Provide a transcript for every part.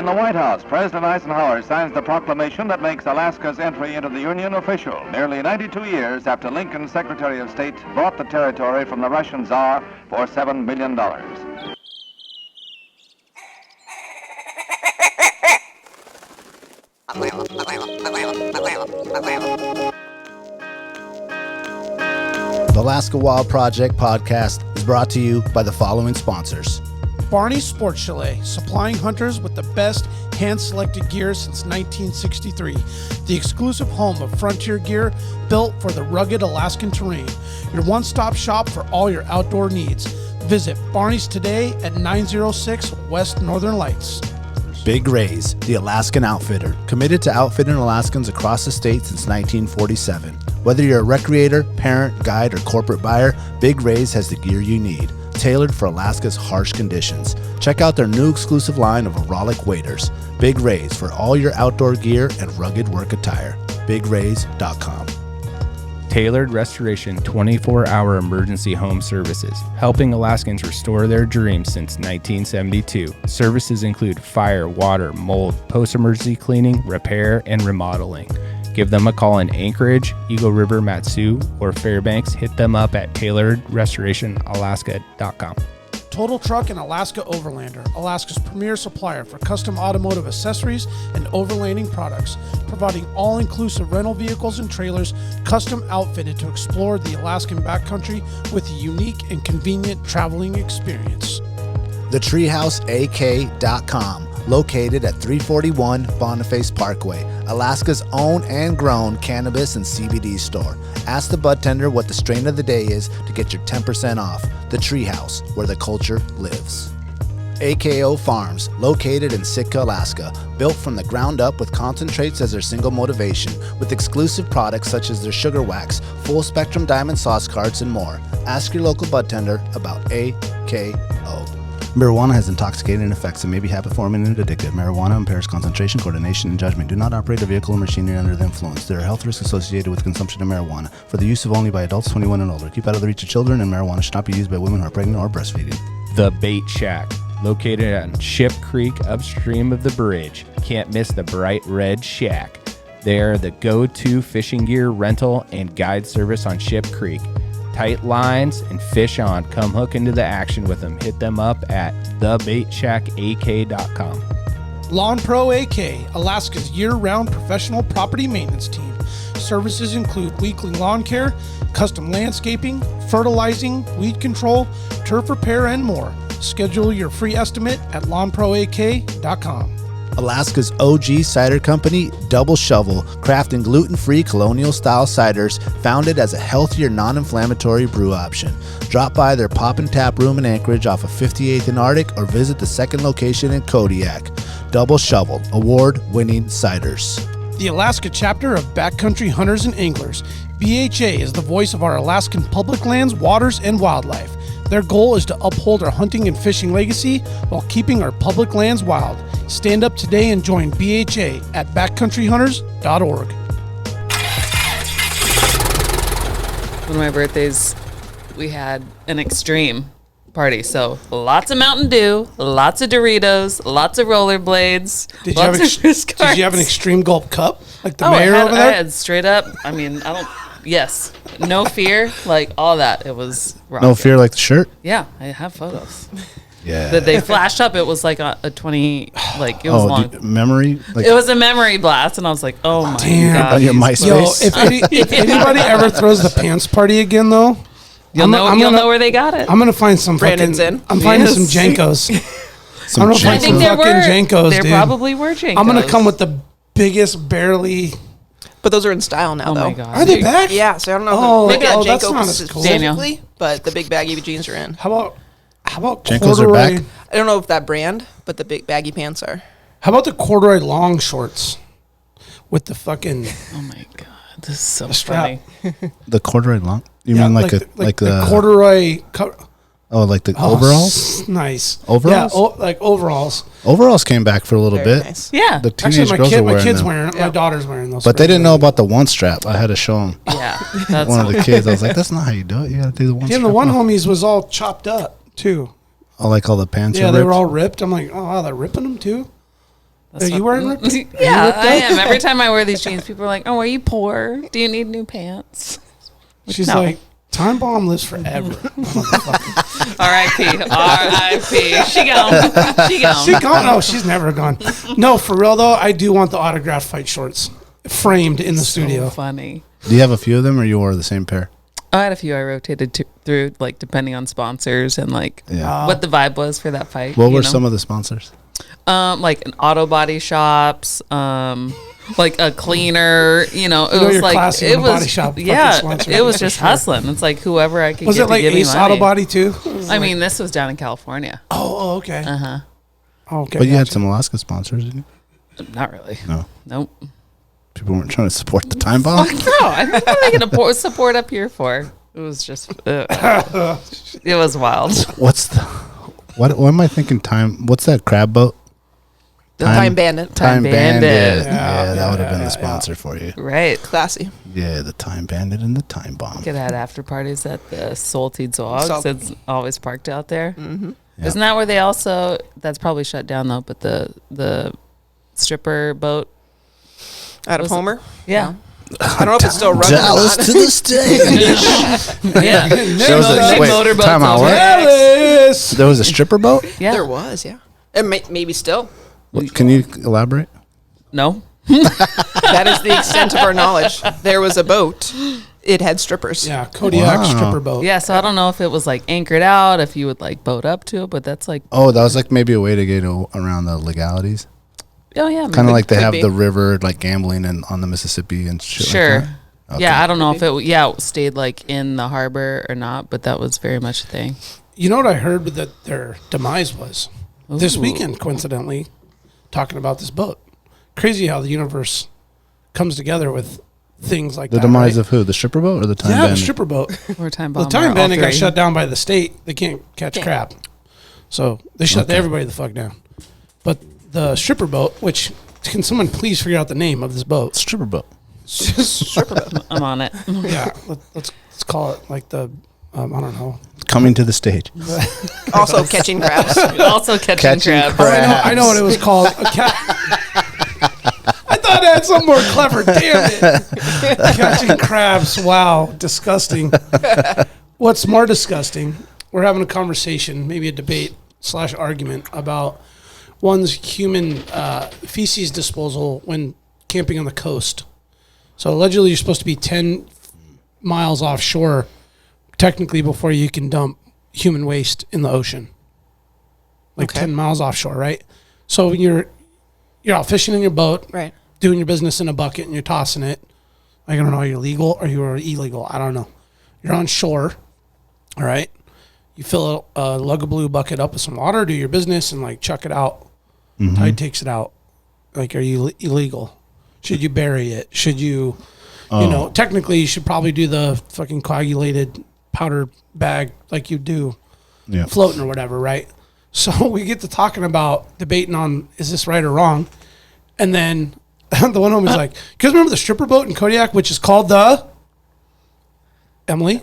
In the White House, President Eisenhower signs the proclamation that makes Alaska's entry into the Union official, nearly 92 years after Lincoln's Secretary of State bought the territory from the Russian Tsar for $7 million. The Alaska Wild Project podcast is brought to you by the following sponsors. Barney's Sports Chalet, supplying hunters with the best hand-selected gear since 1963. The exclusive home of frontier gear built for the rugged Alaskan terrain. Your one-stop shop for all your outdoor needs. Visit Barney's today at 906 West Northern Lights. Big Rays, the Alaskan outfitter, committed to outfitting Alaskans across the state since 1947. Whether you're a recreator, parent, guide, or corporate buyer, Big Rays has the gear you need, tailored for Alaska's harsh conditions. Check out their new exclusive line of Auralic waders. Big Rays for all your outdoor gear and rugged work attire. BigRays.com. Tailored Restoration 24-hour emergency home services, helping Alaskans restore their dreams since 1972. Services include fire, water, mold, post-emergency cleaning, repair, and remodeling. Give them a call in Anchorage, Eagle River, Matsu, or Fairbanks. Hit them up at tailoredrestorationalaska.com. Total Truck and Alaska Overlander, Alaska's premier supplier for custom automotive accessories and overlanding products, providing all-inclusive rental vehicles and trailers custom outfitted to explore the Alaskan backcountry with a unique and convenient traveling experience. TheTreehouseAK.com, located at 341 Boniface Parkway, Alaska's own and grown cannabis and CBD store. Ask the bud tender what the strain of the day is to get your 10% off. The Treehouse, where the culture lives. AKO Farms, located in Sitka, Alaska, built from the ground up with concentrates as their single motivation, with exclusive products such as their sugar wax, full spectrum diamond sauce carts, and more. Ask your local bud tender about AKO. Marijuana has intoxicating effects and may be habit-forming and addictive. Marijuana impairs concentration, coordination, and judgment. Do not operate a vehicle or machinery under the influence. There are health risks associated with consumption of marijuana. For the use of only by adults 21 and older. Keep out of the reach of children, and marijuana should not be used by women who are pregnant or breastfeeding. The Bait Shack, located on Ship Creek upstream of the bridge. Can't miss the bright red shack. They are the go-to fishing gear rental and guide service on Ship Creek. Tight lines and fish on. Come hook into the action with them. Hit them up at thebaitshackak.com. Lawn Pro AK, Alaska's year-round professional property maintenance team. Services include weekly lawn care, custom landscaping, fertilizing, weed control, turf repair, and more. Schedule your free estimate at lawnproak.com. Alaska's OG cider company, Double Shovel, crafting gluten-free colonial-style ciders founded as a healthier, non-inflammatory brew option. Drop by their Pop and Tap room in Anchorage off of 58th and Arctic or visit the second location in Kodiak. Double Shovel, award-winning ciders. The Alaska chapter of Backcountry Hunters and Anglers. BHA is the voice of our Alaskan public lands, waters, and wildlife. Their goal is to uphold our hunting and fishing legacy while keeping our public lands wild. Stand up today and join BHA at backcountryhunters.org. One of my birthdays, we had an extreme party. So lots of Mountain Dew, lots of Doritos, lots of rollerblades, Did you have an extreme gulp cup like the mayor over there? I had straight up. I mean, yes, no fear, like all that. It was rocking. No fear like the shirt? Yeah, I have photos. Yeah. That they flashed up. It was like a 20, like it was long. Memory? Like, it was a memory blast, and I was like, oh my God. On your MySpace? Yo, if anybody ever throws the pants party again, though, You'll know where they got it. I'm gonna find some Brandon's fucking. in. I'm finding some Jankos. I'm gonna find some there fucking Jankos, There dude. probably were Jankos. I'm gonna come with the biggest, barely. But those are in style now, Oh though. my God. Are they back? Yeah, so I don't know Oh, if maybe not that's Janko not as cool. specifically, but the big baggy jeans are in. How about Jankos corduroy? are back? I don't know if that brand, but the big baggy pants are. How about the corduroy long shorts with the fucking Oh my God, this is so strap? funny. The corduroy long? You mean like the corduroy? like the overalls? Nice Overalls? Yeah, like overalls. Overalls came back for a little Very bit. nice. Yeah. The teenage girls are my wearing kid's them. wearing it. My daughter's wearing those. But they didn't know about the one strap. I had to show them. Yeah. That's One of the kids. I was like, that's not how you do it. You got to do the one Yeah, strap. the one off. homies was all chopped up too. Oh, like all the pants Yeah, are they ripped? were all ripped. I'm like, oh wow, they're ripping them too. Are you wearing ripped? Yeah, I am. Every time I wear these jeans, people are like, "Oh, are you poor? Do you need new pants?" She's No. like, Time Bomb lives forever. R.I.P. R.I.P. She gone. She gone. She gone? No, she's never gone. No, for real though, I do want the autographed fight shorts framed in the studio. So funny. Do you have a few of them, or you wore the same pair? I had a few I rotated through, like depending on sponsors and like Yeah. what the vibe was for that fight. What were some of the sponsors? Like an auto body shops, like a cleaner. It was you're like classy it on a body was shop fucking yeah, sponsor, it was for just sure. hustling. It's like whoever I could Was get it like to give me Ace money. Auto Body too? I mean, this was down in California. Oh, okay. Okay. But you had gotcha. some Alaska sponsors, didn't you? Not really. No. Nope. People weren't trying to support the Time Bomb. No, I mean, what am I going to support up here for? It was just, it was wild. What am I thinking? What's that crab boat? Time Bandit. Time Bandit. Yeah, that would have been the sponsor for you. Right. Classy. Yeah, the Time Bandit and the Time Bomb. Could have had after parties at the Salty Dogs. Salt- It's always parked out there. Mm-hmm. Yeah. Isn't that where they also, that's probably shut down though, but the stripper boat? Out of Was it- Homer. Yeah. I don't know if it's still running Dallas or to not. the stage. Yeah. There was a, wait, motorboats time out. over What? there. Alice! There was a stripper boat? Yeah. There was, yeah. And maybe still. Can you elaborate? No. That is the extent of our knowledge. There was a boat. It had strippers. Yeah, Kodiak Wow. stripper boat. Yeah, so I don't know if it was like anchored out, if you would like boat up to it, but that's like, Oh, that was like maybe a way to get around the legalities. oh yeah. Kind of like they could have be. the river, like gambling and on the Mississippi and shit. Sure. Like that. Okay. Yeah, I don't know if it stayed like in the harbor or not, but that was very much a thing. You know what I heard that their demise was? This Ooh. weekend, coincidentally, talking about this boat. Crazy how the universe comes together with things like The that. demise right? of who? The stripper boat or the Time Yeah, Bandit? the stripper boat. Or time The bomb. Time or all Bandit got three. shut down by the state. They can't catch crab. So they shut Okay. everybody the fuck down. But the stripper boat, which, can someone please figure out the name of this boat? Stripper boat. It's just stripper boat. I'm on it. Yeah, let's call it like the, I don't know. Coming to the stage. Also catching crabs. Also catching crabs. Oh, I know what it was called. I thought it had something more clever. Damn it. Catching crabs. Wow. Disgusting. What's more disgusting, we're having a conversation, maybe a debate / argument about one's human feces disposal when camping on the coast. So allegedly you're supposed to be 10 miles offshore technically before you can dump human waste in the ocean. Like Okay. 10 miles offshore, right? So when you're out fishing in your boat, Right. doing your business in a bucket and you're tossing it. I don't know, you're legal or you're illegal. I don't know. You're on shore, all right? You fill a Lug of Blue bucket up with some water, do your business, and like chuck it out. Tide takes it out. Like, are you illegal? Should you bury it? Should you, technically you should probably do the fucking coagulated powder bag like you do Yeah. floating or whatever, right? So we get to talking about debating on is this right or wrong, and then the one homie's like, "You guys remember the stripper boat in Kodiak, which is called the Emily?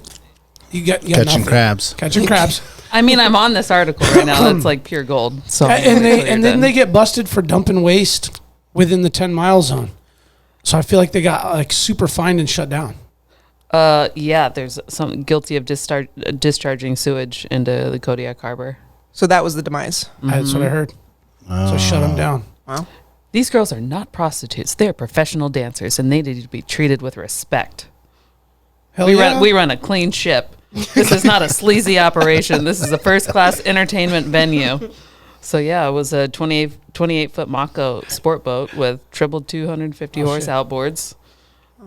You got Catching nothing. crabs. Catching crabs, I mean, I'm on this article right now. It's like pure gold. So and then they get busted for dumping waste within the 10-mile zone. So I feel like they got like super fined and shut down. yeah, there's some guilty of discharging sewage into the Kodiak Harbor. So that was the demise. That's what I heard. So shut them down. Wow. These girls are not prostitutes. They are professional dancers, and they need to be treated with respect. Hell We yeah. run a clean ship. This is not a sleazy operation. This is a first-class entertainment venue. So yeah, it was a 28-foot Mako sport boat with triple 250 horse shit. outboards.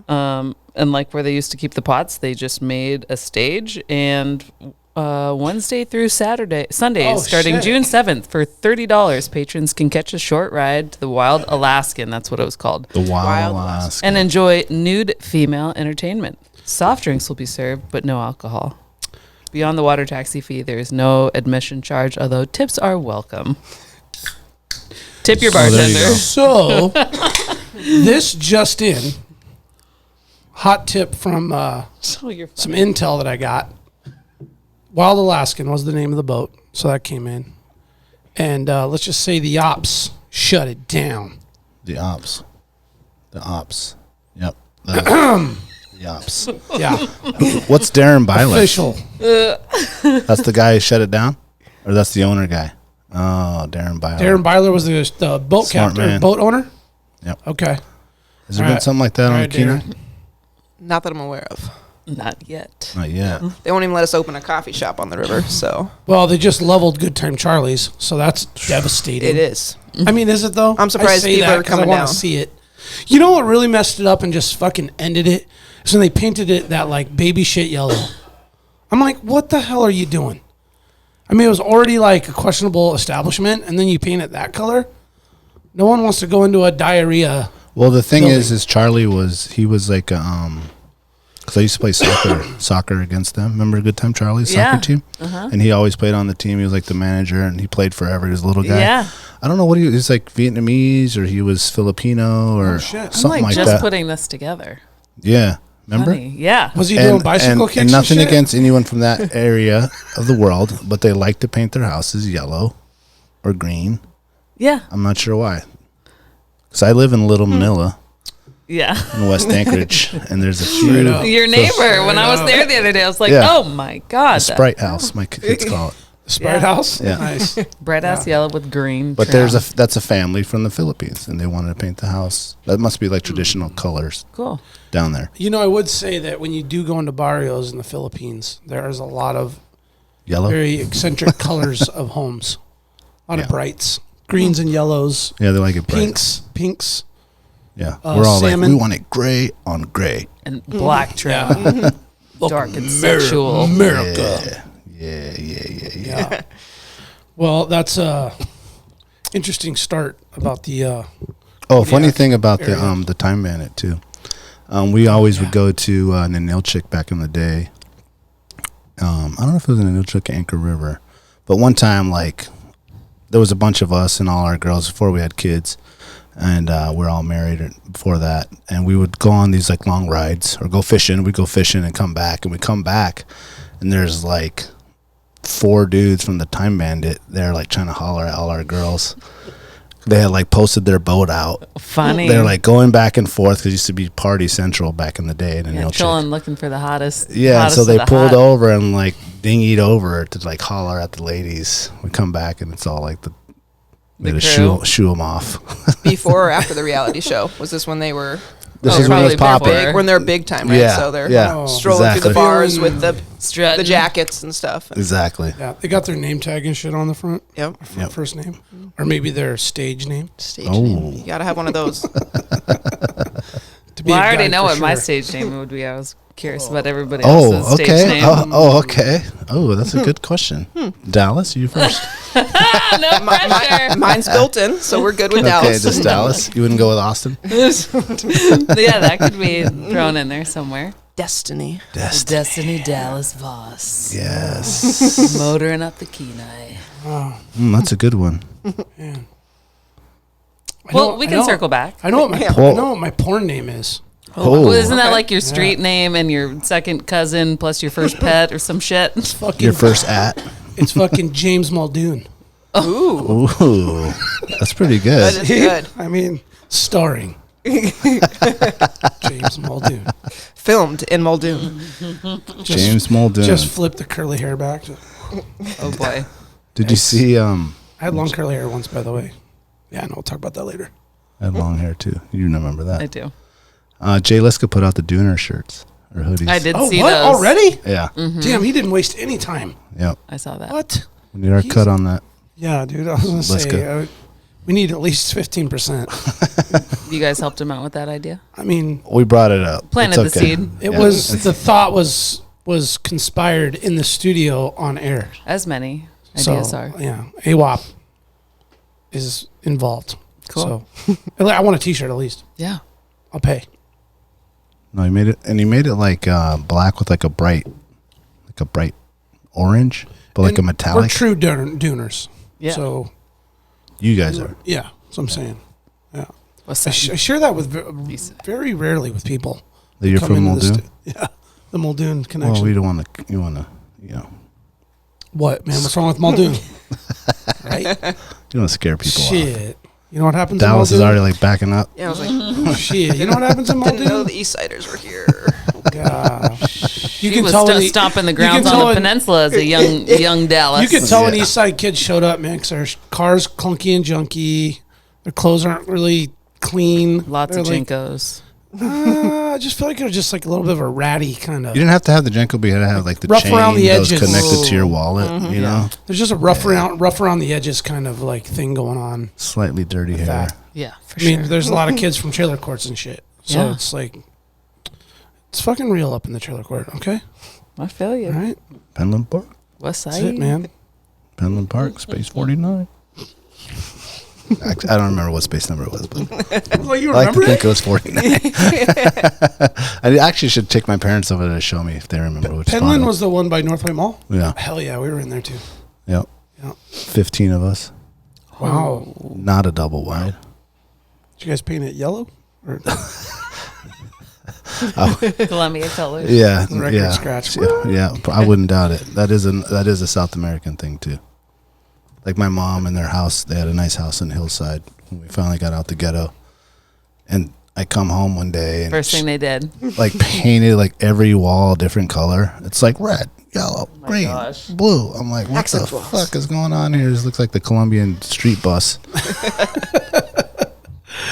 And like where they used to keep the pots, they just made a stage. And Wednesday through Sundays, Oh, starting shit. June 7th, for $30, patrons can catch a short ride to the Wild Alaskan. That's what it was called. The Wild Wild Alaska. And enjoy nude female entertainment. Soft drinks will be served, but no alcohol. Beyond the water taxi fee, there is no admission charge, although tips are welcome. Tip your Oh, there you bartender. go. So this just in, hot tip from So you're some intel that I got. Wild Alaskan was the name of the boat, so that came in. And let's just say the ops shut it down. The ops. Yep. The ops. Yeah. What's Darren Byler? Official. That's the guy who shut it down? Or that's the owner guy? Oh, Darren Byler. Darren Byler was the boat Smart captain, man. boat owner? Yep. Okay. Has there All been right. something like that All on right, the Kenai? Darren. Not that I'm aware of. Not yet. Not yet. They won't even let us open a coffee shop on the river, so Well, they just leveled Good Time Charlie's, so that's devastating. it is. I mean, is it though? I'm surprised I say people that are 'cause I coming wanna down. see it. You know what really messed it up and just fucking ended it? Is when they painted it that like baby shit yellow. I'm like, what the hell are you doing? I mean, it was already like a questionable establishment, and then you paint it that color. No one wants to go into a diarrhea. Well, the thing Building. is Charlie was like because I used to play soccer against them. Remember Good Time Charlie's Yeah. soccer team? And he always played on the team. He was like the manager, and he played forever. He was a little guy. Yeah. I don't know what he was like Vietnamese or he was Filipino or shit. I'm something I'm like like just that. putting this together. Yeah, remember? Funny. Yeah. Was he doing bicycle kicks? And nothing shit? against anyone from that area of the world, but they like to paint their houses yellow or green. Yeah. I'm not sure why. Because I live in Little Manila Yeah. in West Anchorage, and there's a few up. Your neighbor, when I was there the other day, I was like, Yeah. oh my God. the Sprite House, my kids call it. Sprite Yeah. House? Yeah. Nice. Bright ass yellow with green. But trim. that's a family from the Philippines, and they wanted to paint the house. That must be like traditional colors Cool. down there. You know, I would say that when you do go into barrios in the Philippines, there is a lot of Yellow. very eccentric colors of homes. A lot Yeah. of brights. Greens and yellows. Yeah, they like it bright. Pinks. Yeah, we're all salmon. like, we want it gray on gray. And black trim. Yeah. Dark and sexual. America. Yeah. Well, that's a interesting start about the Funny thing about area. the Time Bandit too. We always would go to Ninilchik back in the day. I don't know if it was in Ninilchik or Anchor River, but one time like there was a bunch of us and all our girls before we had kids, and we're all married before that, and we would go on these like long rides or go fishing. We'd go fishing and come back, and we come back, and there's like 4 dudes from the Time Bandit. They're like trying to holler at all our girls. They had like posted their boat out. Funny. They're like going back and forth because it used to be Party Central back in the day. And Yeah, chilling, looking for the hottest. yeah, hottest so of they the pulled hot. over and like dinghied over to like holler at the ladies. We come back and it's all like they The just crew. shoo them off. Before or after the reality show? Was this when they were This Oh, is when it was probably popping. before. big? When they're big time, right? Yeah, So they're yeah, Oh. strolling through exactly. the bars with the Strutting. jackets and stuff. Exactly. Yeah, they got their name tag and shit on the front. Yep. Yep. First name. Or maybe their stage name. Stage Oh. name. You gotta have one of those. To be Well, a I already guide know for what my sure. stage name would be. I was curious about everybody else's Oh, stage okay. name. Okay. Oh, that's a good question. Dallas, you first. No pressure. Mine's built in, so we're good with Okay, Dallas. just Dallas. You wouldn't go with Austin? Yeah, that could be thrown in there somewhere. Destiny. Destiny Dallas Voss. Yes. Motoring up the Kenai. That's a good one. Man. I Well, know- we I can know- circle back. I know what Yeah. my porn name is. Oh, Well, isn't that okay. like your street name and your second cousin plus your first pet or some shit? Fucking, your first at? It's fucking James Muldoon. Ooh, Ooh, that's pretty that good. is good. I mean, starring James Muldoon. Filmed in Muldoon. Just, James Muldoon. Just flip the curly hair back. Oh boy. Did you see? I had long curly hair once, by the way. Yeah, no, we'll talk about that later. I had long hair too. You remember I that? do. Jay Liska put out the Dooner shirts or hoodies. I did Oh, see what? those. Already? Yeah. Damn, he didn't waste any time. Yep. I saw that. What? We need our He's- cut on that. Yeah, dude, I was going to Liska. say, we need at least 15%. You guys helped him out with that idea? I mean, We brought it up. Planted It's the okay. seed. it Yeah. was, the thought was conspired in the studio on air. As many So, ideas are. yeah, AWP is involved. Cool. So, I want a T-shirt at least. Yeah. I'll pay. No, he made it, and he made it like black with like a bright orange, but like a And We're metallic. true Dooners. Yeah. So, You guys are. yeah, that's what I'm saying. Yeah. What's I, that? I share that with Piece. very rarely with people. That you're come from into the Muldoon. yeah, the Muldoon connection. Well, we don't want to. You want to. You know. What, man? What's wrong with Muldoon? Right? You don't want to scare people off. Shit. You know what happens Dallas in is Muldoon? already like backing up. Yeah, I was like, Shit. You know what happens in didn't know Muldoon? the East Siders were here. Gosh. You He can was tell when he- stomping the you can grounds tell on the when- peninsula as a young Dallas. You could tell when Yeah. East Side kids showed up, man, because their cars clunky and junky. Their clothes aren't really clean. Lots They're of like, Jinkos. I just feel like they're just like a little bit of a ratty kind of. You didn't have to have the Jenko, but you had to have like the Rough chain around the that was edges. connected to your wallet. You know, There's just a rough around the edges kind of like thing going on. slightly dirty hair. that. Yeah, for I mean, sure. there's a lot of kids from trailer courts and shit. So Yeah. it's like, it's fucking real up in the trailer court, okay? I feel you. All right? Penland Park, West That's Side. it, man. Penland Park, Space 49. I don't remember what space number it was, but Well, you I like to remember think it? it was 49. I actually should take my parents over to show me if they remember which spot. Penland was the one by Northway Mall? Yeah. Hell yeah, we were in there too. Yep. Yeah. 15 of us. Wow. Not a double wide. Did you guys paint it yellow? Or Columbia colors. Yeah. record Yeah. scratch? Yeah. I wouldn't doubt it. That is a South American thing too. Like my mom and their house, they had a nice house in Hillside when we finally got out the ghetto. And I come home one day and First thing they did. like painted like every wall a different color. It's like red, yellow, green, gosh. blue. I'm like, what Accent the walls. fuck is going on here? This looks like the Colombian street bus.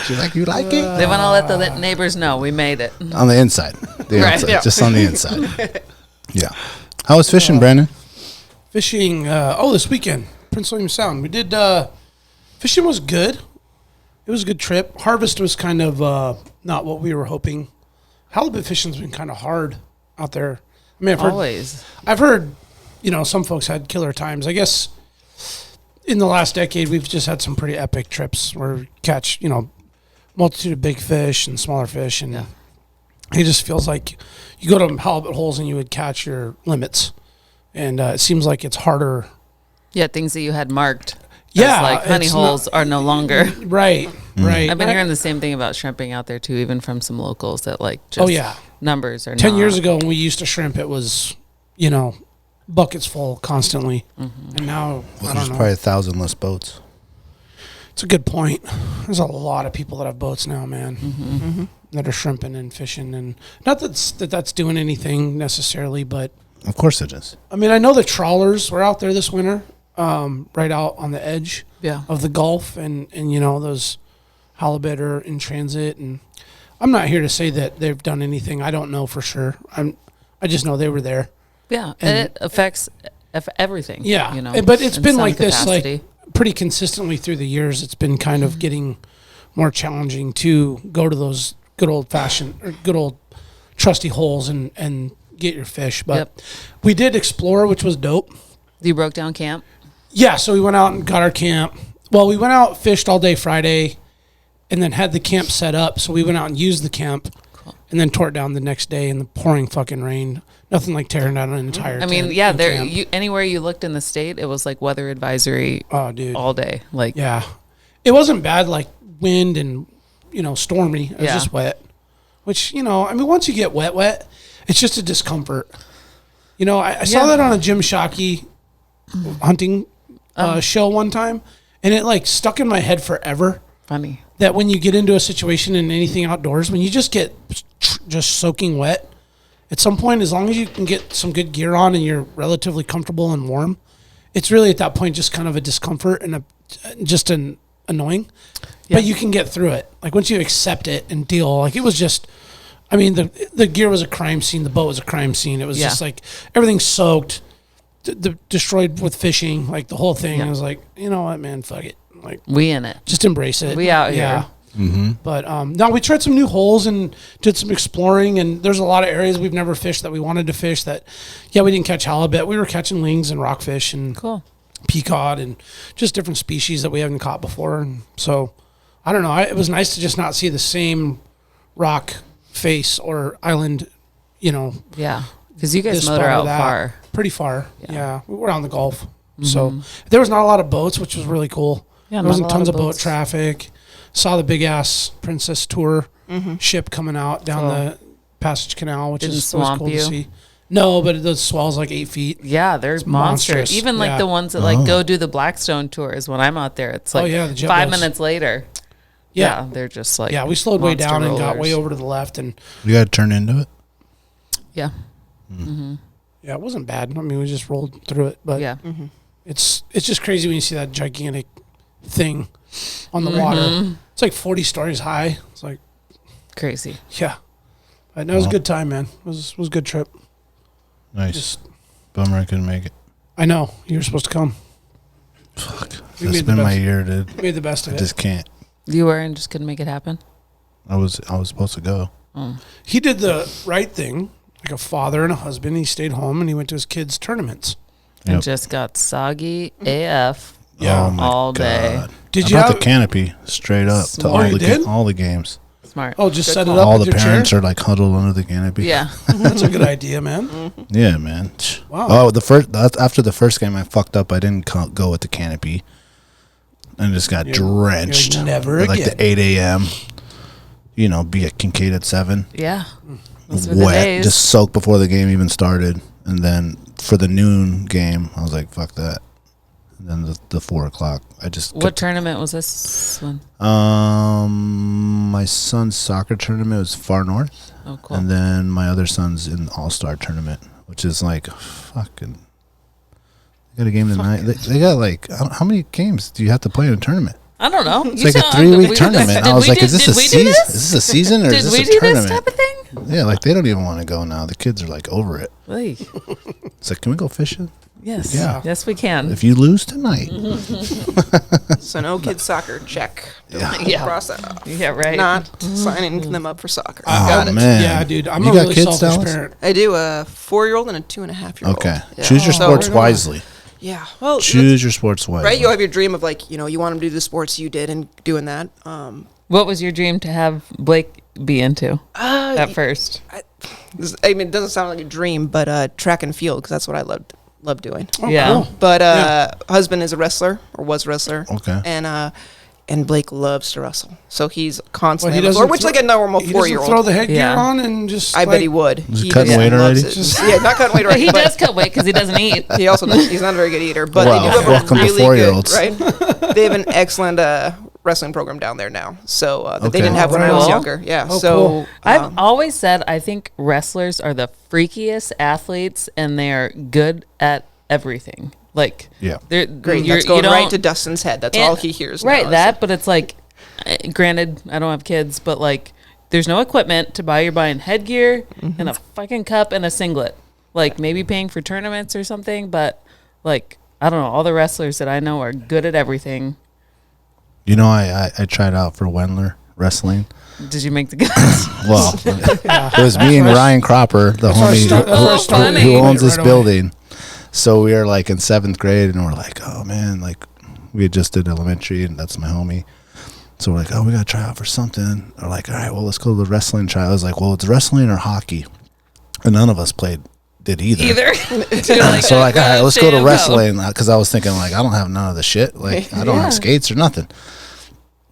She's like, you like it? They want to let the neighbors know we made it. On the inside. The Right. outside, Yeah. just on the inside. Yeah. How was fishing, Brandon? Fishing, this weekend, Prince William Sound. We did, fishing was good. It was a good trip. Harvest was kind of not what we were hoping. Halibut fishing's been kind of hard out there. I mean, Always. I've heard, some folks had killer times. I guess in the last decade, we've just had some pretty epic trips where we catch, multitude of big fish and smaller fish. And Yeah. it just feels like you go to halibut holes and you would catch your limits. And it seems like it's harder. Yeah, things that you had marked. Yeah, as, like honey it's holes are no longer. Right, right. I've been hearing the same thing about shrimping out there too, even from some locals that like just Oh, yeah. numbers are 10 not. years ago when we used to shrimp, it was, buckets full constantly. And now, I There's don't know. probably 1,000 less boats. It's a good point. There's a lot of people that have boats now, man, that are shrimping and fishing. And not that's doing anything necessarily, but Of course it is. I mean, I know the trawlers were out there this winter, right out on the edge Yeah. of the Gulf, and those halibut are in transit. And I'm not here to say that they've done anything. I don't know for sure. I just know they were there. Yeah, And- it affects everything. Yeah, but it's in been some like this, capacity. like pretty consistently through the years. It's been kind of getting more challenging to go to those good old fashioned or good old trusty holes and get your fish. But Yep. we did explore, which was dope. You broke down camp. Yeah, so we went out and got our camp. Well, we went out, fished all day Friday, and then had the camp set up. So we went out and used the camp, and then tore it down the next day in the pouring fucking rain. Nothing like tearing down an entire. I mean, tent yeah, and there. camp. Anywhere you looked in the state, it was like weather advisory Oh, dude. all day. Like Yeah, it wasn't bad, like wind and stormy. It was Yeah. just wet, which I mean, once you get wet, it's just a discomfort. I saw Yeah. that on a Jim Shockey hunting show one time, and it like stuck in my head forever. funny. That when you get into a situation in anything outdoors, when you just get just soaking wet, at some point, as long as you can get some good gear on and you're relatively comfortable and warm, it's really at that point just kind of a discomfort and just an annoying. Yeah. But you can get through it. Like once you accept it and deal, like it was just, I mean, the gear was a crime scene. The boat was a crime scene. It was Yeah. just like everything soaked, destroyed with fishing, like the whole thing. Yeah. I was like, you know what, man, fuck it. Like We in it. just embrace it. We out here. Yeah. But no, we tried some new holes and did some exploring, and there's a lot of areas we've never fished that we wanted to fish that, we didn't catch halibut. We were catching lings and rockfish and Cool. peacock and just different species that we haven't caught before. And so, I don't know. It was nice to just not see the same rock face or island, Yeah, because you guys this motor spot or out that. far. Pretty far. Yeah. Yeah. We were on the Gulf. So there was not a lot of boats, which was really cool. Yeah, There wasn't not a lot tons of of boat boats. traffic. Saw the big ass Princess Tour ship coming out down Cool. the Passage Canal, which Didn't was swamp cool you? to see. No, but those swells like 8 feet. Yeah, they're monstrous. monstrous. Even like Yeah. the ones that like go do the Blackstone tours. When I'm out there, it's like yeah, the jet 5 boats. minutes later. Yeah. They're just like Yeah, we slowed way monster down and got rollers. way over to the left, and You got to turn into it. Yeah, yeah, it wasn't bad. I mean, we just rolled through it, but yeah. it's just crazy when you see that gigantic thing on the water. It's like 40 stories high. It's like, Crazy. yeah. But no, it was a good time, man. It was a good trip. Nice. Just, Bummer I couldn't make it. I know you were supposed to come. Fuck. We That's made the been my best. year, dude. Made the best of I it. just can't. You were and just couldn't make it happen. I was supposed to go. He did the right thing, like a father and a husband. He stayed home and he went to his kids' tournaments. And Yep. just got soggy AF. Yeah. Oh my all day. God. Did I you brought have? the canopy straight up to Smart. all Oh, you did? all the games. Smart. Oh, just set it call. up. All with the your parents chair? are like huddled under the canopy. Yeah. That's a good idea, man. Yeah, man. Wow. Oh, after the first game, I fucked up. I didn't go with the canopy, and just got drenched. you're never at like again. the 8 a.m. You know, be at Kincaid at 7. Yeah. Those were the Wet, days. just soaked before the game even started, and then for the noon game, I was like, "Fuck that." And then the 4 o'clock, I just What tournament was this one? my son's soccer tournament was far north, Oh, cool. and then my other son's in all-star tournament, which is like fucking. They got a game tonight. They got like how many games do you have to play in a tournament? I don't know. It's like a 3-week tournament. I was like, is this a season? Is this a season or Did is we this do a tournament? this type of thing? Yeah, like they don't even want to go now. The kids are like over it. Oy. It's like, can we go fishing? Yes. Yeah. Yes, we can. If you lose tonight, So no kids soccer. Check. Yeah. Cross that off. Yeah, right. Not signing them up for soccer. oh man, Yeah, dude. I'm You a got really kids, selfish Dallas? parent. I do a 4-year-old and a 2.5-year-old. Okay, Yeah. choose your So sports we're gonna- wisely. Yeah. Well, Choose your sports wisely. right. You have your dream of like, you want them to do the sports you did and doing that. What was your dream to have Blake be into at first? I mean, it doesn't sound like a dream, but track and field, because that's what I love doing. Oh, Yeah. cool. But husband is a wrestler, or was a wrestler. Okay. And Blake loves to wrestle, so he's constantly Well, he on the floor, doesn't which throw- like a normal He doesn't 4-year-old. throw the headgear Yeah. on and just. I bet he would. Is he He cutting just weight loves already? it. Yeah, not cutting weight already. He but does cut weight because he doesn't eat. He also he's not a very good eater, but Wow. they do have Welcome a to really 4-year-olds. good, right? They have an excellent wrestling program down there now, so that Okay. they didn't have when I Right was on. younger. Yeah, Oh, so cool. I've always said I think wrestlers are the freakiest athletes and they are good at everything. Like, Yeah. they're great. you're- That's going you right don't- to Dustin's head. That's and- all he hears. Right, now, that, but it's like, granted, I don't have kids, but like, there's no equipment to buy. You're buying headgear and a fucking cup and a singlet. Like, maybe paying for tournaments or something, but like, I don't know. All the wrestlers that I know are good at everything. You know, I tried out for Wendler wrestling. Did you make the cuts? Well, it was me and Ryan Cropper, the That's where I homie start- that's where I Oh, started funny. who right owns this away. building. So we were like in 7th grade, and we're like, oh man, like we had just did elementary, and that's my homie. So we're like, oh, we gotta try out for something. We're like, all right, well, let's go to the wrestling trial. I was like, well, it's wrestling or hockey, and none of us did either. Either. So like, all right, let's go to wrestling, because I was thinking like, I don't have none of the shit. Like, I don't have skates or nothing.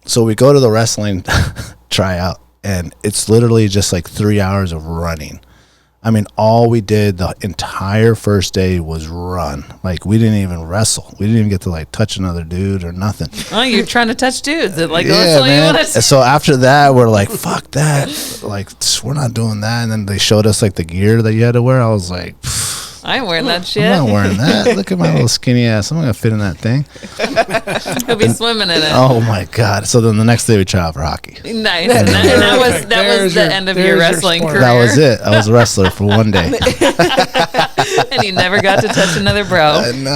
So we go to the wrestling tryout, and it's literally just like 3 hours of running. I mean, all we did the entire first day was run. Like, we didn't even wrestle. We didn't even get to like touch another dude or nothing. Oh, you're trying to touch dudes. That like, Yeah, that's all man. you want And to so after that, we're like, fuck that. Like, we're not doing that. And then they showed us like the gear that you had to wear. I was like, I ain't wearing that shit. I'm not wearing that. Look at my little skinny ass. I'm not gonna fit in that thing. He'll be swimming in it. Oh my god! So then the next day we tried out for hockey. Nice. And that was There's the your- end of there's your your wrestling sport. career. That was it. I was a wrestler for one day. And you never got to touch another bro. No.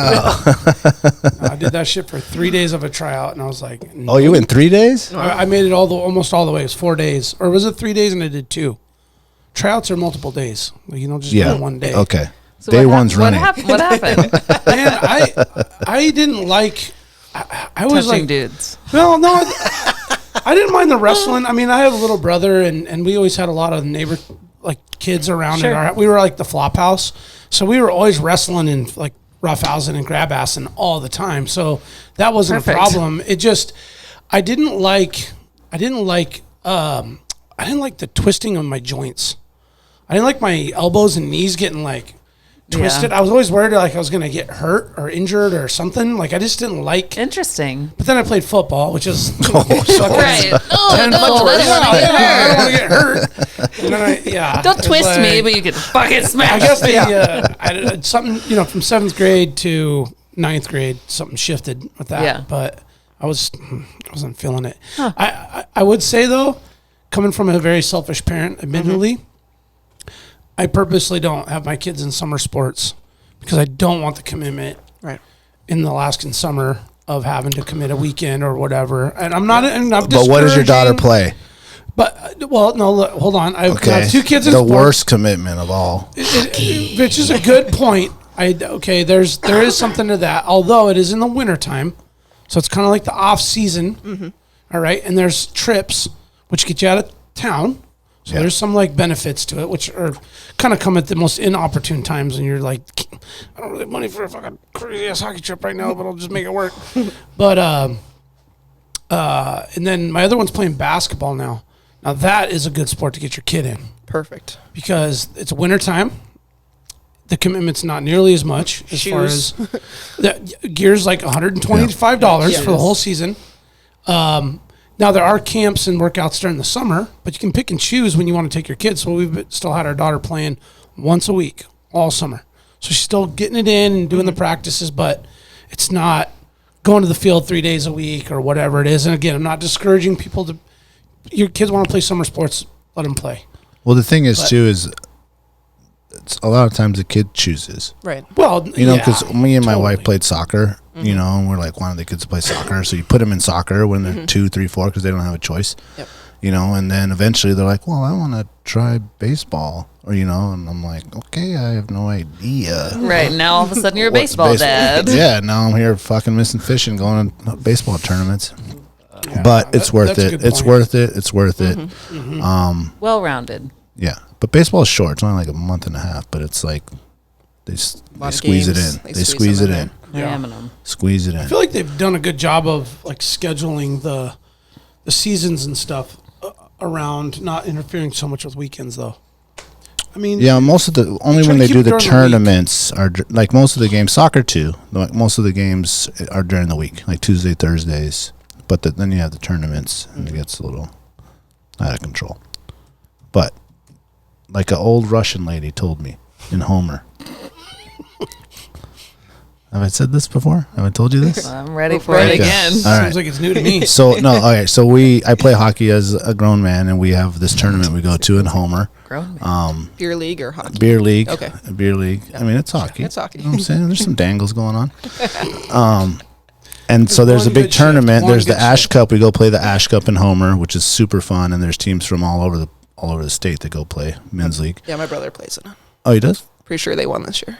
I did that shit for 3 days of a tryout, and I was like, Oh, you went 3 days? I made it almost all the way. It was 4 days, or was it 3 days? And I did 2. Tryouts are multiple days. Like, you don't just Yeah. do one day. Okay. So Day what one's running. What happened? Man, I didn't like. I was Touching like, dudes. well, no, I didn't mind the wrestling. I mean, I have a little brother, and we always had a lot of neighbor like kids around. Sure. We were like the flop house, so we were always wrestling and like roughhousing and grab assing all the time. So that wasn't Perfect. a problem. It just I didn't like the twisting of my joints. I didn't like my elbows and knees getting like twisted. Yeah. I was always worried like I was going to get hurt or injured or something. Like I just didn't like. Interesting. But then I played football, which is Right. Oh, no, I don't want to get hurt. I don't want to get hurt. And then Don't it was twist me, like- but you get fucking smashed. I guess I did something, from 7th grade to 9th grade, something shifted with that. Yeah. But I wasn't feeling it. Huh. I would say though, coming from a very selfish parent, admittedly, I purposely don't have my kids in summer sports because I don't want the commitment in the Alaskan summer of having to commit a weekend or whatever. And I'm not. And I'm But what does your daughter play? But no, look, hold on. I've got 2 kids in the sports. worst commitment of all. Which is a good point. There is something to that. Although it is in the wintertime, so it's kind of like the off season. All right, and there's trips which get you out of town. So there's some like benefits to it, which are kind of come at the most inopportune times, and you're like, I don't really have money for a fucking crazy ass hockey trip right now, but I'll just make it work. But and then my other one's playing basketball now. Now that is a good sport to get your kid in. Perfect. Because it's wintertime. The commitment's not nearly as much as far as the gear's like $125 for the whole season. Now there are camps and workouts during the summer, but you can pick and choose when you want to take your kids. So we've still had our daughter playing once a week all summer. So she's still getting it in and doing the practices, but it's not going to the field 3 days a week or whatever it is. And again, I'm not discouraging people to. Your kids want to play summer sports, let them play. Well, the thing is, too, is it's a lot of times the kid chooses. Right. Well, because me and my wife played soccer, and we're like, why don't the kids play soccer? So you put them in soccer when they're 2, 3, 4 because they don't have a choice. Yep. And then eventually they're like, well, I want to try baseball. Or, and I'm like, okay, I have no idea. Right. Now all of a sudden you're a baseball dad. Yeah, now I'm here fucking missing fish and going to baseball tournaments. But it's worth it. It's worth it. It's worth it. Well-rounded. Yeah. But baseball is short. It's only like a month and a half, but it's like they squeeze it in. They squeeze it in. Ramming them. Squeeze it in. I feel like they've done a good job of like scheduling the seasons and stuff around, not interfering so much with weekends though. I mean, yeah, most of the only when they do the tournaments are like most of the games, soccer too. Like most of the games are during the week, like Tuesday, Thursdays. But then you have the tournaments, and it gets a little out of control. But like an old Russian lady told me in Homer. Have I said this before? Have I told you this? I'm ready for it again. All right. Seems like it's new to me. So I play hockey as a grown man, and we have this tournament we go to in Homer. Grown man. Beer league or hockey? Beer league. Okay. Beer league. I mean, it's hockey. It's hockey. You know what I'm saying? There's some dangles going on. And so there's a one big good tournament. shift, There's the one good Ash shift. Cup. We go play the Ash Cup in Homer, which is super fun. And there's teams from all over the state that go play men's league. Yeah, my brother plays in it. Oh, he does? Pretty sure they won this year.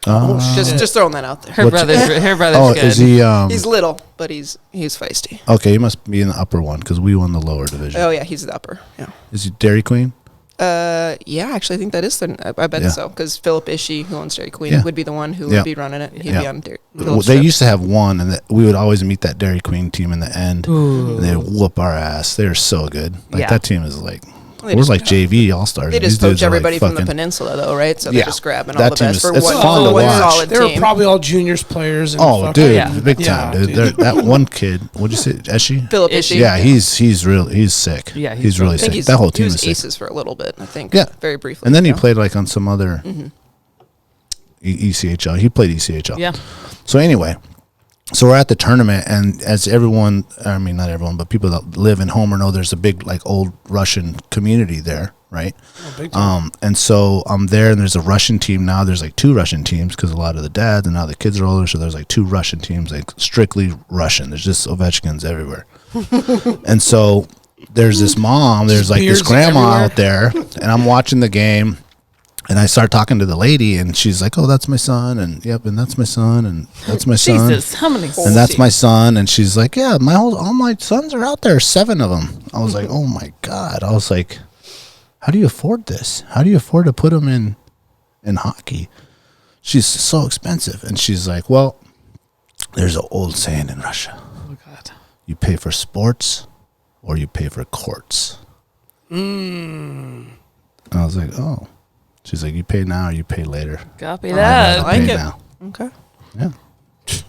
Oh, Just throwing that out there. Her brother's oh, good. is he? He's little, but he's feisty. Okay, he must be in the upper one because we won the lower division. Oh yeah, he's the upper. Yeah. Is he Dairy Queen? Yeah, actually, I think that is the. I bet Yeah. so because Philip Ishii, who owns Dairy Queen, Yeah. would be the one who Yeah. would be running it. He'd Yeah. be on Dairy. Well, they used to have one, and we would always meet that Dairy Queen team in the end. And they would whoop our ass. They're so good. Like Yeah. that team is like. They We're just- like JV all stars. They just poach everybody from the peninsula, though, right? So they're just grabbing all That the team best is- for it's one, fun to one watch. solid They were team. probably all juniors players. And Oh, dude, Yeah. big time, dude. dude. That one kid, what'd you say, Eshi? Philip Ishii. Yeah, he's sick. Yeah, he's really I think sick. That whole team he was is sick. aces for a little bit. I think. Yeah, very briefly. And then he yeah. played like on some other ECHL. He played ECHL. Yeah. So anyway, so we're at the tournament, and as everyone, I mean not everyone, but people that live in Homer know, there's a big like old Russian community there, right? big time. And so I'm there, and there's a Russian team now. There's like 2 Russian teams because a lot of the dads and now the kids are older, so there's like 2 Russian teams, like strictly Russian. There's just Ovechkins everywhere. And so there's this mom, there's like this Beards grandma everywhere. out there, and I'm watching the game. And I start talking to the lady, and she's like, "Oh, that's my son," and "Yep, and that's my son," and "That's my son." Jesus, how many? And that's my son. And she's like, "Yeah, all my sons are out there, 7 of them." I was like, "Oh my God!" I was like, "How do you afford this? How do you afford to put them in hockey?" She's so expensive, and she's like, "Well, there's an old saying in Russia: Oh God. you pay for sports, or you pay for courts." And I was like, "Oh." She's like, you pay now or you pay later. Copy I'd that. rather I like pay it. now. Okay. Yeah.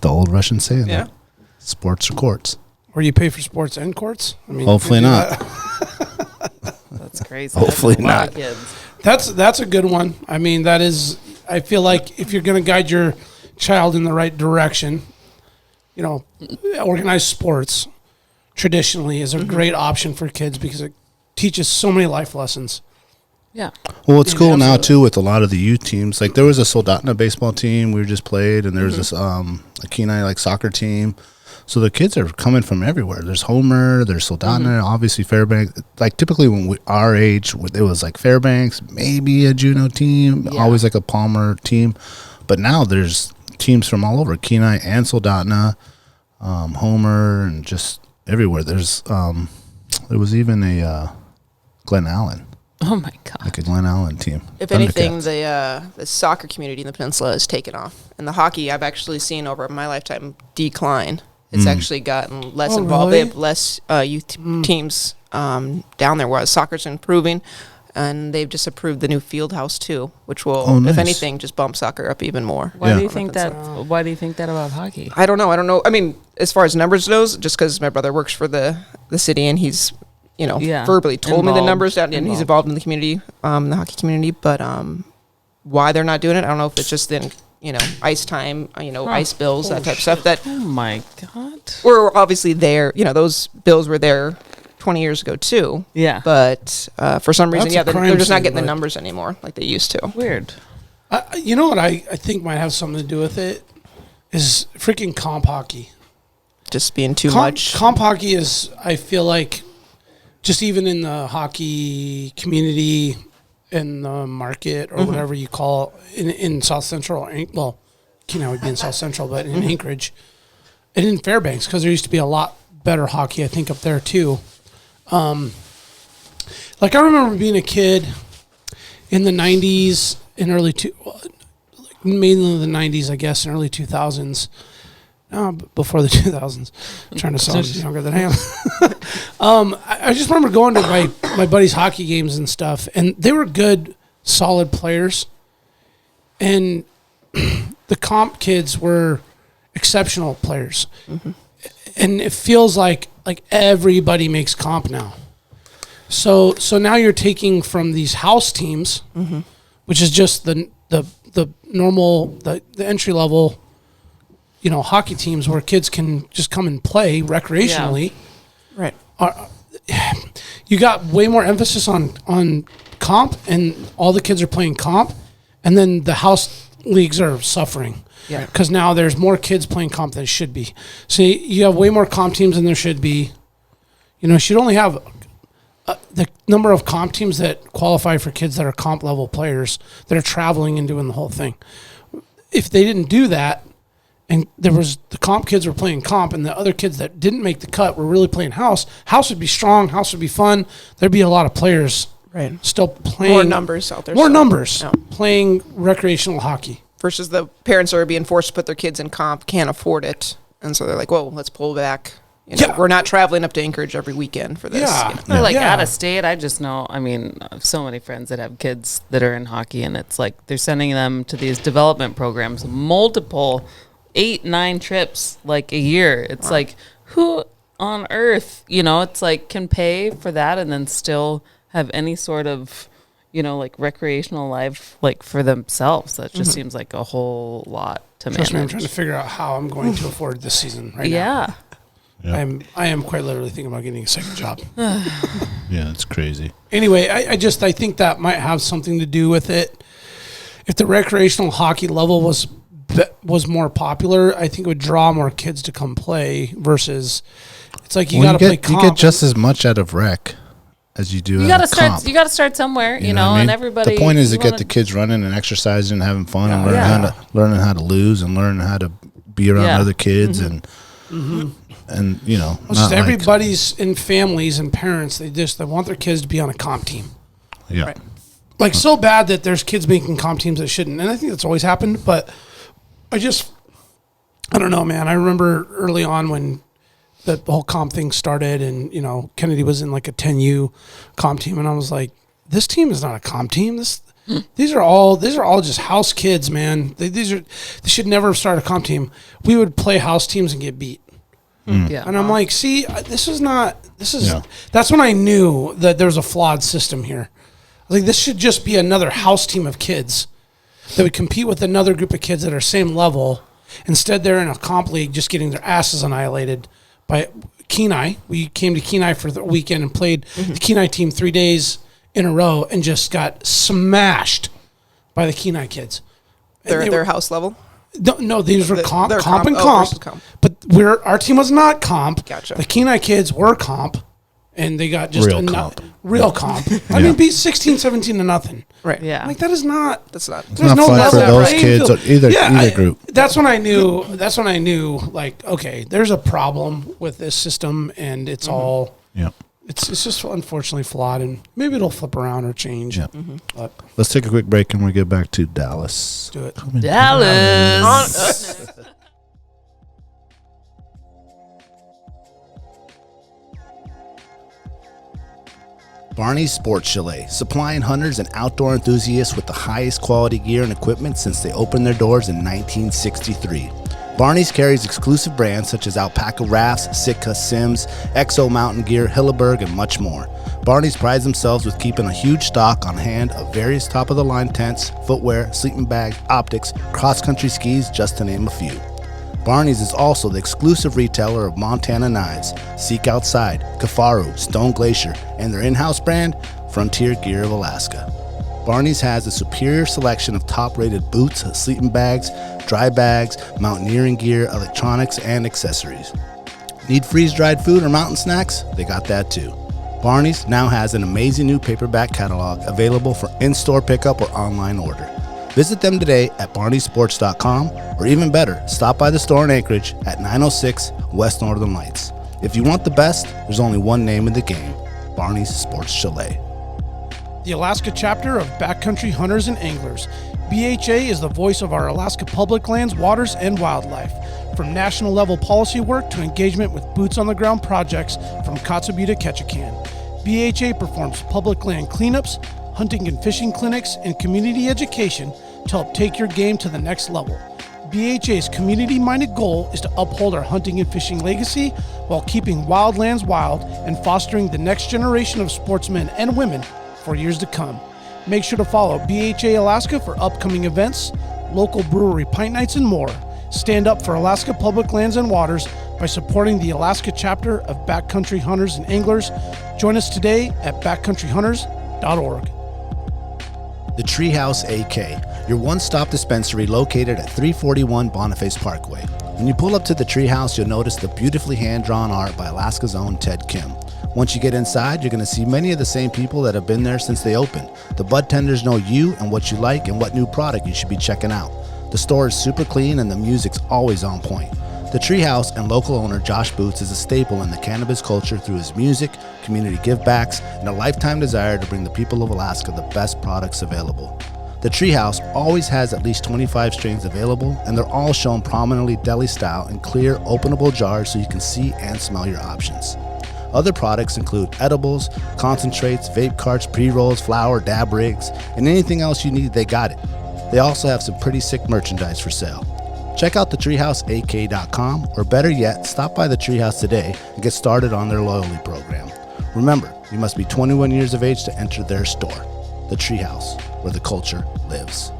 The old Russian saying. Yeah. That. Sports or courts. Or you pay for sports and courts? I mean, Hopefully you can do not. that. That's crazy. Hopefully That's a lot of not. kids. That's a good one. I mean, that is. I feel like if you're going to guide your child in the right direction, you know, organized sports traditionally is a great option for kids because it teaches so many life lessons. Yeah. Well, it's Yeah, cool now absolutely. too with a lot of the youth teams. Like there was a Soldotna baseball team we just played, and there was this a Kenai like soccer team. So the kids are coming from everywhere. There's Homer, there's Soldotna, obviously Fairbanks. Like typically when our age, it was like Fairbanks, maybe a Juneau team, Yeah. always like a Palmer team. But now there's teams from all over, Kenai and Soldotna, Homer, and just everywhere. There's there was even a Glen Allen. Oh my God. Like a Glen Allen team. If anything, Thundercats. the soccer community in the peninsula has taken off, and the hockey I've actually seen over my lifetime decline. It's actually gotten less Oh, involved. really? They have less youth teams down there, whereas soccer's improving, and they've just approved the new field house too, which will, Oh, nice. if anything, just bump soccer up even more. Why Yeah. do you think that? Why do you think that about hockey? I don't know. I mean, as far as numbers goes, just because my brother works for the city and he's, Yeah. verbally told me the Involved. numbers down, and he's involved in the community, the hockey community. But why they're not doing it, I don't know if it's just in ice time, ice bills, that type of stuff. That Oh my God. were obviously there. Those bills were there 20 years ago too. Yeah. But for some reason, That's a they're crime just not scene, getting the but- numbers anymore like they used to. Weird. You know what I think might have something to do with it is freaking comp hockey. Just being too much. Comp hockey is, I feel like, just even in the hockey community, in the market, or whatever you call it, in South Central, well, Kenai would be in South Central, but in Anchorage, and in Fairbanks, because there used to be a lot better hockey, I think, up there too. Like I remember being a kid in the 90s, mainly the 90s, I guess, and early 2000s. Before the 2000s. I'm trying to sound younger than I am. I just remember going to my buddies' hockey games and stuff, and they were good, solid players. And the comp kids were exceptional players. And it feels like everybody makes comp now. So now you're taking from these house teams, which is just the normal, the entry level, hockey teams where kids can just come and play recreationally. Right. You got way more emphasis on comp, and all the kids are playing comp, and then the house leagues are suffering. Yeah. Because now there's more kids playing comp than should be. So you have way more comp teams than there should be. You should only have the number of comp teams that qualify for kids that are comp level players that are traveling and doing the whole thing. If they didn't do that, and there was the comp kids were playing comp, and the other kids that didn't make the cut were really playing house, house would be strong, house would be fun. There'd be a lot of players still playing. More numbers out there. More so- numbers Yeah. playing recreational hockey. Versus the parents are being forced to put their kids in comp, can't afford it. And so they're like, whoa, let's pull back. Yeah. We're not traveling up to Anchorage every weekend for this. Yeah. Or like Yeah. out of state, I just know. I mean, I have so many friends that have kids that are in hockey, and it's like they're sending them to these development programs, multiple 8-9 trips like a year. It's like, who on earth, it's like can pay for that and then still have any sort of, like recreational life like for themselves. That just seems like a whole lot to Trust me, I'm manage. trying to figure out how I'm going to afford this season right now. Yeah. Yeah. I am quite literally thinking about getting a second job. Yeah, it's crazy. Anyway, I think that might have something to do with it. If the recreational hockey level was more popular, I think it would draw more kids to come play versus it's like you got to play comp. You get just as much out of rec as you do You out gotta of start. comp. You gotta start somewhere, You know what I mean? and everybody. The point is to you get wanna- the kids running and exercising and having fun and Yeah. learning how to lose and learning how to be around Yeah. other kids and you know, It's not just everybody's in families and parents. They want their kids to be on a comp team. yeah. Right. Like so bad that there's kids making comp teams that shouldn't, and I think that's always happened. But I don't know, man. I remember early on when the whole comp thing started, and Kennedy was in like a 10U comp team, and I was like, this team is not a comp team. These are all just house kids, man. They should never have started a comp team. We would play house teams and get beat. Yeah. And I'm like, see, that's when I knew that there was a flawed system here. Like, this should just be another house team of kids that would compete with another group of kids that are same level. Instead, they're in a comp league just getting their asses annihilated by Kenai. We came to Kenai for the weekend and played the Kenai team 3 days in a row and just got smashed by the Kenai kids. Their house level? No, these were comp and comp. versus comp. But our team was not comp. Gotcha. The Kenai kids were comp, and they got just real comp. I Yeah. mean, beat 16-17 to nothing. Right. Yeah. Like, that is not. That's not. There's not fun level for those playing kids field. or either group. That's when I knew. Like, okay, there's a problem with this system, and it's all. Yeah. It's just unfortunately flawed, and maybe it'll flip around or change. Yeah. But Let's take a quick break and we'll get back to Dallas. do it. Dallas. Barney's Sports Chalet, supplying hunters and outdoor enthusiasts with the highest quality gear and equipment since they opened their doors in 1963. Barney's carries exclusive brands such as Alpaca Rafts, Sitka Sims, Exo Mountain Gear, Hilleberg, and much more. Barney's prides themselves with keeping a huge stock on hand of various top-of-the-line tents, footwear, sleeping bags, optics, cross-country skis, just to name a few. Barney's is also the exclusive retailer of Montana knives, Seek Outside, Kafaru, Stone Glacier, and their in-house brand, Frontier Gear of Alaska. Barney's has a superior selection of top-rated boots, sleeping bags, dry bags, mountaineering gear, electronics, and accessories. Need freeze-dried food or mountain snacks? They got that too. Barney's now has an amazing new paperback catalog available for in-store pickup or online order. Visit them today at barneysports.com, or even better, stop by the store in Anchorage at 906 West Northern Lights. If you want the best, there's only one name in the game, Barney's Sports Chalet. The Alaska chapter of Backcountry Hunters and Anglers. BHA is the voice of our Alaska public lands, waters, and wildlife. From national level policy work to engagement with boots on the ground projects from Kotzebue to Ketchikan. BHA performs public land cleanups, hunting and fishing clinics, and community education to help take your game to the next level. BHA's community-minded goal is to uphold our hunting and fishing legacy while keeping wildlands wild and fostering the next generation of sportsmen and women for years to come. Make sure to follow BHA Alaska for upcoming events, local brewery pint nights, and more. Stand up for Alaska public lands and waters by supporting the Alaska chapter of Backcountry Hunters and Anglers. Join us today at backcountryhunters.org. The Treehouse AK, your one-stop dispensary located at 341 Boniface Parkway. When you pull up to the Treehouse, you'll notice the beautifully hand-drawn art by Alaska's own Ted Kim. Once you get inside, you're going to see many of the same people that have been there since they opened. The bud tenders know you and what you like and what new product you should be checking out. The store is super clean and the music's always on point. The Treehouse and local owner Josh Boots is a staple in the cannabis culture through his music, community givebacks, and a lifetime desire to bring the people of Alaska the best products available. The Treehouse always has at least 25 strains available, and they're all shown prominently deli style in clear, openable jars so you can see and smell your options. Other products include edibles, concentrates, vape carts, pre-rolls, flour, dab rigs, and anything else you need, they got it. They also have some pretty sick merchandise for sale. Check out thetreehouseak.com, or better yet, stop by the Treehouse today and get started on their loyalty program. Remember, you must be 21 years of age to enter their store. The Treehouse, where the culture lives.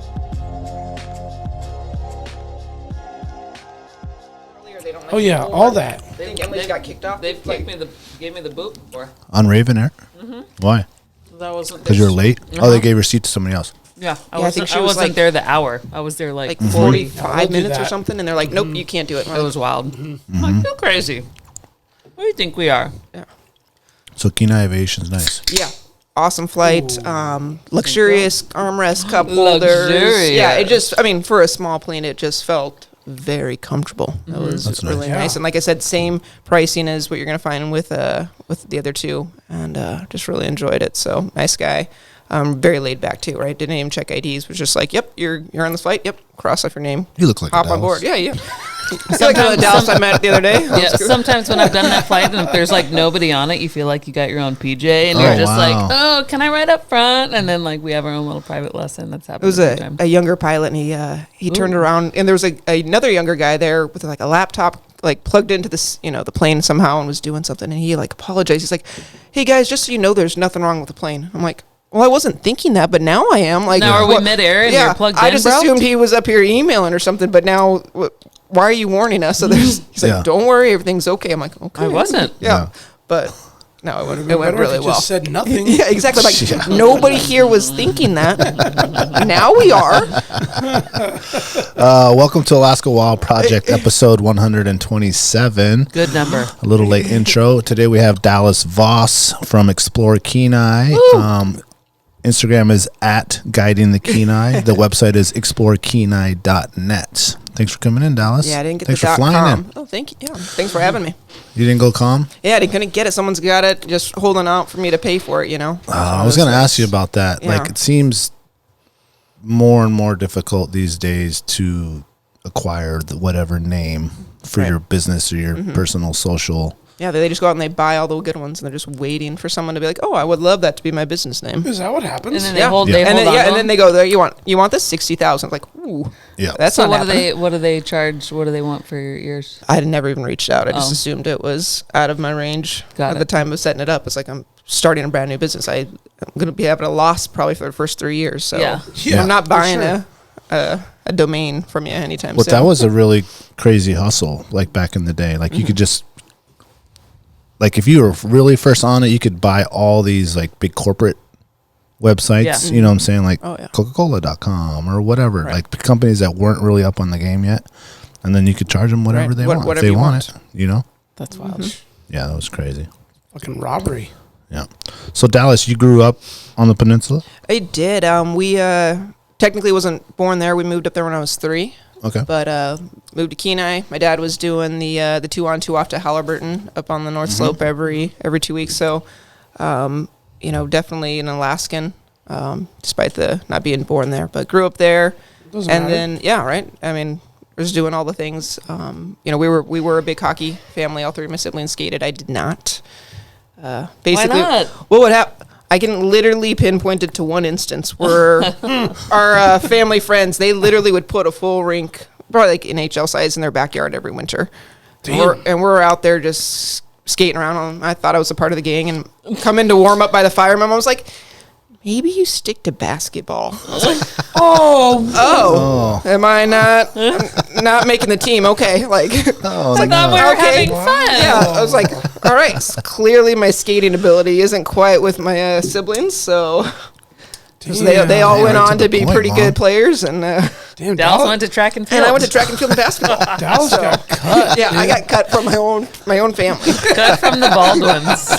Oh yeah, all that. Emily got kicked off. They've gave me the boot before. On Raven Air? Why? That wasn't Because you're late? Oh, they gave your seat to somebody else. Yeah, I think she I was wasn't like- there the hour. I was there like 45 We'll do minutes or that. something, and they're like, nope, you can't do it. It was wild. I'm like, you're crazy. What do you think we are? So Kenai Aviation's nice. Yeah. Awesome flight, luxurious armrest, cup holders. Luxurious. Yeah, it just, I mean, for a small plane, it just felt very comfortable. It was That's really nice. nice. And like I said, same pricing as what you're going to find with the other two, and just really enjoyed it. So nice guy. Very laid back too, right? Didn't even check IDs. Was just like, yep, you're on this flight. Yep, cross off your name. You look like a Hop on Dallas. board. Yeah. Like the Dallas I met the other day. Yeah, sometimes when I've done that flight and if there's like nobody on it, you feel like you got your own PJ and you're just like, oh, can I ride up front? And then like we have our own little private lesson that's happened. It was a younger pilot, and he turned around, and there was another younger guy there with like a laptop like plugged into this, the plane somehow, and was doing something, and he like apologized. He's like, hey guys, just so you know, there's nothing wrong with the plane. I'm like, well, I wasn't thinking that, but now I am. Like, now are we midair and you're plugged in, I just assumed he was up here emailing or something, but now why are you warning us? So he's like, don't worry, everything's okay. I'm like, okay. I wasn't. Yeah. But no, it went really well. Just said nothing. Yeah, exactly. Like nobody here was thinking that. Now we are. Welcome to Alaska Wild Project, episode 127. Good number. A little late intro. Today we have Dallas Voss from Explore Kenai. Instagram is at Guiding the Kenai. The website is explorekenai.net. Thanks for coming in, Dallas. Yeah, I didn't get Thanks the for flying .com. in. Oh, thank you. Yeah, thanks for having me. You didn't go com? Yeah, I couldn't get it. Someone's got it, just holding out for me to pay for it. I was going to ask you about that. Yeah. Like, it seems more and more difficult these days to acquire whatever name for your business or your personal social. Yeah, they just go out and they buy all the good ones, and they're just waiting for someone to be like, "Oh, I would love that to be my business name." Is that what happens? And then they hold. They and hold then, on and then they go, "There, you want this 60,000?" Like, ooh, yeah, that's so not what happening. do they charge? What do they want for your ears? I had never even reached out. I just assumed it was out of my range at the time of setting it up. It's like I'm starting a brand new business. I'm going to be having a loss probably for the first 3 years. So I'm not buying a domain from you anytime soon. That was a really crazy hustle, like back in the day. Like you could just, like if you were really first on it, you could buy all these like big corporate websites. Yeah. You know what I'm saying? Like Coca-Cola.com or whatever. Right. Like companies that weren't really up on the game yet. And then you could charge them whatever they want. If they want it, That's wild. Yeah, that was crazy. Fucking robbery. Yeah. So Dallas, you grew up on the peninsula? I did. We technically wasn't born there. We moved up there when I was 3. Okay. But moved to Kenai. My dad was doing the 2-on 2-off to Halliburton up on the North Slope every 2 weeks. So, definitely an Alaskan, despite the not being born there. But grew up there, then I mean, was doing all the things. We were a big hockey family. All 3 of my siblings skated. I did not. Basically, why not? What would happen? I can literally pinpoint it to one instance where our family friends, they literally would put a full rink, probably like NHL size, in their backyard every winter. We're out there just skating around. I thought I was a part of the gang, and come in to warm up by the fire. My mom was like, maybe you stick to basketball. I was like, oh, am I not making the team? Okay, like, I thought we were having fun. Yeah, I was like, all right. So clearly, my skating ability isn't quite with my siblings, so they all went on to be pretty good players. And Dallas went to track and field. And I went to track and field and basketball. Dallas got cut. Yeah, I got cut from my own family. Cut from the Baldwins.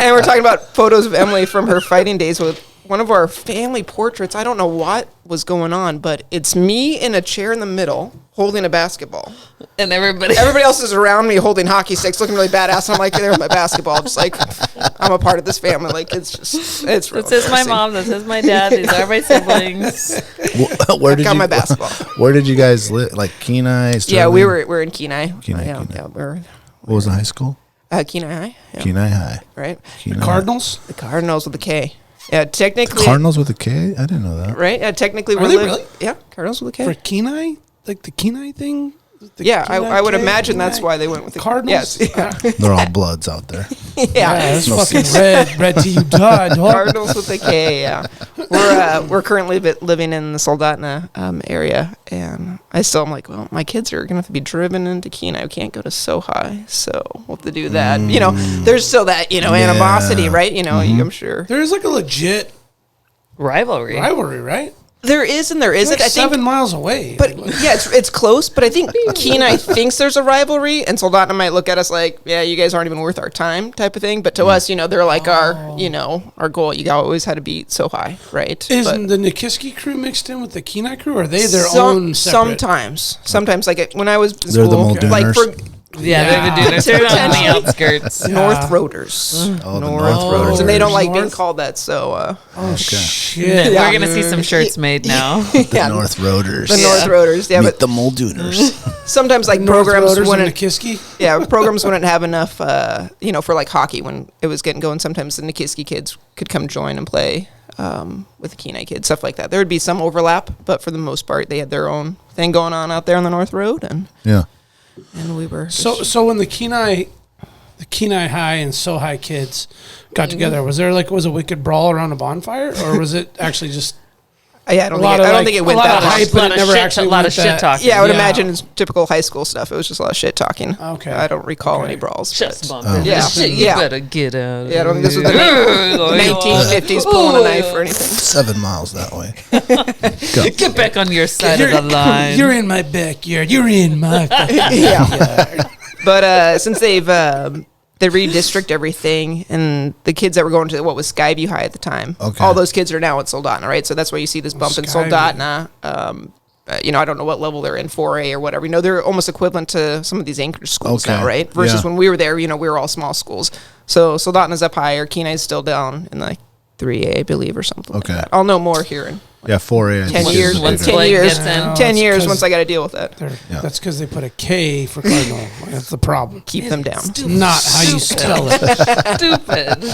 And we're talking about photos of Emily from her fighting days with one of our family portraits. I don't know what was going on, but it's me in a chair in the middle holding a basketball. And everybody else is around me holding hockey sticks, looking really badass. And I'm like, there's my basketball. Just like, I'm a part of this family. Like, it's really This is my mom. This is my dad. These are my siblings. Where did got my basketball. Where did you guys live? Like Kenai? Yeah, we're in Kenai. Kenai. Yeah, what was the high school? Kenai High. Yeah. Kenai High. Right. Kenai. The Cardinals? The Cardinals with a K. Yeah, technically. Cardinals with a K? I didn't know that. Right? Yeah, technically Are they really? Yeah, Cardinals with a K. For Kenai? Like the Kenai thing? I would imagine that's why they went with the Cardinals. Yes. Yeah. They're all bloods out there. Yeah. That's fucking red till you die, dog. Cardinals with a K, yeah. We're currently living in the Soldotna area, and I'm like, well, my kids are gonna have to be driven into Kenai. We can't go to Sohi, so we'll have to do that. There's still that animosity, right? I'm sure There is like a legit Rivalry, right? there is and there isn't. Like I think 7 miles away. But yeah, it's close. But I think Kenai thinks there's a rivalry, and Soldotna might look at us like, yeah, you guys aren't even worth our time, type of thing. But to us, they're like our goal. You always had to beat Sohi, right? Isn't the Nikiski crew mixed in with the Kenai crew? Or are they their own separate? Sometimes like when I was in They're the school, like Muldooners. Yeah, they've been doing their thing on the outskirts. North Roaders. Oh, the North North Roaders. And they don't like being North? called that, so Shit. We're gonna see some shirts made now. The yeah, North Roaders. the North Roaders. Yeah, Meet but the Muldooners. sometimes like North programs Roaders and wouldn't. Nikiski. Yeah, programs wouldn't have enough. For like hockey when it was getting going. Sometimes the Nikiski kids could come join and play with the Kenai kids, stuff like that. There would be some overlap, but for the most part, they had their own thing going on out there on the North Road, and Yeah. we were So when the Kenai High and So High kids got together, was a wicked brawl around a bonfire, or was it actually just Yeah, I don't think it went a lot that of long. hype, but it never actually a lot went of shit that- talking. Yeah, I would Yeah. imagine it's typical high school stuff. It was just a lot of shit talking. Okay. I don't recall Okay. any brawls. Just but- bumping. Yeah. Shit, you Yeah. better get out. Yeah, I don't think this was the 1950s pulling a knife or anything. 7 miles that way. Get back on your side of the line. You're in my backyard. You're in my Yeah. But since they redistrict everything, and the kids that were going to what was Skyview High at the time, Okay. all those kids are now at Soldotna, right? So that's why you see this bump in Skyview. Soldotna. I don't know what level they're in, 4A or whatever. They're almost equivalent to some of these anchor schools Okay. now, right? Versus Yeah. when we were there, we were all small schools. So Soldotna's up higher, Kenai's still down in like 3A, I believe, or something Okay. like that. I'll know more here in Yeah, 4A. I 10 think, years. is Once bigger. Blake 10 years. gets in. 10 it's years 'cause once I got to deal with that. Yeah. That's because they put a K for Cardinal. That's the problem. Keep them down. Not how you spell it. Stupid.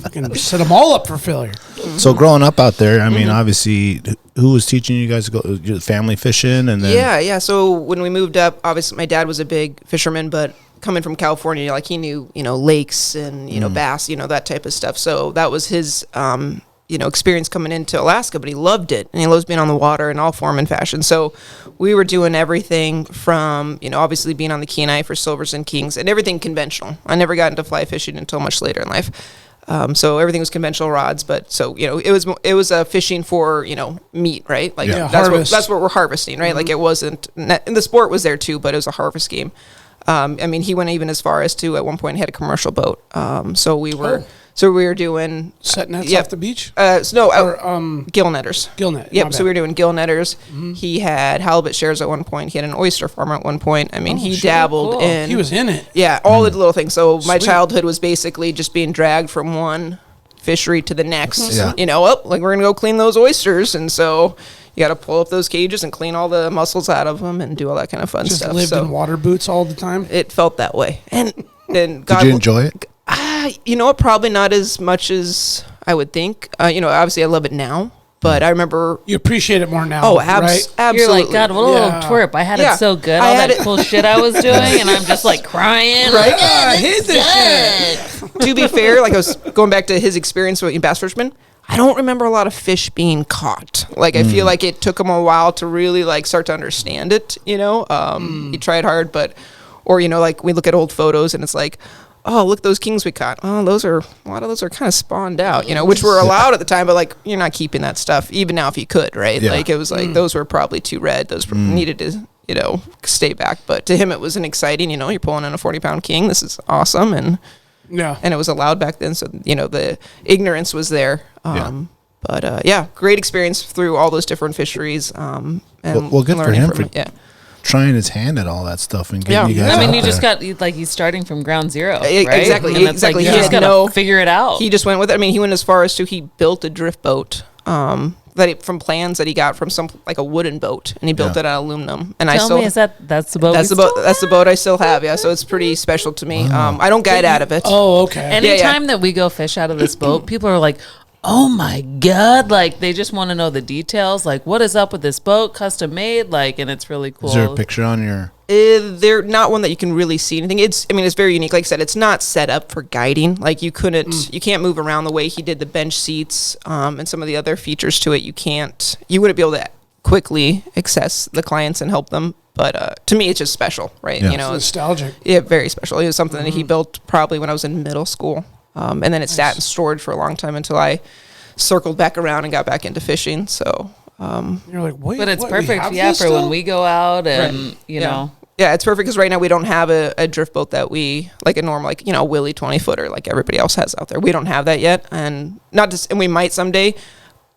Fucking set them all up for failure. So growing up out there, I mean, obviously, who was teaching you guys to go? Your family fishing, and then Yeah. So when we moved up, obviously my dad was a big fisherman, but coming from California, like he knew, lakes and, bass, that type of stuff. So that was his, experience coming into Alaska, but he loved it, and he loves being on the water in all form and fashion. So we were doing everything from, obviously being on the Kenai for silvers and kings, and everything conventional. I never got into fly fishing until much later in life. So everything was conventional rods, but so it was fishing for meat, right? Like Yeah, that's harvest. what we're harvesting, right? Like it wasn't, and the sport was there too, but it was a harvest game. He went even as far as to at one point had a commercial boat. So we were doing Set nets Yep. off the beach? gill netters. Gill net. Yep. my So bad. we were doing gill netters. He had halibut shares at one point. He had an oyster farm at one point. he shit. dabbled Cool. in. He was in it. Yeah, all the little things. So my Sweet. childhood was basically just being dragged from one fishery to the next. Yeah. We're gonna go clean those oysters, and so you got to pull up those cages and clean all the mussels out of them and do all that kind of fun Just stuff. lived So in water boots all the time. it felt that way, and then did you enjoy it? Probably not as much as I would think. Obviously I love it now, but I remember. You appreciate it more now. Oh, right? absolutely. You're like, God, what a Yeah. little twerp. I had Yeah. it so good. I All had that it- cool shit I was doing, and I'm just like crying. Right? Like, I hate this shit. To be fair, like I was going back to his experience with bass fisherman, I don't remember a lot of fish being caught. Like I feel like it took him a while to really start to understand it. He tried hard, but like we look at old photos and it's like, oh, look, those kings we caught. Oh, a lot of those are kind of spawned out, which were allowed at the time, but like you're not keeping that stuff even now if you could, right? Yeah. Like it was like those were probably too red. Those needed to stay back. But to him it was an exciting. You're pulling in a 40-pound king. This is awesome, and it was allowed back then. So the ignorance was there. But great experience through all those different fisheries. And Well, good for learning him from for it. Yeah. trying his hand at all that stuff and getting you Yeah. guys I mean, out you just there. got he's starting from ground zero, right? Exactly, And it's exactly. Like, He you just had gotta figure it out. He just went with it. He went as far as to he built a drift boat. From plans that he got from a wooden boat, and he built Yeah. it out of aluminum. And Tell me, that's the boat? that's the boat. That's the boat I still have. Yeah, so it's pretty special to me. I don't guide out of it. Oh, okay. Anytime that we go fish out of this boat, people are like, oh my God. Like, they just want to know the details. Like, what is up with this boat? Custom made? Like, and it's really cool. Is there a picture on your? They're not one that you can really see anything. It's very unique. Like I said, it's not set up for guiding. Like you can't move around the way he did the bench seats, and some of the other features to it. You wouldn't be able to quickly access the clients and help them. But to me, it's just special, right? Yeah. It's nostalgic. Yeah, very special. It was something that he built probably when I was in middle school. And then it sat in storage for a long time until I circled back around and got back into fishing. So, You're like, wait, But it's what, we perfect, have yeah, this for still? when we go out and, you know. Yeah, it's perfect because right now we don't have a drift boat that we, like a normal, Willie 20-footer like everybody else has out there. We don't have that yet. And we might someday.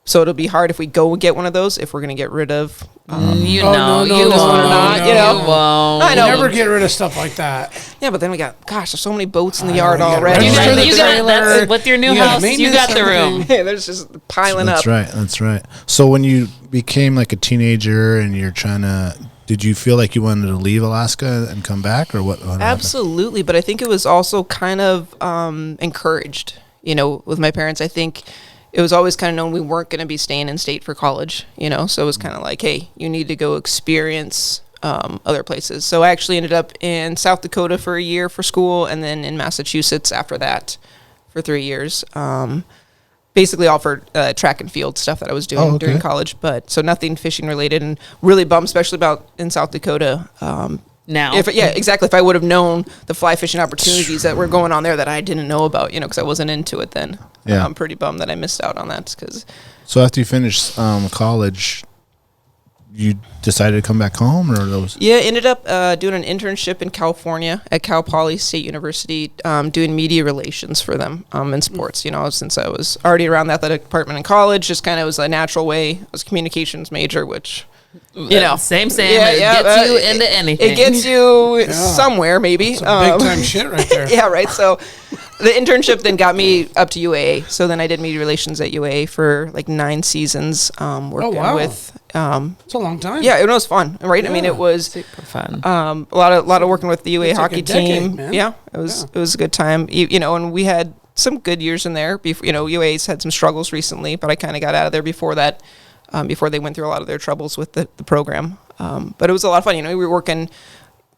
So it'll be hard if we go and get one of those if we're going to get rid of. You no, know, no, you no, won't. no, you know. You won't. I know. Never get rid of stuff like that. Yeah, but then we got, gosh, there's so many boats in the yard you gotta already. You register got, the you got trailer. that's, with your new You got house. You maintenance, got the room. everything. Yeah, there's just piling That's up. right. That's right. So when you became like a teenager and you're trying to, did you feel like you wanted to leave Alaska and come back, or what happened? Absolutely, but I think it was also kind of encouraged, with my parents. I think it was always kind of known we weren't going to be staying in state for college, so it was kind of like, hey, you need to go experience other places. So I actually ended up in South Dakota for a year for school, and then in Massachusetts after that for 3 years. Basically all for track and field stuff that I was doing during college, but so nothing fishing related, and really bummed, especially about in South Dakota. Now. Exactly. If I would have known the fly fishing opportunities that were going on there that I didn't know about, because I wasn't into it then. Yeah. I'm pretty bummed that I missed out on that. So after you finished college, you decided to come back home, or those? Yeah, ended up doing an internship in California at Cal Poly State University, doing media relations for them in sports. Since I was already around the athletic department in college, just kind of was a natural way. I was a communications major, which Same. Yeah, It gets you into anything. It gets you somewhere, maybe. Big time shit right there. Yeah, right. So the internship then got me up to UAA. So then I did media relations at UAA for like 9 seasons. Working with. It's a long time. Yeah, it was fun, right? I mean, it was super fun. a lot of working with the UAA It's like hockey a decade, team. man. Yeah, it was a good time. And we had some good years in there. Before, UAA's had some struggles recently, but I kind of got out of there before that. Before they went through a lot of their troubles with the program. But it was a lot of fun. We were working,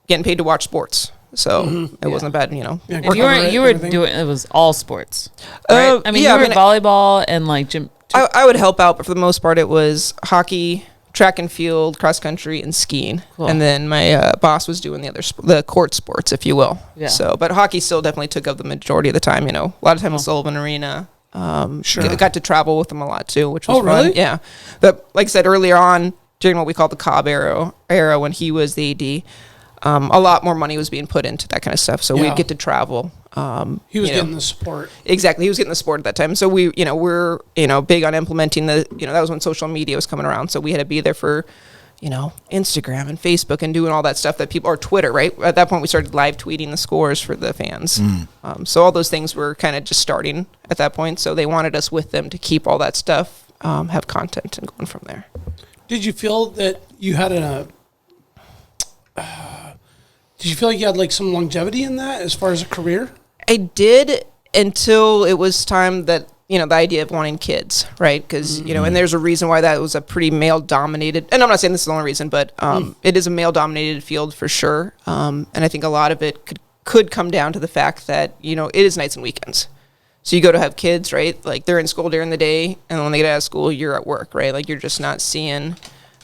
getting paid to watch sports. So it wasn't bad, Yeah, And you were doing, it was all sports, right? You were in volleyball and like gym. I would help out, but for the most part, it was hockey, track and field, cross country, and skiing. Cool. And then my boss was doing the court sports, if you will. Yeah. So, but hockey still definitely took up the majority of the time. A lot of time in Sullivan Arena. Sure. Got to travel with them a lot too, which was fun. Really? Yeah. But like I said earlier on, during what we call the Cobb era when he was the AD, a lot more money was being put into that kind of stuff. So we'd get to travel. He was getting the support. Exactly. He was getting the support at that time. So we're big on implementing that was when social media was coming around. So we had to be there for, Instagram and Facebook and doing all that stuff that people, or Twitter, right? At that point, we started live tweeting the scores for the fans. So all those things were kind of just starting at that point. So they wanted us with them to keep all that stuff, have content, and going from there. Did you feel that you had did you feel like you had like some longevity in that as far as a career? I did, until it was time that, the idea of wanting kids, right? Because, and there's a reason why that was a pretty male-dominated, and I'm not saying this is the only reason, but it is a male-dominated field for sure. And I think a lot of it could come down to the fact that, it is nights and weekends. So you go to have kids, right? Like they're in school during the day, and when they get out of school, you're at work, right? Like you're just not seeing.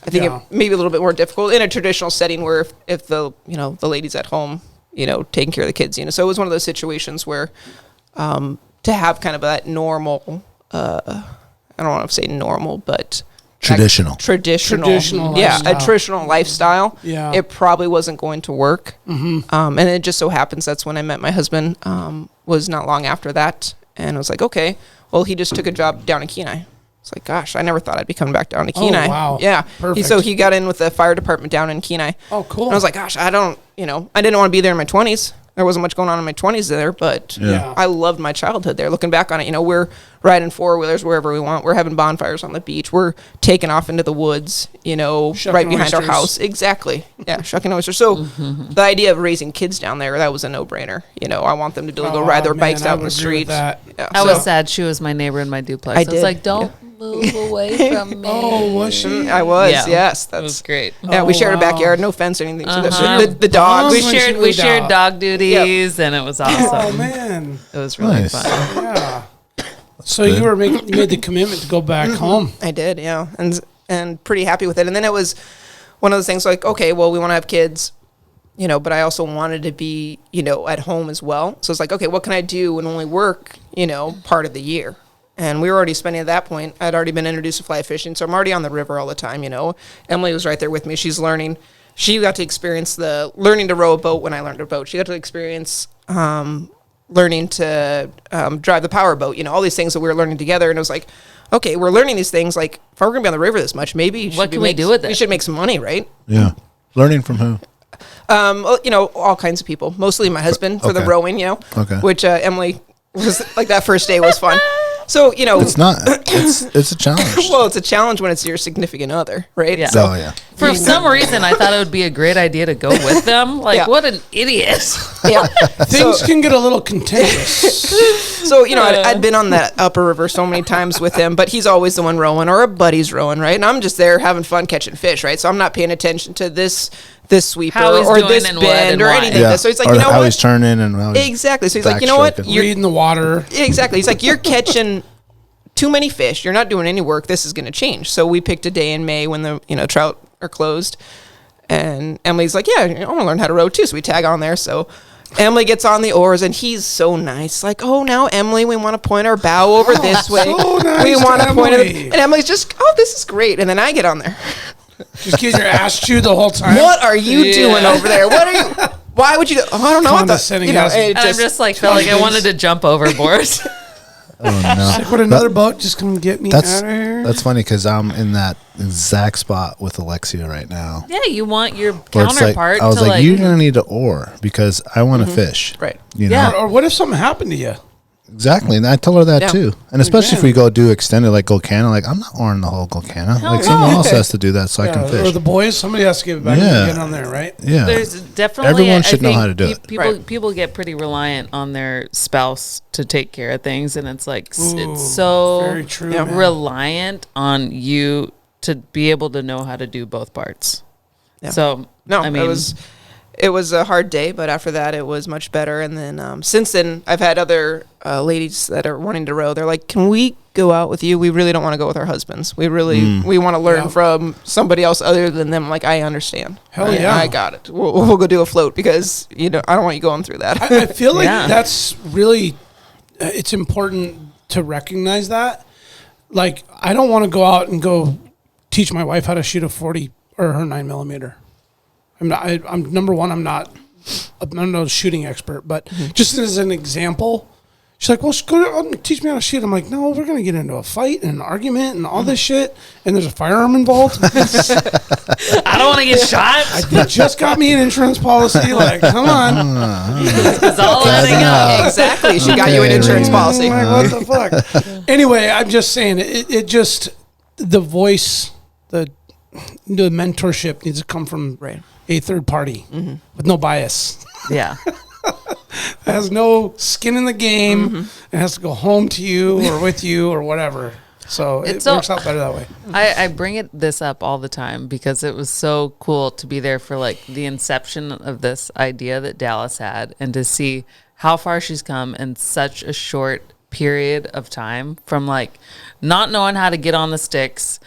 I think it may be a little bit more difficult in a traditional setting where if the the lady's at home, taking care of the kids, So it was one of those situations where to have kind of that normal, I don't want to say normal, but Traditional. Traditional yeah, lifestyle. a traditional lifestyle. Yeah. It probably wasn't going to work. And it just so happens that's when I met my husband. Was not long after that, and I was like, okay, well, he just took a job down in Kenai. It's like, gosh, I never thought I'd be coming back down to Kenai. Oh, wow. Yeah. Perfect. So he got in with the fire department down in Kenai. Oh, cool. And I was like, gosh, I didn't want to be there in my 20s. There wasn't much going on in my 20s there, but Yeah. I loved my childhood there. Looking back on it, we're riding 4-wheelers wherever we want. We're having bonfires on the beach. We're taking off into the woods, Shucking right behind our oysters. house. Exactly. Yeah, shucking oysters. So the idea of raising kids down there, that was a no-brainer. I want them to be able to go ride their bikes out in the streets. That. Yeah, I so- was sad. She was my neighbor in my duplex. I I was did. like, don't move away from me. Oh, was she? I was, Yeah. yes. That was great. Yeah, we Oh, shared a wow. backyard. No fence or anything. So Uh-huh. the dogs. We when she shared moved out. dog duties, and it was awesome. Oh man. It was really Nice. fun. Yeah. So you made the commitment to go back home. I did, yeah, and pretty happy with it. And then it was one of those things like, okay, well, we want to have kids, but I also wanted to be, at home as well. So it's like, okay, what can I do and only work, part of the year? And we were already spending at that point. I'd already been introduced to fly fishing, so I'm already on the river all the time. Emily was right there with me. She's learning. She got to experience learning to row a boat when I learned to boat. She got to experience learning to drive the powerboat. All these things that we were learning together, and it was like, okay, we're learning these things. Like, if we're gonna be on the river this much, maybe What can we do with it? We should make some money, right? Yeah. Learning from who? Well, all kinds of people. Mostly my husband for the Okay. rowing. Okay. Which Emily was like, that first day was fun. So It's not. It's a challenge. well, it's a challenge when it's your significant other, right? Yeah. Oh yeah. For some reason, I thought it would be a great idea to go with them. Like, Yeah. what an idiot. Yeah. Things can get a little contentious. So, I'd been on that upper river so many times with him, but he's always the one rowing or a buddy's rowing, right? And I'm just there having fun catching fish, right? So I'm not paying attention to this sweeper How he's or doing this and what bend and or why. anything. Yeah. So he's like, Or you know how what? he's turning and how he's Exactly. So he's like, you know what? backstroking. You're Reading the water. exactly. He's like, you're catching too many fish. You're not doing any work. This is going to change. So we picked a day in May when the trout are closed, and Emily's like, yeah, I want to learn how to row too. So we tag on there. So Emily gets on the oars, and he's so nice. Like, oh, now Emily, we want to point our bow over this way. so nice we want to point Emily. it, and Emily's just, oh, this is great. And then I get on there. Just getting your ass chewed the whole time. What are you Yeah. doing over there? What are you? Why would you? Oh, I don't know. Condescending ass. It And I'm just like, felt like I wanted to jump overboard. Oh no. Like, would another boat just come get me That's out of here? that's funny because I'm in that exact spot with Alexia right now. Yeah, you want your Where it's like, counterpart I was to like, like. you're gonna need an oar because I want to fish. Right. You know? Yeah. Or what if something happened to you? Exactly. And I told her that Yeah. too. And especially if we go do extended like Golcana, like I'm not oaring the whole Golcana. Hell Like someone no. else has to do that so I can Or fish. the boys, somebody has to give it back Yeah. and get on there, right? Yeah. There's definitely Everyone I should know think how to do it. People Right. people get pretty reliant on their spouse to take care of things, and it's like Ooh, it's so very true, Yeah. man. reliant on you to be able to know how to do both parts. Yeah. So No, I mean, it was a hard day, but after that, it was much better. And then since then, I've had other ladies that are wanting to row. They're like, "Can we go out with you? We really don't want to go with our husbands. We really we want to learn Yeah. from somebody else other than them." Like, I understand. Hell I- yeah. I got it. We'll go do a float because I don't want you going through that. I feel like Yeah. that's really, it's important to recognize that. Like, I don't want to go out and go teach my wife how to shoot a 40 or her 9mm. I'm number one. I'm not a shooting expert, but just as an example, she's like, "Well, teach me how to shoot." I'm like, "No, we're gonna get into a fight and an argument and all this shit, and there's a firearm involved." I don't want to get shot. They just got me an insurance policy. Like, come on. It's all adding up. Exactly. She got you an Okay, insurance man. policy. Like, what the fuck? Anyway, I'm just saying it just the voice, the mentorship needs to come from Right. a third party with no bias. Yeah. It has no skin in the game. It has to go home to you or with you or whatever. So it It's so- works out better that way. I bring this up all the time because it was so cool to be there for like the inception of this idea that Dallas had and to see how far she's come in such a short period of time from like not knowing how to get on the sticks,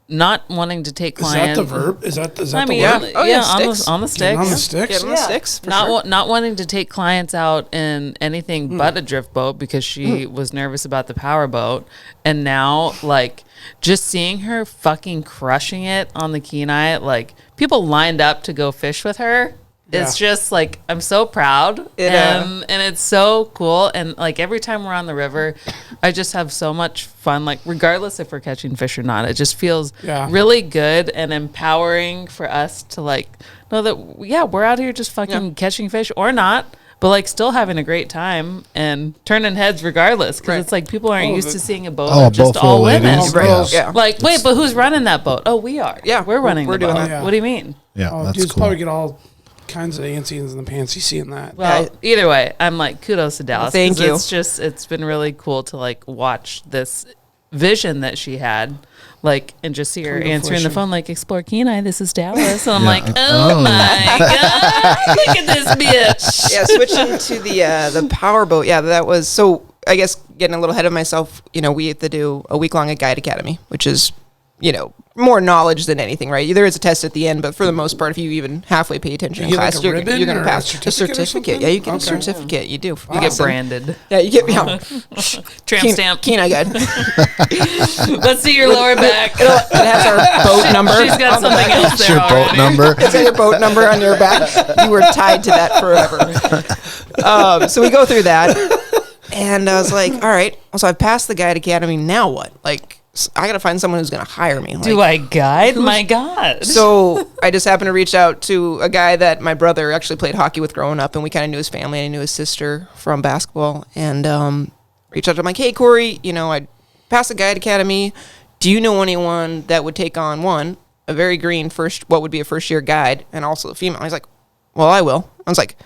not wanting to take Is clients. that the verb? Is that I the mean, word? Yeah. Oh, yeah, on sticks. the Getting on the sticks. sticks? Get on the sticks. For Not sure. not wanting to take clients out in anything but a drift boat because she was nervous about the power boat, and now like just seeing her fucking crushing it on the Kenai, like people lined up to go fish with her. It's Yeah. just like I'm so proud, and it's so cool. And like every time we're on the river, I just have so much fun. Like regardless if we're catching fish or not, it just feels really good and empowering for us to like know that we're out here just fucking catching fish or not, but like still having a great time and turning heads regardless because it's like people aren't used to seeing a boat of just boat full all of women. ladies. All girls. Yeah. Like wait, but who's running that boat? Oh, we are. Yeah, we're running. we're the doing boat. that. What do you mean? Yeah, Oh, that's dudes cool. probably get all kinds of antsies in the pantsy seeing that. Well, either way, I'm like kudos to Dallas. Thank 'cause you. It's been really cool to like watch this vision that she had, like, and just see her Come to answering the fruition. phone like, "Explore Kenai, this is Dallas," and I'm like, "Oh Oh. my god, look at this bitch!" Yeah, switching to the power boat. Yeah, that was so. I guess getting a little ahead of myself. We have to do a week long at Guide Academy, which is more knowledge than anything, right? There is a test at the end, but for the most part, if you even halfway pay attention in class, you're going to pass. A certificate. Yeah, you get a certificate. You do. Wow. You get branded. Yeah, you get Tramp stamp. Kenai guide. Let's see your lower back. It has our boat number. She's got something else there Your boat already. number. It's got your boat number on your back. You were tied to that forever. So we go through that, and I was like, all right. So I've passed the guide academy. Now what? Like, I got to find someone who's going to hire me. Like, Do I guide? My God. So I just happened to reach out to a guy that my brother actually played hockey with growing up, and we kind of knew his family, and I knew his sister from basketball, and reached out to him like, hey, Corey, I passed the guide academy. Do you know anyone that would take on a very green what would be a first year guide, and also a female? He's like, well, I will. I was like,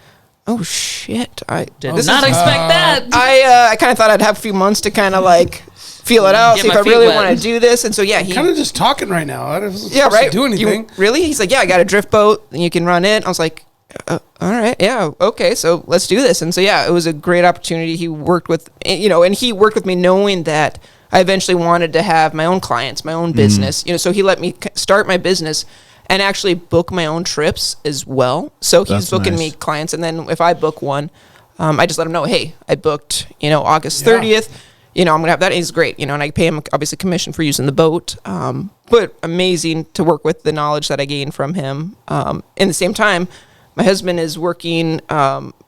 oh shit! I did not expect that. I kind of thought I'd have a few months to kind of like feel it out, Get see if my I feet really wet. want to do this. And so he Kind of just talking right now. I don't do anything. Really? He's like, yeah, I got a drift boat and you can run it. I was like, all right, yeah, okay, so let's do this. And so it was a great opportunity. He worked with and he worked with me knowing that I eventually wanted to have my own clients, my own business. So he let me start my business and actually book my own trips as well. So he's booking me clients, and then if I book one, I just let him know, hey, I booked, August 30th. I'm going to have that. He's great, and I pay him obviously commission for using the boat. But amazing to work with the knowledge that I gained from him. In the same time, my husband is working,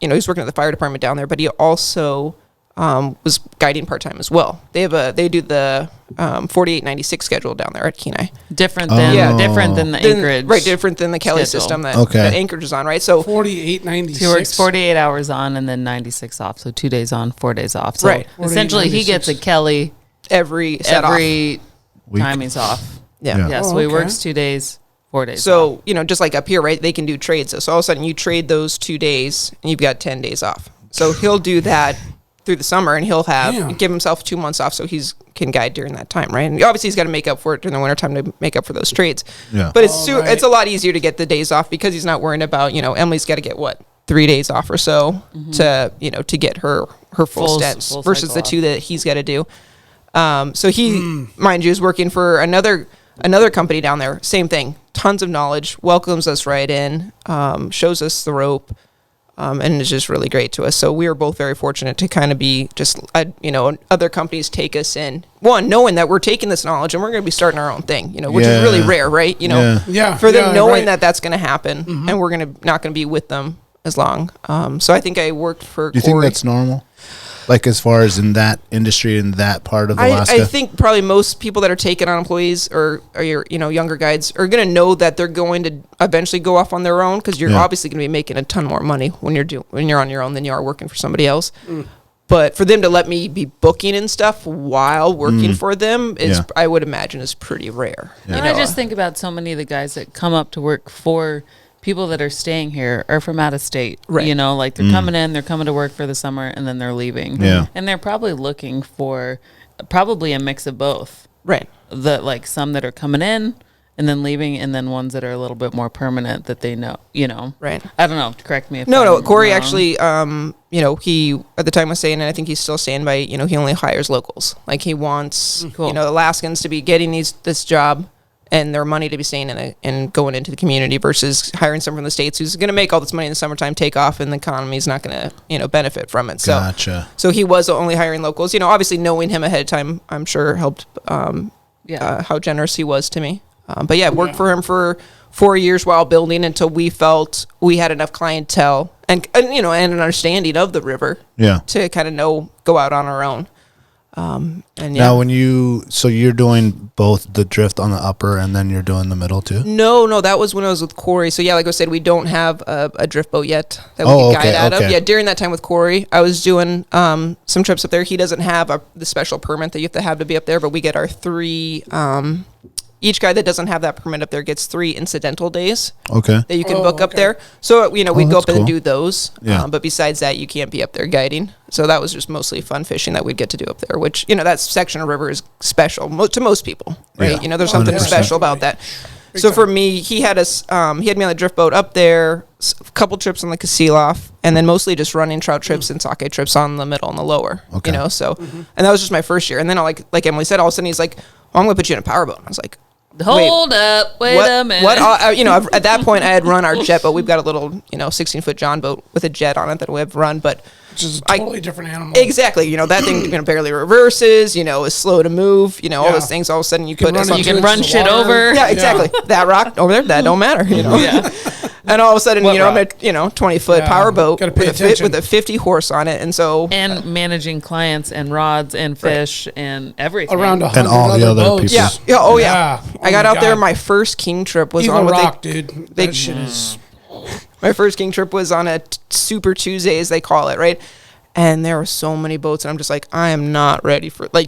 he's working at the fire department down there, but he also was guiding part-time as well. They do the 48-96 schedule down there at Kenai. Different than the Anchorage. Right, different than the Kelly schedule. system that Anchorage is on, right? So 48-96. He works 48 hours on and then 96 off. So 2 days on, 4 days off. So Right. essentially he gets a Kelly every time he's off. Yeah. Yeah, so he works 2 days, 4 days off. So, just like up here, right, they can do trades. So all of a sudden you trade those 2 days and you've got 10 days off. So he'll do that through the summer, and he'll give himself 2 months off so can guide during that time, right? And obviously he's got to make up for it during the wintertime to make up for those trades. Yeah. But it's a lot easier to get the days off because he's not worrying about, Emily's got to get 3 days off or so to get her full stats versus the 2 that he's got to do. So he, mind you, is working for another company down there. Same thing, tons of knowledge, welcomes us right in, shows us the rope. And it's just really great to us. So we are both very fortunate to kind of be just, other companies take us in. One, knowing that we're taking this knowledge and we're going to be starting our own thing, which is really rare, right? For them knowing that that's going to happen and we're not going to be with them as long. So I think I worked for Do you think that's normal? Like as far as in that industry, in that part of Alaska? I think probably most people that are taking on employees or your younger guides are going to know that they're going to eventually go off on their own because you're obviously going to be making a ton more money when you're on your own than you are working for somebody else. But for them to let me be booking and stuff while working for them is, I would imagine, is pretty rare. And I just think about so many of the guys that come up to work for people that are staying here are from out of state, right? Like they're coming in, they're coming to work for the summer, and then they're leaving. Yeah, and they're probably looking for a mix of both, right? Like some that are coming in and then leaving, and then ones that are a little bit more permanent that they know, right? I don't know. Correct me if no. Corey actually, he at the time was saying, and I think he's still saying by, he only hires locals. Like he wants, Alaskans to be getting this job and their money to be staying and going into the community versus hiring someone from the States who's going to make all this money in the summertime, take off, and the economy is not going to, benefit from it. So, gotcha. So he was only hiring locals. Obviously knowing him ahead of time, I'm sure helped how generous he was to me. But worked for him for 4 years while building until we felt we had enough clientele and an understanding of the river to kind of go out on our own. Now when you're doing both the drift on the upper and then you're doing the middle too? No, that was when I was with Corey. So like I said, we don't have a drift boat yet that we can guide out of. Yeah, during that time with Corey, I was doing some trips up there. He doesn't have the special permit that you have to be up there, but we get our 3 each guy that doesn't have that permit up there gets 3 incidental days that you can book up there. So, we'd go up and do those. Yeah. But besides that, you can't be up there guiding. So that was just mostly fun fishing that we'd get to do up there, which, that section of river is special to most people, right? Yeah. There's something 100%. Special about that. So for me, he had me on the drift boat up there, a couple trips on the Kasilof, and then mostly just running trout trips and sockeye trips on the middle and the lower, so, and that was just my first year. And then like Emily said, all of a sudden he's like, well, I'm going to put you in a powerboat. I was like, Hold up. Wait a minute. At that point, I had run our jet boat. We've got a little, 16-foot John boat with a jet on it that we have run, but which is a totally different animal. Exactly. That thing barely reverses, is slow to move, all those things. All of a sudden you can run shit over. Yeah, exactly. That rock over there, that don't matter, Yeah. And all of a sudden, I'm a 20-foot power boat with a 50 horse on it. And managing clients and rods and fish and everything. Around 100 and all the other boats. people. Yeah. Oh, yeah. I got out there. My first king trip was Eagle on Rock, dude. That shit is... My first king trip was on a Super Tuesday, as they call it, right? And there were so many boats, and I'm just like, I am not ready for, this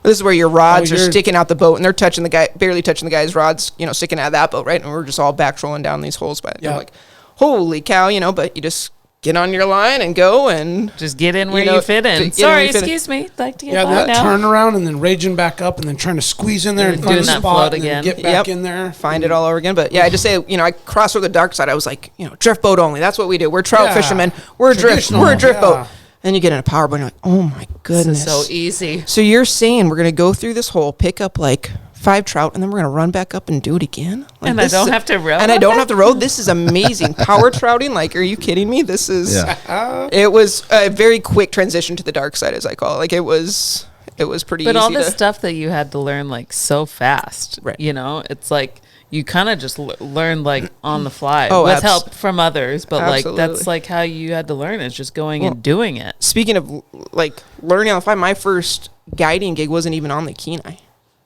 is where your rods are sticking out the boat, and they're barely touching the guy's rods, sticking out of that boat, right? And we're just all back trolling down these holes. But I'm like, holy cow, but you just get on your line and go and just get in where you fit in. Sorry, excuse me. Like to get by that now. turn around and then raging back up and then trying to squeeze in there and find a spot and then get back in there. Find it all over again. But yeah, I just say, I crossed over the dark side. I was like, drift boat only. That's what we do. We're trout fishermen. We're a drift boat. And you get in a power boat and you're like, oh my goodness. This is so easy. So you're saying we're going to go through this hole, pick up like 5 trout, and then we're going to run back up and do it again? Like, and I don't have to row? And I don't have to row? This is amazing. Power trouting? Like, are you kidding me? This is... Yeah. It was a very quick transition to the dark side, as I call it. Like, it was pretty easy. But all this stuff that you had to learn, like, so fast. Right. It's like... You kind of just learn like on the fly with help from others, but absolutely. Like that's like how you had to learn is just going and doing it. Speaking of like learning on the fly, my first guiding gig wasn't even on the Kenai. I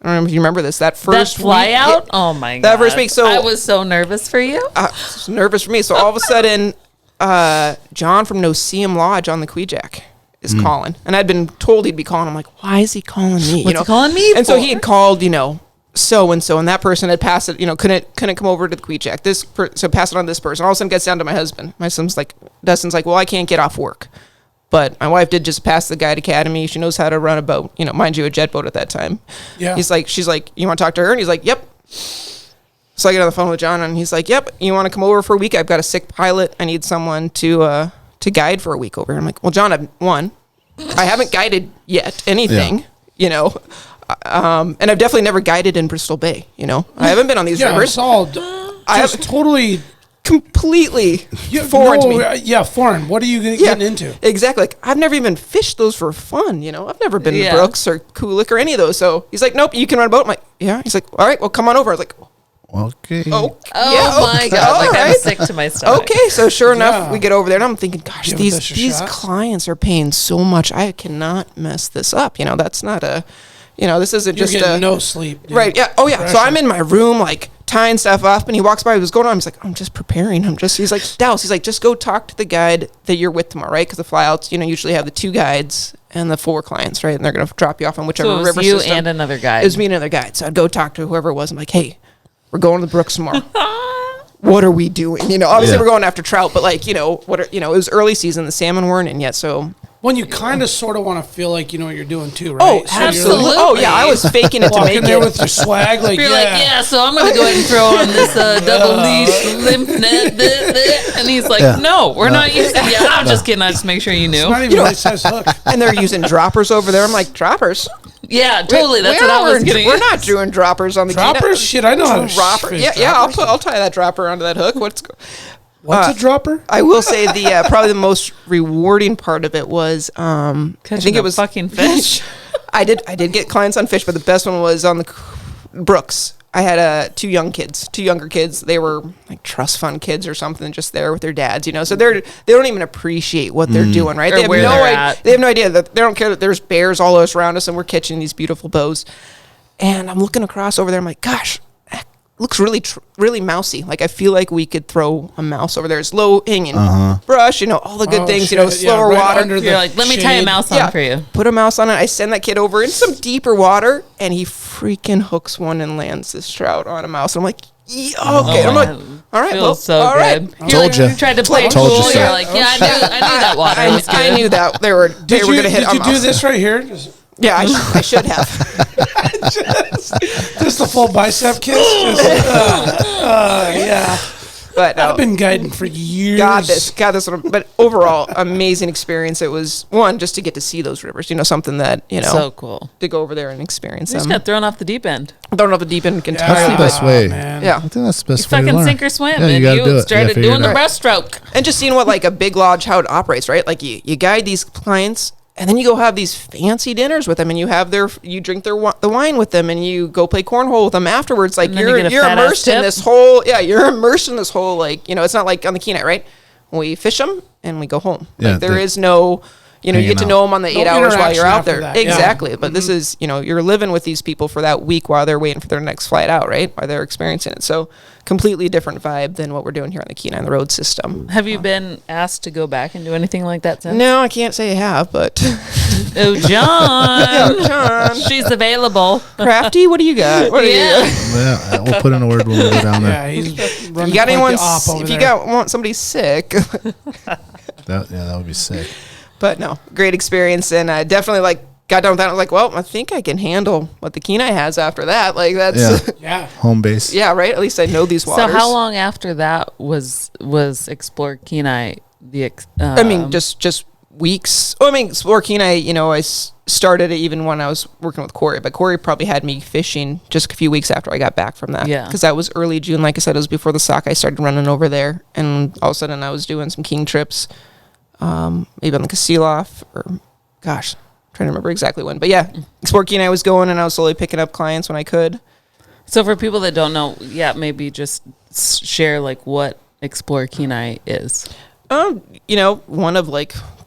don't know if you remember this. That first fly out? Oh my god! That first week, so I was so nervous for you. Nervous for me. So all of a sudden, John from Noseum Lodge on the Kweejak is calling, and I'd been told he'd be calling. I'm like, why is he calling me? What's he calling me? And so he had called, so and so, and that person had passed it, couldn't come over to the Kweejak. So pass it on to this person. All of a sudden gets down to my husband. My son's like, Dustin's like, well, I can't get off work. But my wife did just pass the Guide Academy. She knows how to run a boat, mind you, a jet boat at that time. Yeah. She's like, you want to talk to her? And he's like, yep. So I get on the phone with John, and he's like, yep, you want to come over for a week? I've got a sick pilot. I need someone to guide for a week over here. I'm like, well, John, I haven't guided yet anything, and I've definitely never guided in Bristol Bay. I haven't been on these rivers. It's all just totally completely foreign to me. Yeah, foreign. What are you getting into? Exactly. Like, I've never even fished those for fun. I've never been to Brooks or Kulik or any of those. So he's like, nope, you can run a boat. I'm like, yeah. He's like, all right, well, come on over. I was like, okay. Oh my god! Like I'm sick to my stomach. Okay, so sure enough, we get over there, and I'm thinking, gosh, these clients are paying so much. I cannot mess this up. That's not a. This isn't You're just getting no sleep. Dude. Right, yeah. Oh, yeah. Pressure. So I'm in my room, like, tying stuff up, and he walks by. What's going on? He's like, I'm just preparing. He's like, Dallas, he's like, just go talk to the guide that you're with tomorrow, right? Because the flyouts, usually have the 2 guides and the 4 clients, right? And they're going to drop you off on whichever river system. So it was you and another guide. It was me and another guide. So I'd go talk to whoever it was. I'm like, hey, we're going to the Brooks tomorrow. What are we doing? Obviously we're going after trout, but like, it was early season. The salmon weren't in yet, so... When you kind of sort of want to feel like you know what you're doing too, right? Oh, so absolutely. Like, oh, yeah. I was faking it to make it. There with your swag, like, you're like, so I'm going to go ahead and throw on this double leash lymph net. And he's like, no, we're not using it. Yeah, I'm just kidding. I just make sure you knew. It's not even really says hook. And they're using droppers over there. I'm like, droppers? Yeah, totally. That's what I was getting. We're not doing droppers on the droppers. Shit, I know how to fish Yeah. I'll tie that dropper onto that hook. What's a dropper? I will say the probably the most rewarding part of it was I think it was fucking fish. I did get clients on fish, but the best one was on the Brooks. I had 2 younger kids. They were like trust fund kids or something, just there with their dads, So they don't even appreciate what they're doing, right? They have no idea that they don't care that there's bears all around us and we're catching these beautiful bows. And I'm looking across over there. I'm like, gosh. Looks really mousy. Like I feel like we could throw a mouse over there. It's low hanging brush, all the good things, slower water. You're like, let me tie a mouse on for you. Put a mouse on it. I send that kid over in some deeper water, and he freaking hooks one and lands this trout on a mouse. I'm like, okay. I'm like, all right, feels so good. Told you. You tried to play Told cool. you so. You're like, yeah, I knew that water was good. I knew that they were going to hit. Did you do this right here? Yeah, I should have. just the full bicep kiss. Yeah. But I've been guiding for years. got this one. But overall, amazing experience. It was one just to get to see those rivers. Something that So cool to go over there and experience You just them. got thrown off the deep end. Thrown off the deep end Yeah. entirely. That's the best way. Man. Yeah. I think that's the best You way to fucking learn. sink or swim, Yeah, and gotta you do it. started gotta figure doing it the out. breaststroke. And just seeing what like a big lodge how it operates, right? Like you guide these clients, and then you go have these fancy dinners with them, and you drink the wine with them, and you go play cornhole with them afterwards. Like And then you get a you're fat-ass immersed in tip. this whole you're immersed in this whole like it's not like on the Kenai, right? We fish them and we go home. Yeah, Like there they- is no. You Hanging get to out. know them on the 8 No hours while interaction you're out after there. that, yeah. Exactly. But this is, you're living with these people for that week while they're waiting for their next flight out, right? While they're experiencing it. So completely different vibe than what we're doing here on the Kenai on the road system. Have you been asked to go back and do anything like that since? No, I can't say I have, but Oh, John. John, She's available. Crafty, what do you got? What do you got? Yeah, we'll put in a word when we go down Yeah, there. he's running You got quite anyone? the op over If you there. want somebody sick, That would be sick. but no, great experience, and I definitely got done with that. I was like, well, I think I can handle what the Kenai has after that. Like that's Yeah. Yeah. Home base. yeah, right. At least I know these waters. So how long after that was Explore Kenai I mean, just weeks. Oh, I mean, Explore Kenai, I started it even when I was working with Corey, but Corey probably had me fishing just a few weeks after I got back from that. Yeah. Because that was early June. Like I said, it was before the sockeye started running over there. And all of a sudden I was doing some king trips, maybe on the Kasilof or, gosh, I'm trying to remember exactly when. But yeah, Explore Kenai was going, and I was slowly picking up clients when I could. So for people that don't know, maybe just share what Explore Kenai is. One of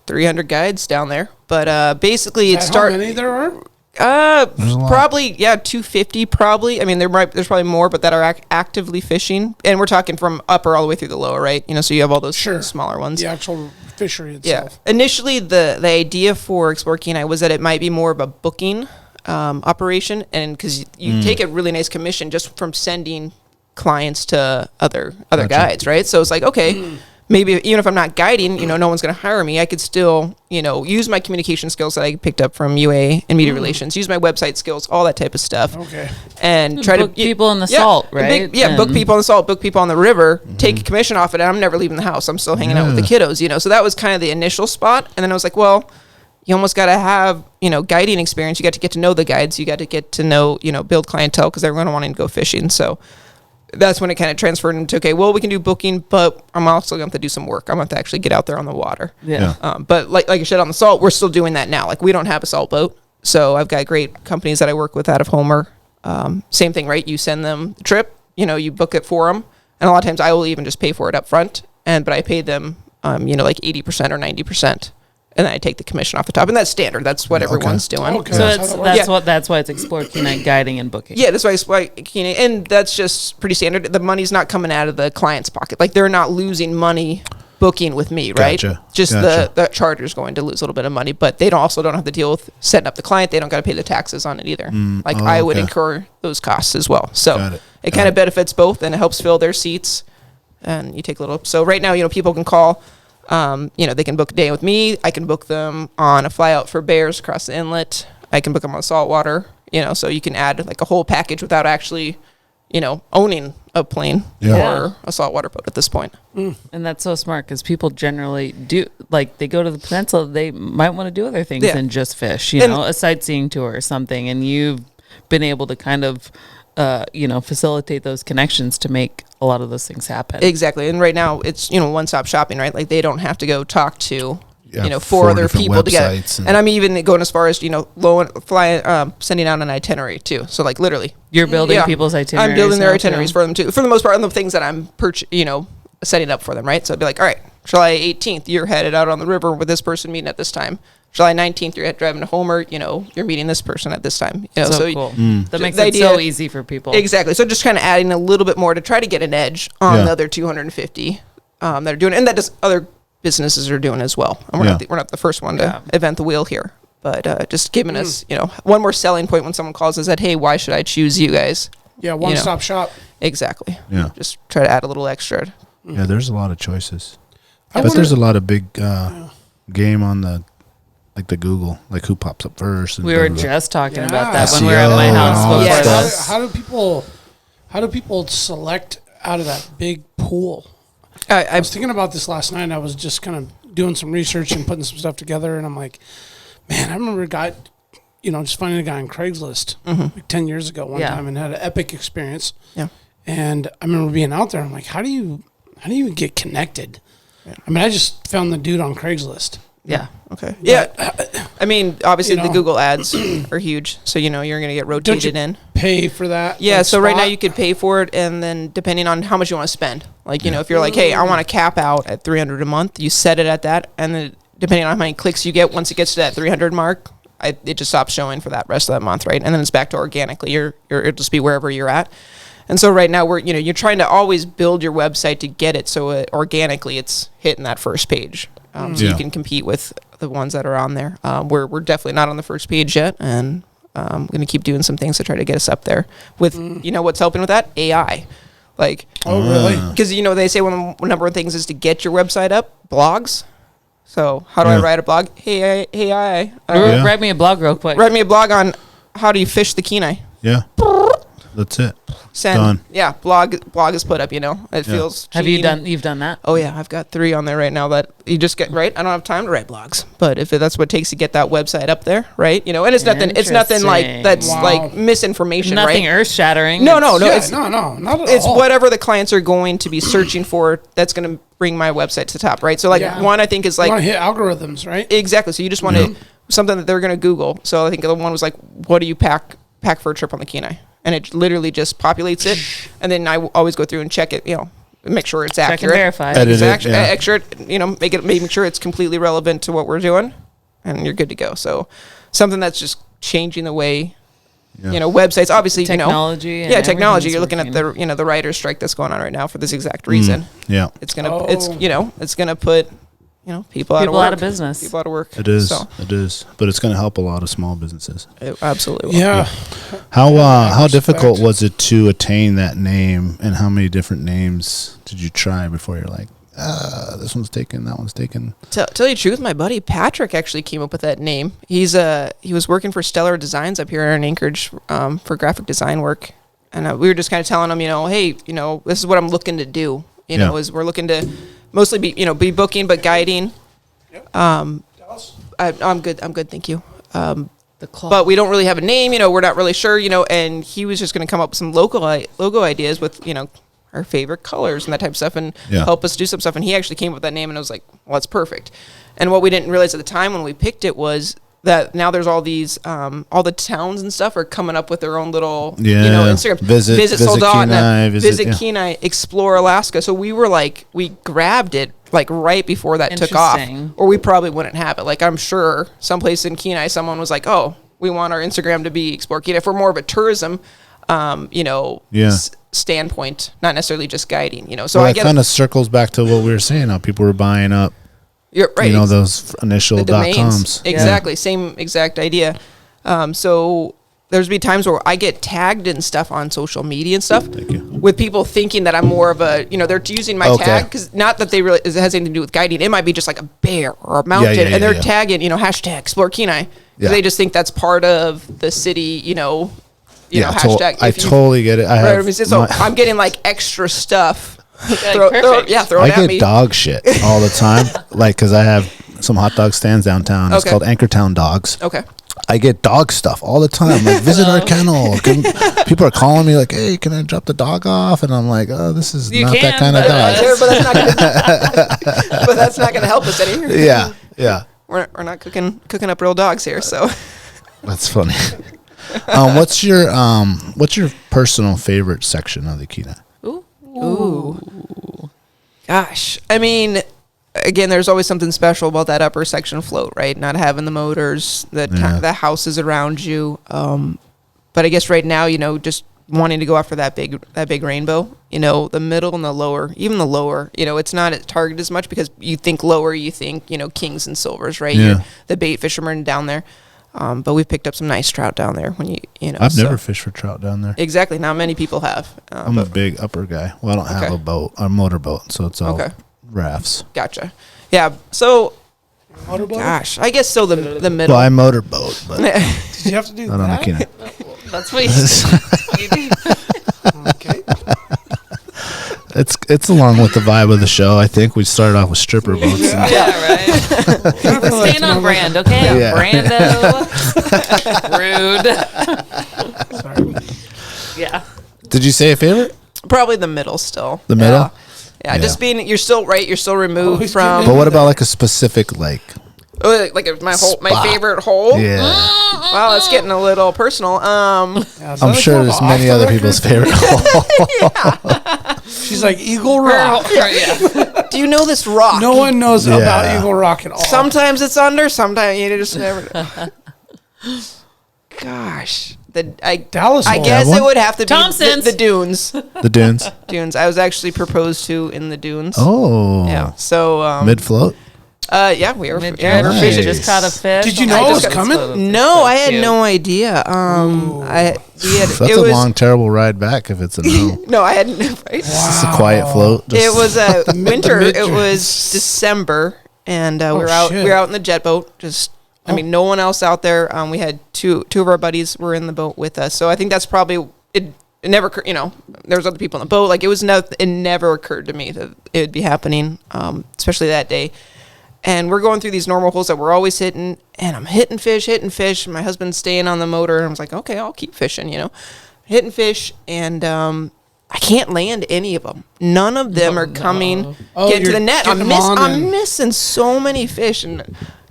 300 guides down there. But basically Is that how many there are? There's a lot. Probably 250 probably. I mean there's probably more, but that are actively fishing, and we're talking from upper all the way through the lower, right? So you have all those Sure. smaller ones. The actual fishery Yeah. itself. Initially, the idea for Explore Kenai was that it might be more of a booking operation, and because you take a really nice commission just from sending clients to other Gotcha. guides, right? So it's like, okay, maybe even if I'm not guiding, no one's going to hire me, I could still, use my communication skills that I picked up from UA and media relations, use my website skills, all that type of stuff. Okay. And try Book to people in the yeah, salt, and right? book And- people on the salt, book people on the river, take a commission off it, and I'm never leaving the house. I'm still hanging out with the kiddos, So that was kind of the initial spot. And then I was like, well, you almost got to have, guiding experience. You got to get to know the guides. You got to get to know, build clientele, because they're going to want to go fishing. So that's when it kind of transferred into, okay, well, we can do booking, but I'm also going to have to do some work. I'm going to have to actually get out there on the water. Yeah. But like I said, on the salt, we're still doing that now. We don't have a salt boat. So I've got great companies that I work with out of Homer. Same thing, right? You send them the trip, you book it for them. And a lot of times I will even just pay for it up front. But I pay them, 80% or 90%. And then I take the commission off the top. And that's standard. That's what everyone's doing. Okay. So That's how that works. that's why it's Explore Kenai guiding and booking. Yeah, that's why and that's just pretty standard. The money's not coming out of the client's pocket. They're not losing money booking with me, right? Gotcha. Just Gotcha. the charter's going to lose a little bit of money, but they don't have to deal with setting up the client. They don't got to pay the taxes on it either. I would okay. incur those costs as well. So Got it. it kind of benefits both, and it helps fill their seats. And you take a little. So right now, people can call. They can book a day with me. I can book them on a fly out for bears across the inlet. I can book them on saltwater. So you can add a whole package without actually, owning a plane Yeah. or a saltwater boat at this point. And that's so smart, because people generally do, they go to the peninsula, they might want to do other things Yeah. than just fish, And- a sightseeing tour or something. And you've been able to kind of, facilitate those connections to make a lot of those things happen. Exactly. And right now it's, one-stop shopping, right? They don't have to go talk to, Yeah, 4 other different people to get websites and I'm even going as far as, sending out an itinerary too. So literally. You're building Yeah. people's itineraries. I'm building their now, too. itineraries for them too. For the most part, on the things that I'm setting up for them, right? So I'd be like, all right, July 18th, you're headed out on the river with this person meeting at this time. July 19th, you're driving to Homer, you're meeting this person at this time. So cool. That makes the it so idea- easy for people. Exactly. So just kind of adding a little bit more to try to get an edge on Yeah. the other 250 that are doing it. And that just other businesses are doing as well. And we're not the first one to invent the wheel here. But just giving us, one more selling point when someone calls us that, hey, why should I choose you guys? Yeah, one-stop shop. Exactly. Yeah. Just try to add a little extra. Yeah, there's a lot of choices. I But wonder- there's a lot of big game on the Google, who pops up first. And We were blah, blah, blah. just talking Yeah. about that when we were at my SEO house and all before that this. How do people select out of that big pool? I was thinking about this last night. I was just kind of doing some research and putting some stuff together, and I'm like, man, I remember a guy, just finding a guy on Craigslist like 10 years ago one time and had an epic experience. Yeah. And I remember being out there. I'm like, how do you get connected? Yeah. I mean, I just found the dude on Craigslist. Yeah. Okay. Yeah. I mean, obviously the Google ads are huge, so you're going to get rotated in. Pay for that? Yeah. So right now you could pay for it, and then depending on how much you want to spend, like if you're like, hey, I want to cap out at $300 a month, you set it at that, and then depending on how many clicks you get, once it gets to that 300 mark, it just stops showing for that rest of that month, right? And then it's back to organically. It'll just be wherever you're at. And so right now you're trying to always build your website to get it so organically it's hitting that first page. So you can compete with the ones that are on there. We're definitely not on the first page yet, and I'm going to keep doing some things to try to get us up there. With what's helping with that? AI. Like, oh really? Because they say one number of things is to get your website up. Blogs. So how do I write a blog? Hey AI, write me a blog real quick. Write me a blog on how do you fish the Kenai. Yeah. That's it. Send. Done. Yeah, blog is put up, It feels cheap. You've done that? Oh, yeah, I've got 3 on there right now that you just get, right? I don't have time to write blogs. But if that's what it takes to get that website up there, right? And it's nothing like that's like misinformation, nothing right? Nothing earth-shattering. No. Yeah, no, not at all. It's whatever the clients are going to be searching for that's going to bring my website to the top, right? So one I think is like... You want to hit algorithms, right? Exactly. So you just want to... Something that they're going to Google. So I think the one was like, what do you pack for a trip on the Kenai? And it literally just populates it, and then I always go through and check it, make sure it's accurate. Check and verify. Making sure it's completely relevant to what we're doing, and you're good to go. So, something that's just changing the way, websites. Obviously, technology. Technology. You're looking at the writer's strike that's going on right now for this exact reason. Yeah, it's gonna put. People out of business. People out of work. It is. It is. But it's going to help a lot of small businesses. It absolutely will. Yeah. How difficult was it to attain that name, and how many different names did you try before you're like, this one's taken, that one's taken? Tell you the truth, my buddy Patrick actually came up with that name. He was working for Stellar Designs up here in Anchorage for graphic design work, and we were just kind of telling him, hey, this is what I'm looking to do. Is we're looking to mostly be booking but guiding. Yep. I'm good, thank you. But we don't really have a name, we're not really sure, and he was just going to come up with some logo ideas with, our favorite colors and that type of stuff, and help us do some stuff. And he actually came up with that name, and I was like, well, that's perfect. And what we didn't realize at the time when we picked it was that now there's all these, all the towns and stuff are coming up with their own little, Instagram. Visit Soldotna, visit Kenai, explore Alaska. So we were like, we grabbed it like right before that took off, or we probably wouldn't have it. Like I'm sure someplace in Kenai, someone was like, oh, we want our Instagram to be explore Kenai for more of a tourism, standpoint, not necessarily just guiding, So I get kind of circles back to what we were saying. How people were buying up. You're right. Those initial .coms. Exactly. Yeah. Same exact idea. So there's be times where I get tagged and stuff on social media and stuff with people thinking that I'm more of a, they're using my tag because not that it has anything to do with guiding. It might be just like a bear or a mountain, and they're tagging, hashtag Explore Kenai. Yeah. They just think that's part of the city, hashtag. I totally get it. I'm getting like extra stuff. Throw it at me. I get dog shit all the time, because I have some hot dog stands downtown. It's called Anchortown Dogs. Okay. I get dog stuff all the time. Like, visit our kennel. People are calling me like, hey, can I drop the dog off? And I'm like, oh, this is not that kind of dog. But that's not going to help us any. Yeah. We're not cooking up real dogs here, so. That's funny. What's your personal favorite section of the Kenai? Ooh. Gosh. I mean, again, there's always something special about that upper section float, right? Not having the motors, the houses around you. But I guess right now, just wanting to go after that big rainbow, the middle and the lower, even the lower, it's not at target as much because you think lower, you think, kings and silvers, right? Yeah. The bait fishermen down there. But we've picked up some nice trout down there. I've never fished for trout down there. Exactly. Not many people have. I'm a big upper guy. Well, I don't have a boat, a motorboat, so it's all rafts. Gotcha. Yeah. So, motorboat? Gosh, I guess so. The middle. Well, I motorboat, but did you have to do not that? on the Kenai. That's what you do. Okay. It's along with the vibe of the show. I think we started off with stripper boats. Yeah, right. We're staying on brand, okay? Yeah. Brando. Rude. Sorry. Yeah. Did you say a favorite? Probably the middle still. The middle? Yeah. Yeah, just being, you're still right. You're still removed Always from. getting But what about like a specific like? Like my Spot. favorite hole. Yeah, Wow, it's getting a little personal. Yeah, is I'm that sure like there's off many the other record? people's favorite hole. She's like Eagle Rock. Yeah. Do you know this rock? No one knows Yeah. about Eagle Rock at all. Sometimes it's under. Sometimes you just never. Gosh, Dallas I hole. guess That it one? would have to be Thompson's. the dunes. The dunes. Dunes. I was actually proposed to in the dunes. Oh, Yeah. So mid float. yeah, we were. Mid Yeah, we were Nice. fishing. just caught a fish. Did you Oh know my it was God, coming? that's No, I had cute. no idea. We had. That's it a was, long, terrible ride back if it's a no. No, I hadn't. Right? It's a quiet float. It was winter. It mid-journeys. was December, and we were out. shit. We were out in the jet boat. Just, I mean, no one else out there. We had two of our buddies were in the boat with us. So I think that's probably it. It never, there was other people in the boat. Like it was it never occurred to me that it would be happening, especially that day. And we're going through these normal holes that we're always hitting, and I'm hitting fish. And my husband's staying on the motor, and I was like, okay, I'll keep fishing, hitting fish, and I can't land any of them. None of them are coming, Oh, getting to you're the net. getting them on I'm and- missing so many fish, and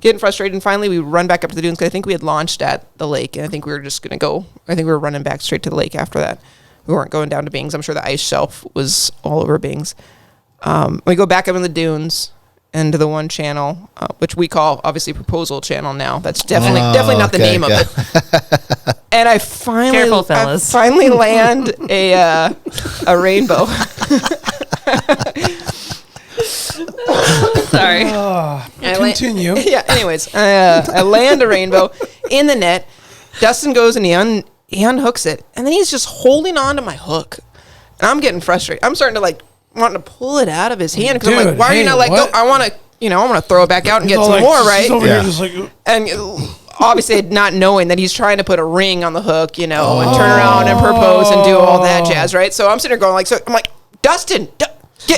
getting frustrated. And finally, we run back up to the dunes because I think we had launched at the lake, and I think we were just gonna go. I think we were running back straight to the lake after that. We weren't going down to Bings. I'm sure the ice shelf was all over Bings. We go back up in the dunes into the one channel, which we call obviously proposal channel now. That's definitely not the okay, name of it. And I finally, Careful, fellas. land a rainbow. Sorry. I la- Continue. Yeah. Anyways, I land a rainbow in the net. Dustin goes and he unhooks it, and then he's just holding on to my hook, and I'm getting frustrated. I'm starting to wanting to pull it out of his hand because I'm like, Dude, why are you hey, not letting what? go? I want to throw it back out and get All some like, more, she's right? over Yeah. here just like, And obviously not knowing that he's trying to put a ring on the hook, and turn around and propose and do all that jazz, right? So I'm sitting there going like, I'm like, Dustin,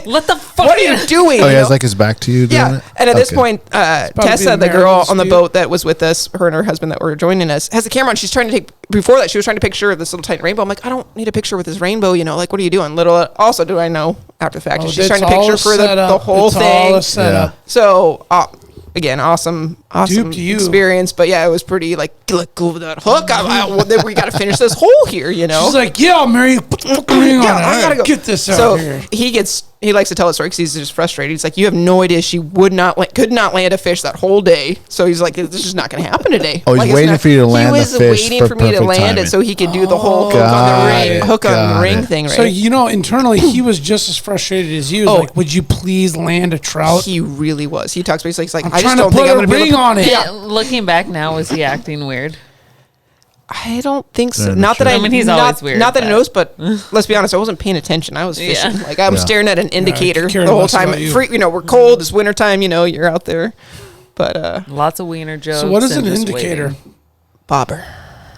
What the fuck? what are you doing? Oh, he You has know? like his back to you doing Yeah, it? and at this Okay. point, probably Tessa, the the girl marital on the dispute. boat that was with us, her and her husband that were joining us, has the camera on. She's trying to take, before that, she was trying to picture this little tiny rainbow. I'm like, I don't need a picture with this rainbow, like, what are you doing? Also, do I know after the fact? oh, She's it's trying to picture all for set the up. whole It's thing. all set Yeah. up. So, again, awesome Duped you. experience. But yeah, it was pretty let go of that hook. We got to finish this hole here, She's like, yeah, I'll marry you. Put the fucking ring on it. I gotta go. Get this out So here. he likes to tell a story because he's just frustrated. He's like, you have no idea. She could not land a fish that whole day. So he's like, this is not going to happen today. Oh, he's Like, it's waiting not- for you to land He the was fish waiting for for me to perfect land timing. it so he could do the whole Got hook on it, the ring got thing, right? So, internally, he was just as frustrated as you. He was like, would you please land a trout? He really was. He talks to me. He's like, I'm I just trying to don't think put I'm a going to be ring able to. on it. Yeah. Looking back now, was he acting weird? I don't think so. Very Not that mature. I mean, he's not, always weird, Not that I but- noticed, but let's be honest, I wasn't paying attention. I was Yeah. fishing. Like I'm Yeah. staring at an indicator cared the whole less time. about you. We're cold. It's wintertime. You're out there. But Lots of wiener jokes. So what is and an just indicator? waiting. bobber.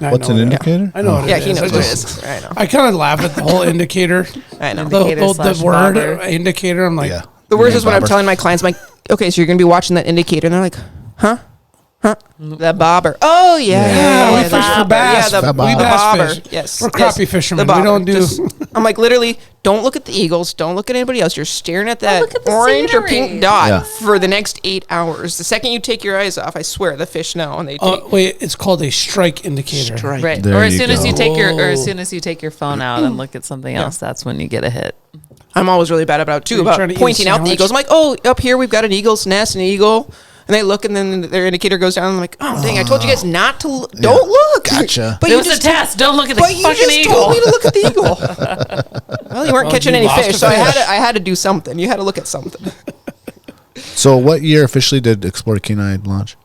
I What's know an it is. indicator? I know what it Yeah, is. he knows I what it just- is. I know. I kind of laugh at the whole indicator. I know. Indicator The slash word bobber. indicator. I'm like, Yeah. The worst is when I'm Bobber. telling my clients, I'm like, okay, so you're gonna be watching that indicator, and they're like, huh? The bobber. Oh yeah. yeah, we the fish for bobber. bass. Yeah, the We bass bobber. fish. Yes. We're yes. crappie fishermen. The We bobber. don't do- I'm like, literally, don't look at the eagles. Don't look at anybody else. You're staring at that look at the orange or scenery. pink dot Yeah. for the next 8 hours. The second you take your eyes off, I swear, the fish know, and they take. wait, it's called a strike indicator. Right. There Or as you soon as you go. take your phone out and look at something else, that's when you get a hit. I'm always really bad about you about trying to eat a pointing out the sandwich? eagles. I'm like, oh, up here we've got an eagle's nest, an eagle. And they look, and then their indicator goes down. And I'm like, oh, dang, I told you guys not to look. Don't look. Gotcha. But It you was just a test. Don't look at the But you fucking just eagle. told me to look at the eagle. Well, you weren't catching you any lost fish, a so I fish. had to do something. You had to look at something. So what year officially did Explore Kenai launch?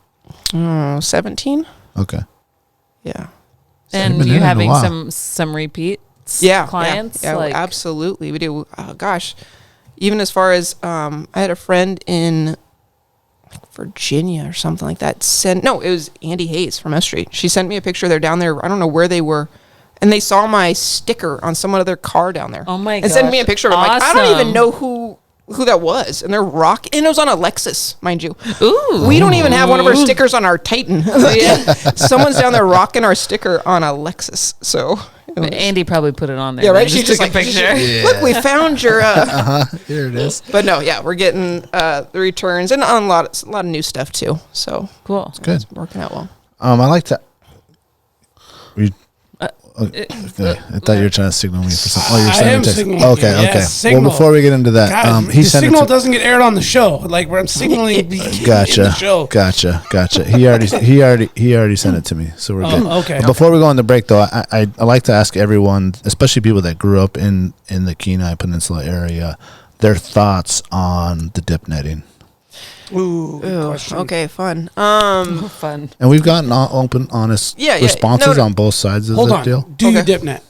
17? Okay. Yeah. And been in you it a having while. some repeats? Yeah. Clients? Yeah, like, absolutely. We do. Gosh. Even as far as, I had a friend in Virginia or something like that. It was Andy Hayes from S Street. She sent me a picture. They're down there. I don't know where they were. and they saw my sticker on some other car down there. Oh my And sent me a gosh. picture of it. I'm like, I don't even Awesome. know who that was. And they're and it was on a Lexus, mind you. Ooh. We don't even have one of our stickers on our Titan. Someone's down there rocking our sticker on a Lexus. So it was- Andy probably put it on there. yeah, right. She took a picture. Look, we found your. Here it is. But no, yeah, we're getting the returns and on a lot of new stuff too. So Cool. Good. it's working out well. I like to. Okay. I thought you were trying to signal me for something. Oh, you're I sending am a text. signaling Okay, you. okay. Yes, signal. Well, before we get into that, God, he the sent signal it to. doesn't get aired on the show. Like where I'm signaling in the Gotcha, show. gotcha. He already sent it to me, so we're good. okay. But before we go on the break, though, I like to ask everyone, especially people that grew up in the Kenai Peninsula area, their thoughts on the dip netting. Ooh, good Ooh, question. okay, fun. Fun. And we've gotten open, honest Yeah, responses no, on both sides of Hold the on. deal. Do you Okay. dip net?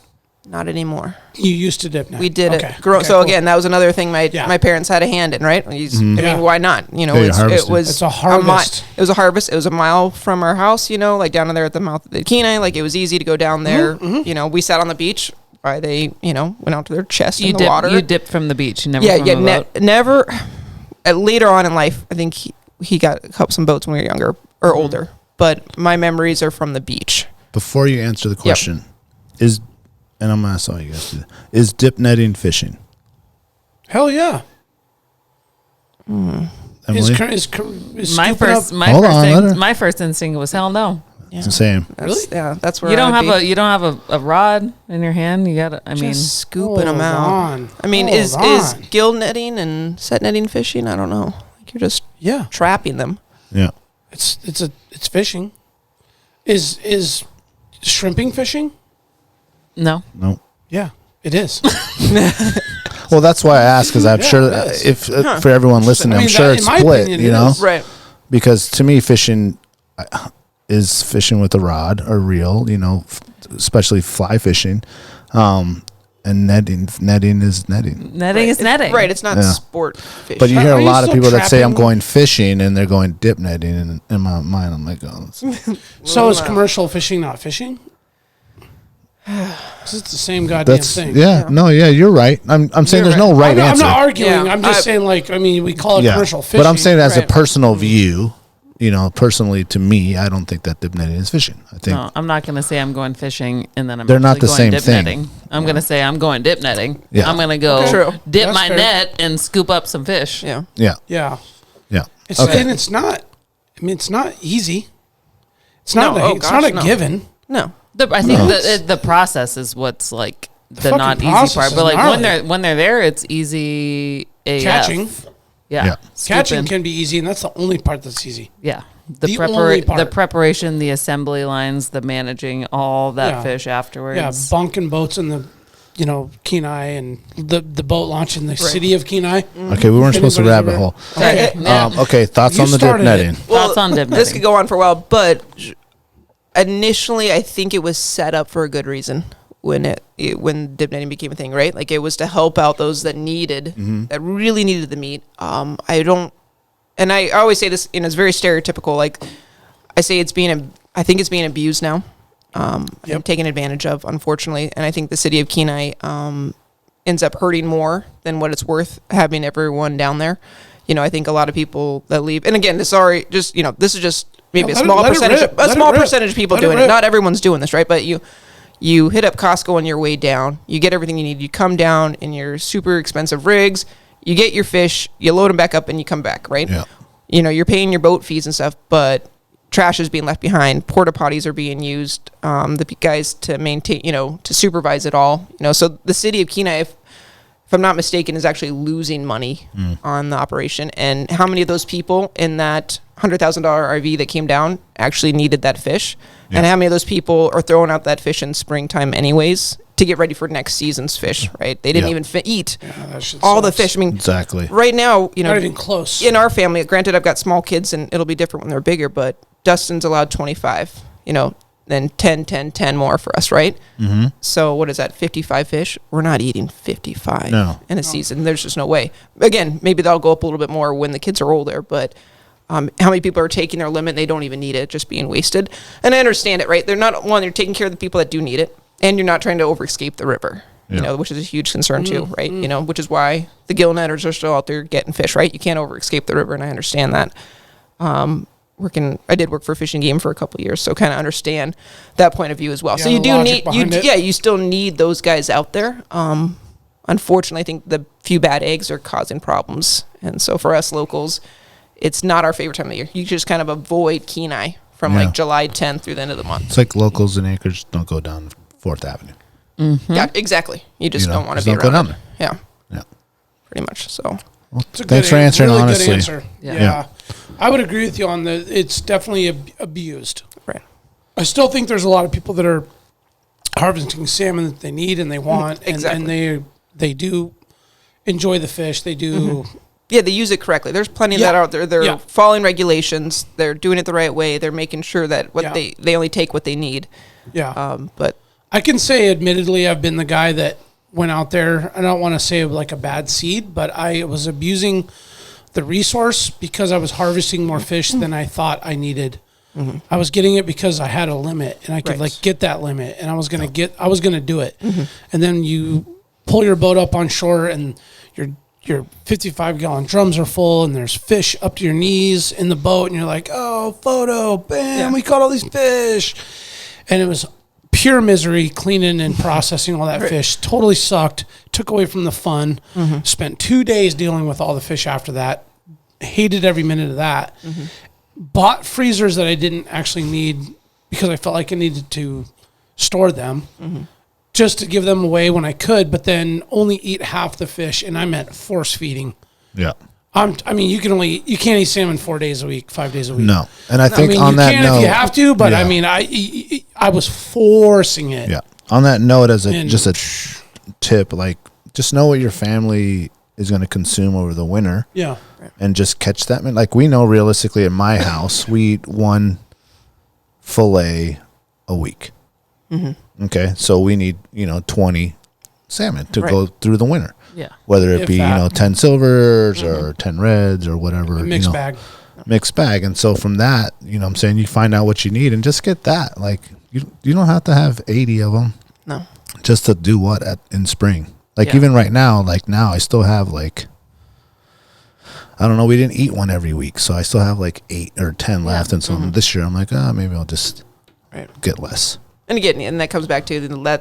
Not anymore. You used to dip net. We did Okay. it. Okay, So cool. again, that was another thing my Yeah. my parents had a hand in, right? I Mm-hmm. Yeah. mean, why not? You know, Yeah, you're it harvesting. was It's a harvest. it was a harvest. It was a mile from our house, you know, like down in there at the mouth of the Kenai. Like it was easy to go down there. Mm-hmm, You know, we sat on the beach. They, you know, went out to their chest You in the dip. water. You dipped from the beach. You never. yeah, from yeah, a boat? never. Later on in life, I think he got some boats when we were younger or Mm-hmm. older. But my memories are from the beach. Before you answer the question, and I'm gonna ask all you guys to do, is dip netting fishing? Hell yeah. Emily? Is My scooping first, up- my Hold first, on, let her- my first instinct was hell no. It's the same. That's, yeah, that's where You don't I'd have be. you don't have a rod in your hand. You got. I mean, Just scooping them Hold out. on. I mean, Hold is on. gill netting and set netting fishing? I don't know. Like you're just Yeah. trapping them. Yeah. It's fishing. Is shrimping fishing? no. No. Yeah, it is. Well, that's why I asked, because I'm Yeah, sure it is. if for everyone listening, I mean, I'm sure that- it's in my split. opinion, You it know, is. Right. because to me, fishing is fishing with a rod or reel. You know, especially fly fishing, and netting is netting. Netting is netting. Right. It's not Yeah. sport fishing. But you hear Are a you lot of still people that say I'm trapping? going fishing and they're going dip netting, and in my mind, I'm like, oh, So is commercial fishing not fishing? 'Cause it's the same goddamn that's thing. yeah, no, yeah, you're right. I'm saying You're there's no right I'm answer. not arguing. Yeah. I'm just saying, like, I mean, we call it commercial fishing. but I'm saying as a Right. personal view, you know, personally to me, I don't think that dip netting is fishing. I think No, I'm not going to say I'm going fishing and then I'm They're not actually the going same dip thing. netting. I'm going to say I'm going dip netting. Yeah. I'm going to go True. dip That's my fair. net and scoop up some fish. yeah. yeah, Yeah. yeah. It's Okay. and it's not. I mean, it's not easy. It's not. No, it's not a no. given. No. I think No. the process is what's like the fucking not easy process part. is But like gnarly. when they're there, it's easy. AF. Catching. Yeah. Yeah. Catching Scooping. can be easy, and that's the only part that's easy. Yeah. The only part. The preparation, the assembly lines, the managing all that Yeah. fish afterwards. Yeah, bunking boats in the, Kenai and the boat launch in the city of Kenai. Okay, we weren't supposed to Anybody's rabbit ever- hole. Okay. Yeah. Okay, thoughts You on the dip started it. netting? Thoughts on dip This netting. could go on for a while, but initially, I think it was set up for a good reason when when dip netting became a thing, right? Like it was to help out those that that really needed the meat. I always say this, and it's very stereotypical. Like I say, I think it's being abused now, and taken advantage of, unfortunately. And I think the city of Kenai ends up hurting more than what it's worth having everyone down there. I think a lot of people that leave, and again, this is just maybe a small percentage, percentage of people doing it. Not everyone's doing this, right? But you hit up Costco on your way down. You get everything you need. You come down in your super expensive rigs. You get your fish. You load them back up, and you come back, right? Yeah. You're paying your boat fees and stuff, but trash is being left behind. Porta potties are being used. The guys to maintain, to supervise it all. So the city of Kenai, if I'm not mistaken, is actually losing money on the operation. And how many of those people in that $100,000 RV that came down actually needed that fish? Yeah. And how many of those people are throwing out that fish in springtime anyways to get ready for next season's fish, right? They didn't Yeah. even eat Yeah, that shit all the sucks. fish. I mean, Exactly. right now, Not even close. in our family, granted, I've got small kids and it'll be different when they're bigger, but Dustin's allowed 25, then 10 more for us, right? Mm-hmm. So what is that, 55 fish? We're not eating 55 No. in a season. There's just no way. Again, maybe that'll go up a little bit more when the kids are older, but how many people are taking their limit and they don't even need it, just being wasted? And I understand it, right? They're taking care of the people that do need it. And you're not trying to overescape the river, you know, which is a huge concern too, right? You know, which is why the gill netters are still out there getting fish, right? You can't overescape the river, and I understand that. I did work for Fish and Game for a couple of years, so kind of understand that point of view as well. Yeah, So you the do logic need, behind it. you still need those guys out there. Unfortunately, I think the few bad eggs are causing problems, and so for us locals, it's not our favorite time of year. You just kind of avoid Kenai from like July 10th through the end of the month. It's like locals in Anchorage don't go down 4th Avenue. Yeah, exactly. You just don't want to be just don't around go it. down Yeah, Yeah. pretty much. So Well, It's a thanks good for answering really honestly. Good answer. Yeah. Yeah. I would agree with you on it's definitely abused. right. I still think there's a lot of people that are harvesting salmon that they need and they want, exactly. and they do enjoy the fish. They do. Yeah, they use it correctly. There's plenty of that out there. They're following regulations. They're doing it the right way. They're making sure that they only take what they need. Yeah. But I can say, admittedly, I've been the guy that went out there. I don't want to say like a bad seed, but I was abusing the resource because I was harvesting more fish than I thought I needed. I was getting it because I had a limit and I could like get that limit, and I was going to do it. And then you pull your boat up on shore and your 55-gallon drums are full and there's fish up to your knees in the boat, and you're like, oh, photo, bam, we caught all these fish. And it was pure misery cleaning and processing all that fish. Totally sucked. Took away from the fun. Spent 2 days dealing with all the fish after that. Hated every minute of that. Bought freezers that I didn't actually need because I felt like I needed to store them just to give them away when I could, but then only eat half the fish, and I meant force feeding. Yeah. I mean, you can't eat salmon 4 days a week, 5 days a week. No. And I think mean, on you that can note, if you have to, but I mean, I was forcing it. Yeah. On that note, as just a tip, like just know what your family is going to consume over the winter. Yeah. And just catch that. Like we know realistically in my house, we eat one fillet a week. Okay. So we need, 20 salmon to go through the winter. Yeah. Whether it If be, that. 10 silvers or 10 reds or whatever. Mixed bag. Mixed bag. And so from that, what I'm saying, you find out what you need and just get that. Like you don't have to have 80 of them. no. Just to do what in spring. Like Yeah. even right now, now I still have I don't know, we didn't eat one every week. So I still have 8 or 10 left. And so this year I'm like, maybe I'll just get less. And again, and that comes back to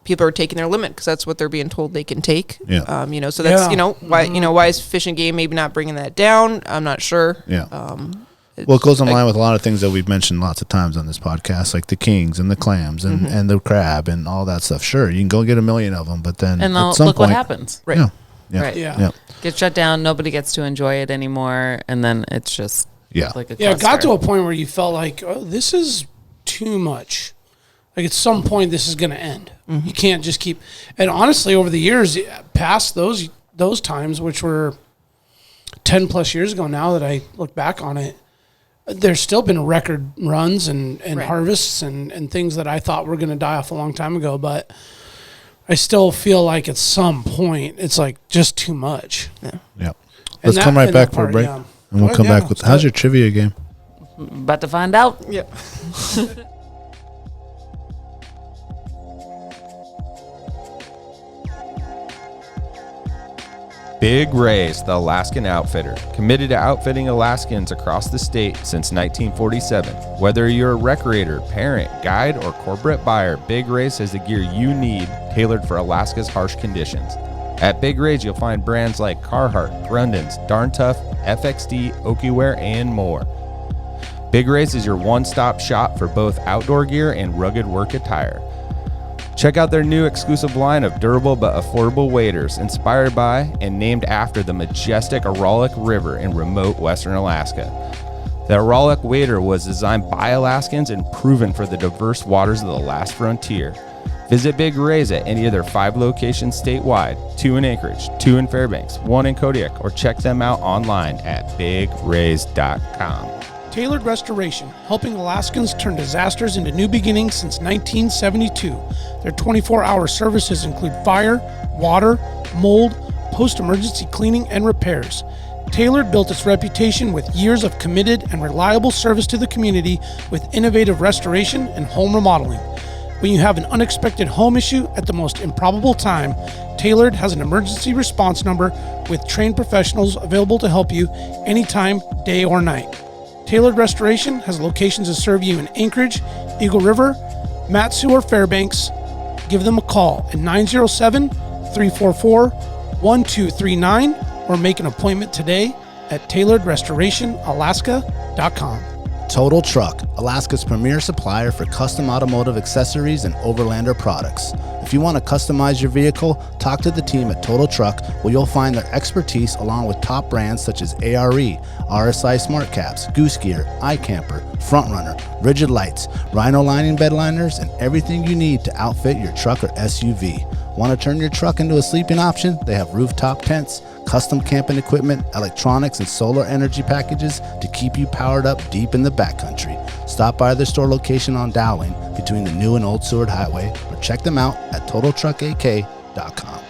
people are taking their limit because that's what they're being told they can take. Yeah. So that's why is Fish and Game maybe not bringing that down? I'm not sure. Yeah. Well, it goes in line with a lot of things that we've mentioned lots of times on this podcast, like the kings and the clams and the crab and all that stuff. Sure, you can go get 1 million of them, but then And at some look point, what happens. Right. Yeah. Yeah. Right. Yeah. Yeah. Get shut down. Nobody gets to enjoy it anymore, and then it's just like a Yeah, it got cluster. to a point where you felt like, oh, this is too much. Like at some point, this is going to end. You can't just keep. And honestly, over the years, past those times, which were 10 plus years ago now that I look back on it, there's still been record runs and harvests and things that I thought were going to die off a long time ago. But I still feel like at some point, it's like just too much. Yeah. Let's come right back for a break. And we'll come back with, how's your trivia game? About to find out. Yeah. Big Ray's, the Alaskan outfitter, committed to outfitting Alaskans across the state since 1947. Whether you're a recreator, parent, guide, or corporate buyer, Big Ray's has the gear you need tailored for Alaska's harsh conditions. At Big Ray's, you'll find brands like Carhartt, Grundens, Darn Tough, FXD, Okiwear, and more. Big Ray's is your one-stop shop for both outdoor gear and rugged work attire. Check out their new exclusive line of durable but affordable waders, inspired by and named after the majestic Aralik River in remote western Alaska. The Aralik wader was designed by Alaskans and proven for the diverse waters of the last frontier. Visit Big Ray's at any of their 5 locations statewide, 2 in Anchorage, 2 in Fairbanks, 1 in Kodiak, or check them out online at bigrays.com. Tailored Restoration, helping Alaskans turn disasters into new beginnings since 1972. Their 24-hour services include fire, water, mold, post-emergency cleaning, and repairs. Tailored built its reputation with years of committed and reliable service to the community with innovative restoration and home remodeling. When you have an unexpected home issue at the most improbable time, Tailored has an emergency response number with trained professionals available to help you anytime, day or night. Tailored Restoration has locations to serve you in Anchorage, Eagle River, Matsu, or Fairbanks. Give them a call at 907-344-1239 or make an appointment today at tailoredrestorationalaska.com. Total Truck, Alaska's premier supplier for custom automotive accessories and overlander products. If you want to customize your vehicle, talk to the team at Total Truck, where you'll find their expertise along with top brands such as ARE, RSI Smart Caps, Goose Gear, iCamper, Frontrunner, Rigid Lights, Rhino Lining bed liners, and everything you need to outfit your truck or SUV. Want to turn your truck into a sleeping option? They have rooftop tents, custom camping equipment, electronics, and solar energy packages to keep you powered up deep in the backcountry. Stop by their store location on Dowling between the new and old Seward Highway, or check them out at TotalTruckAK.com.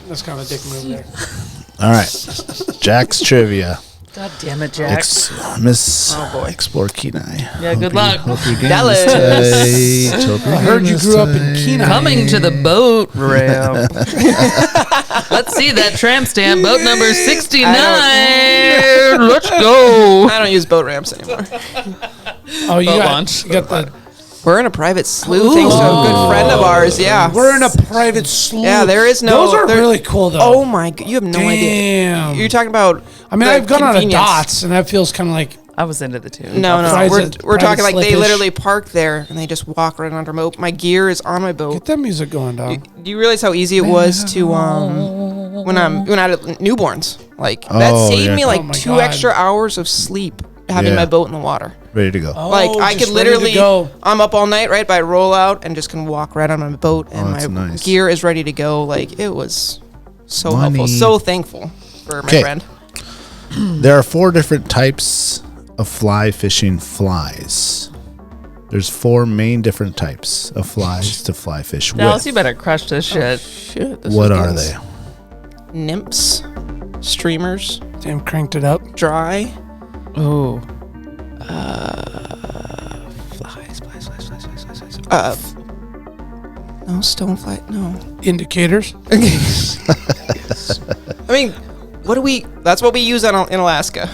That's kind of a dick move there. All right, Jack's Trivia. God damn it, Jack. Miss Explore Kenai. Yeah, good luck. Hope you Dallas. I heard you grew up in Kenai. Coming to the boat ramp. Let's see that tramp stamp. Boat number 69. Let's go. I don't use boat ramps anymore. Oh, you Boat got, launch. you got the... We're in a private slough thanks to a good friend of ours. Yeah. We're in a private slough. Yeah, there is no... Those are there- really cool, though. Oh, my God. You have no idea. Damn. You're talking about... I mean, the I've gone on a convenience. dots, and that feels kind of like... I was into the tune. No. Private- We're talking private like they slippage. literally park there and they just walk right under my boat. My gear is on my boat. Get that music going, dog. Do you realize how easy it was to when I had newborns? Like that Oh, saved yeah. me Oh like my 2 God. extra hours of sleep having Yeah. my boat in the water. Ready to go. Like I just could ready to literally, go. I'm up all night, right? But I roll out and just can walk right on my boat, and that's my nice. gear is ready to go. Like it was so Money. helpful, so thankful for my 'Kay. friend. There are 4 different types of fly fishing flies. There's 4 main different types of flies to fly fish Dallas, you with. better crush this shit. Shit. This What is are nice. they? Nymphs, streamers, Damn, cranked it up. dry. Ooh. No stonefly. No. Indicators. I mean, what do we? That's what we use in Alaska.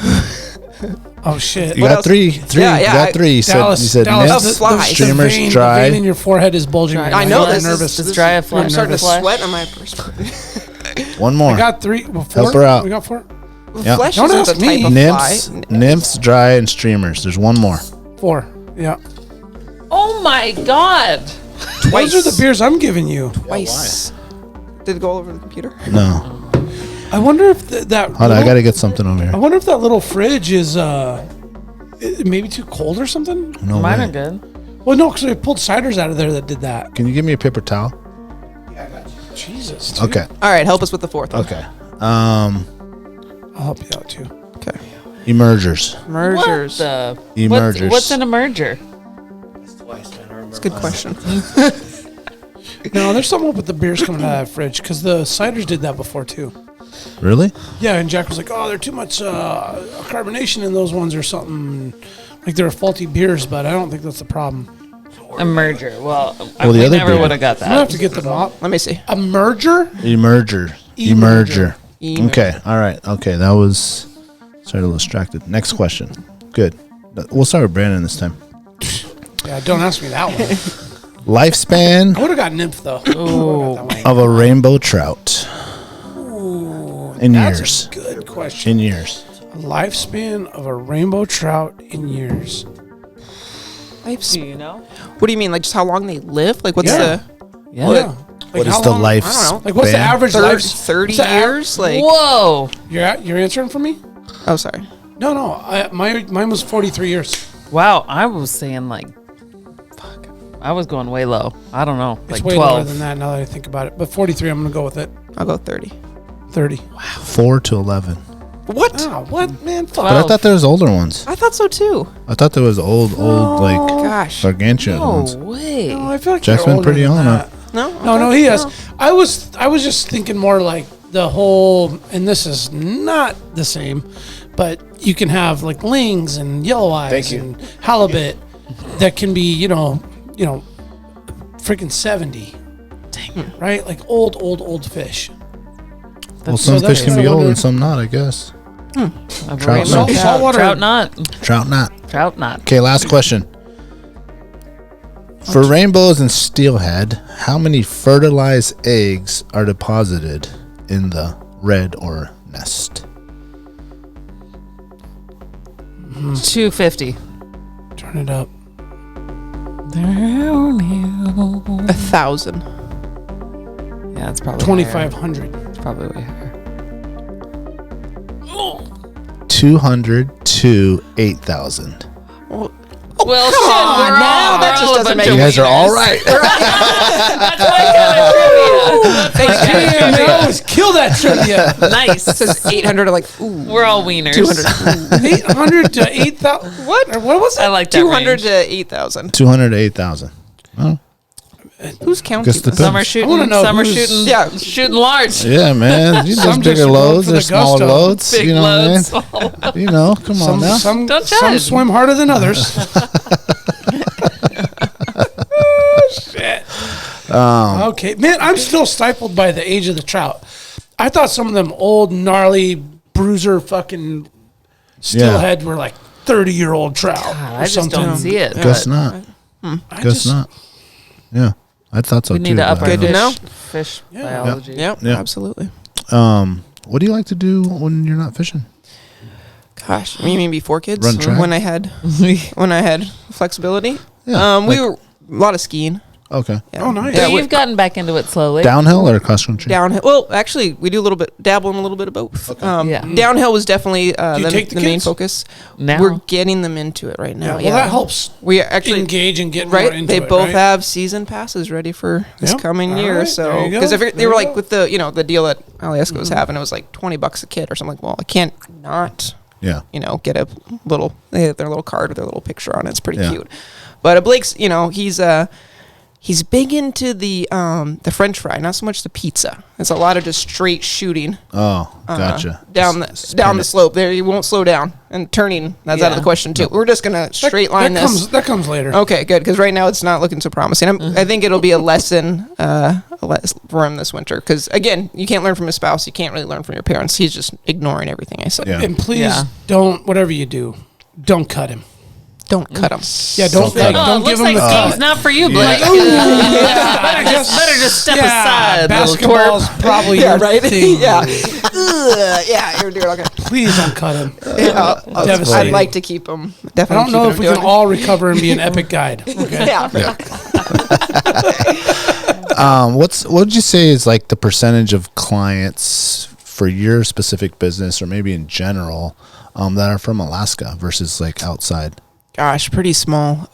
Oh, shit. You What got else? 3. Yeah, You yeah, got 3. You said, Dallas, you said Dallas, nymphs, the flies. streamers, the dry. vein in your forehead is bulging right now. I know I'm this. nervous. This dry a fly. I'm starting to Flesh. sweat on my perspective. One more. I got 3. Well, 4. Help her out. We got 4. Yep. Flesh Don't isn't ask the type me. of Nymphs, fly. nymphs, dry, and streamers. There's one more. 4. Yeah. Oh my God. Twice. Those are the beers I'm giving you. Twice. Did it go all over the computer? No. I wonder if that. Hold on, I got to get something over I here. wonder if that little fridge is maybe too cold or something. No Mine way. are good. Well, no, because we pulled ciders out of there that did that. Can you give me a paper towel? Jesus. Dude. Okay. All right, help us with the fourth one. Okay. I'll help you out too. Okay. Emergers. Mergers. What the? Emergers. What's an emerger? That's a good question. No, there's something up with the beers coming out of that fridge because the ciders did that before too. Really? Yeah, and Jack was like, "Oh, there's too much carbonation in those ones or something." Like they're faulty beers, but I don't think that's the problem. A merger. Well, Well, the we other never beer- would have got I'm gonna have that. to get them up. Let me see. A merger? Emerger. Emerger. Emerger. Okay. All right. Okay. That was. Sorry, a little distracted. Next question. Good. We'll start with Brandon this time. Yeah, don't ask me that one. Lifespan I would have got nymph though. Ooh, of a rainbow trout in that's years. a good question. In years. Lifespan of a rainbow trout in years. Do you know? What do you mean? Like just how long they live? Like what's Yeah. the Yeah. Yeah. Like What is how the long- life? I don't know. Like what's the average life? 30 what's the years? Like Whoa. You're answering for me? oh sorry. No. Mine was 43 years. Wow. I was saying like, fuck. I was going way low. I don't know. It's Like way lower 12. than that now that I think about it. But 43, I'm gonna go with it. I'll go 30. 30. 4 to 11. What? Oh, what man? Fuck. But I thought there was older ones. I thought so too. I thought there was old, like Gosh. gargantuan No ones. way. No, I feel like Jack's you're been pretty older than on that. No. No, he has. I was just thinking more like the whole, and this is not the same, but you can have like lings and yellow eyes and halibut that can be, freaking 70. Dang. Right? Like old fish. Well, some fish can be old and some not, I guess. Trout not. Okay, last question. For rainbows and steelhead, how many fertilized eggs are deposited in the red or nest? 250. Turn it up. 1,000. Yeah, it's probably 2,500. It's probably way higher. 200 to 8,000. Well, shit, we're all, that just doesn't make You guys are all right. That's my kind of trivia. Kill that trivia. Nice. It says 800. I'm like, ooh. We're all wieners. 200. 800 to 8,000. What? Or what was it? I like that 200 range. to 8,000. 200 to 8,000. Oh, Who's counting? guess the Some are shooting. I wanna know Some are who's- shooting. Yeah. Shooting large. yeah, man. You Some there's just bigger going loads, for there's the smaller gusto. loads. Big You know loads. what I mean? You know, come on now. Some Don't some judge. swim harder than others. Shit. Okay, man, I'm still stifled by the age of the trout. I thought some of them old, gnarly, bruiser, fucking steelhead were like 30-year-old trout. I just don't see it. Guess but not. I Guess just- not. Yeah, I thought so We too. need to up but our I don't know. fish biology. Yep, Yeah. absolutely. What do you like to do when you're not fishing? Gosh, you mean before kids? Run track? When I had flexibility. Yeah, We like- were a lot of skiing. Okay. Yeah. Oh, nice. So Yeah, you've gotten back into it slowly. Downhill or cross country? downhill. Well, actually, we do dabble in a little bit of both. Yeah. Downhill was definitely Do you take the main kids? focus. Now? We're getting them into it right now. Well, that helps We actually engage and get more right. into They it, both right? have season passes ready for this Yep. coming All year. right. So There you go. because they There were you like go. with the deal that Alyeska was having, it was like $20 a kid or something. Like, well, I can't not Yeah. get a little they have their little card with their little picture on it. It's pretty Yeah. cute. But Blake's he's big into the French fry, not so much the pizza. It's a lot of just straight shooting. Oh, gotcha. Down the slope there. You won't slow down, and turning that's out of the Yeah. question too. We're just gonna straight line this. That comes later. Okay, good, because right now it's not looking so promising. I think it'll be a lesson for him this winter. Because again, you can't learn from a spouse. You can't really learn from your parents. He's just ignoring everything I say. Yeah. And please Yeah. don't, whatever you do, don't cut him. Don't cut him. Yeah, don't cut him. don't it give looks him like the the game's cut. not for you, Blake. Better just step aside, little Basketball's twerp. probably Yeah, your right. thing. Yeah. Yeah, you're doing okay. Please don't cut him. I'd Devastating. like to keep him. I Definitely. don't know if we keep can him all recover and be an epic guide. Okay. Yeah. What would you say is like the percentage of clients for your specific business or maybe in general that are from Alaska versus like outside? Gosh, pretty small.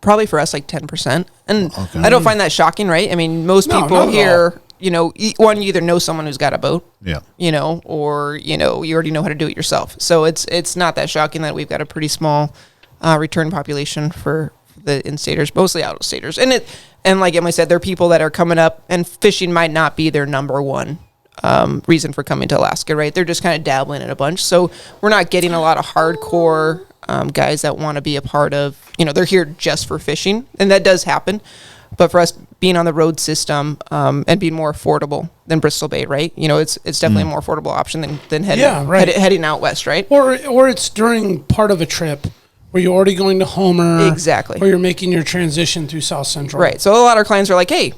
Probably for us like 10%. And Okay. I don't find that shocking, right? I mean, most No, people not at here, you either know someone who's got a boat, Yeah. or you already know how to do it yourself. So it's not that shocking that we've got a pretty small return population for the in-staters, mostly out-of-staters. And like Emily said, there are people that are coming up, and fishing might not be their number one reason for coming to Alaska, right? They're just kind of dabbling in a bunch. So we're not getting a lot of hardcore guys that want to be a part of, they're here just for fishing, and that does happen. But for us being on the road system and being more affordable than Bristol Bay, right? It's definitely a more affordable option than heading out west, right? Or it's during part of a trip where you're already going to Homer. Exactly. Or you're making your transition through South Central. Right. So a lot of our clients are like, hey,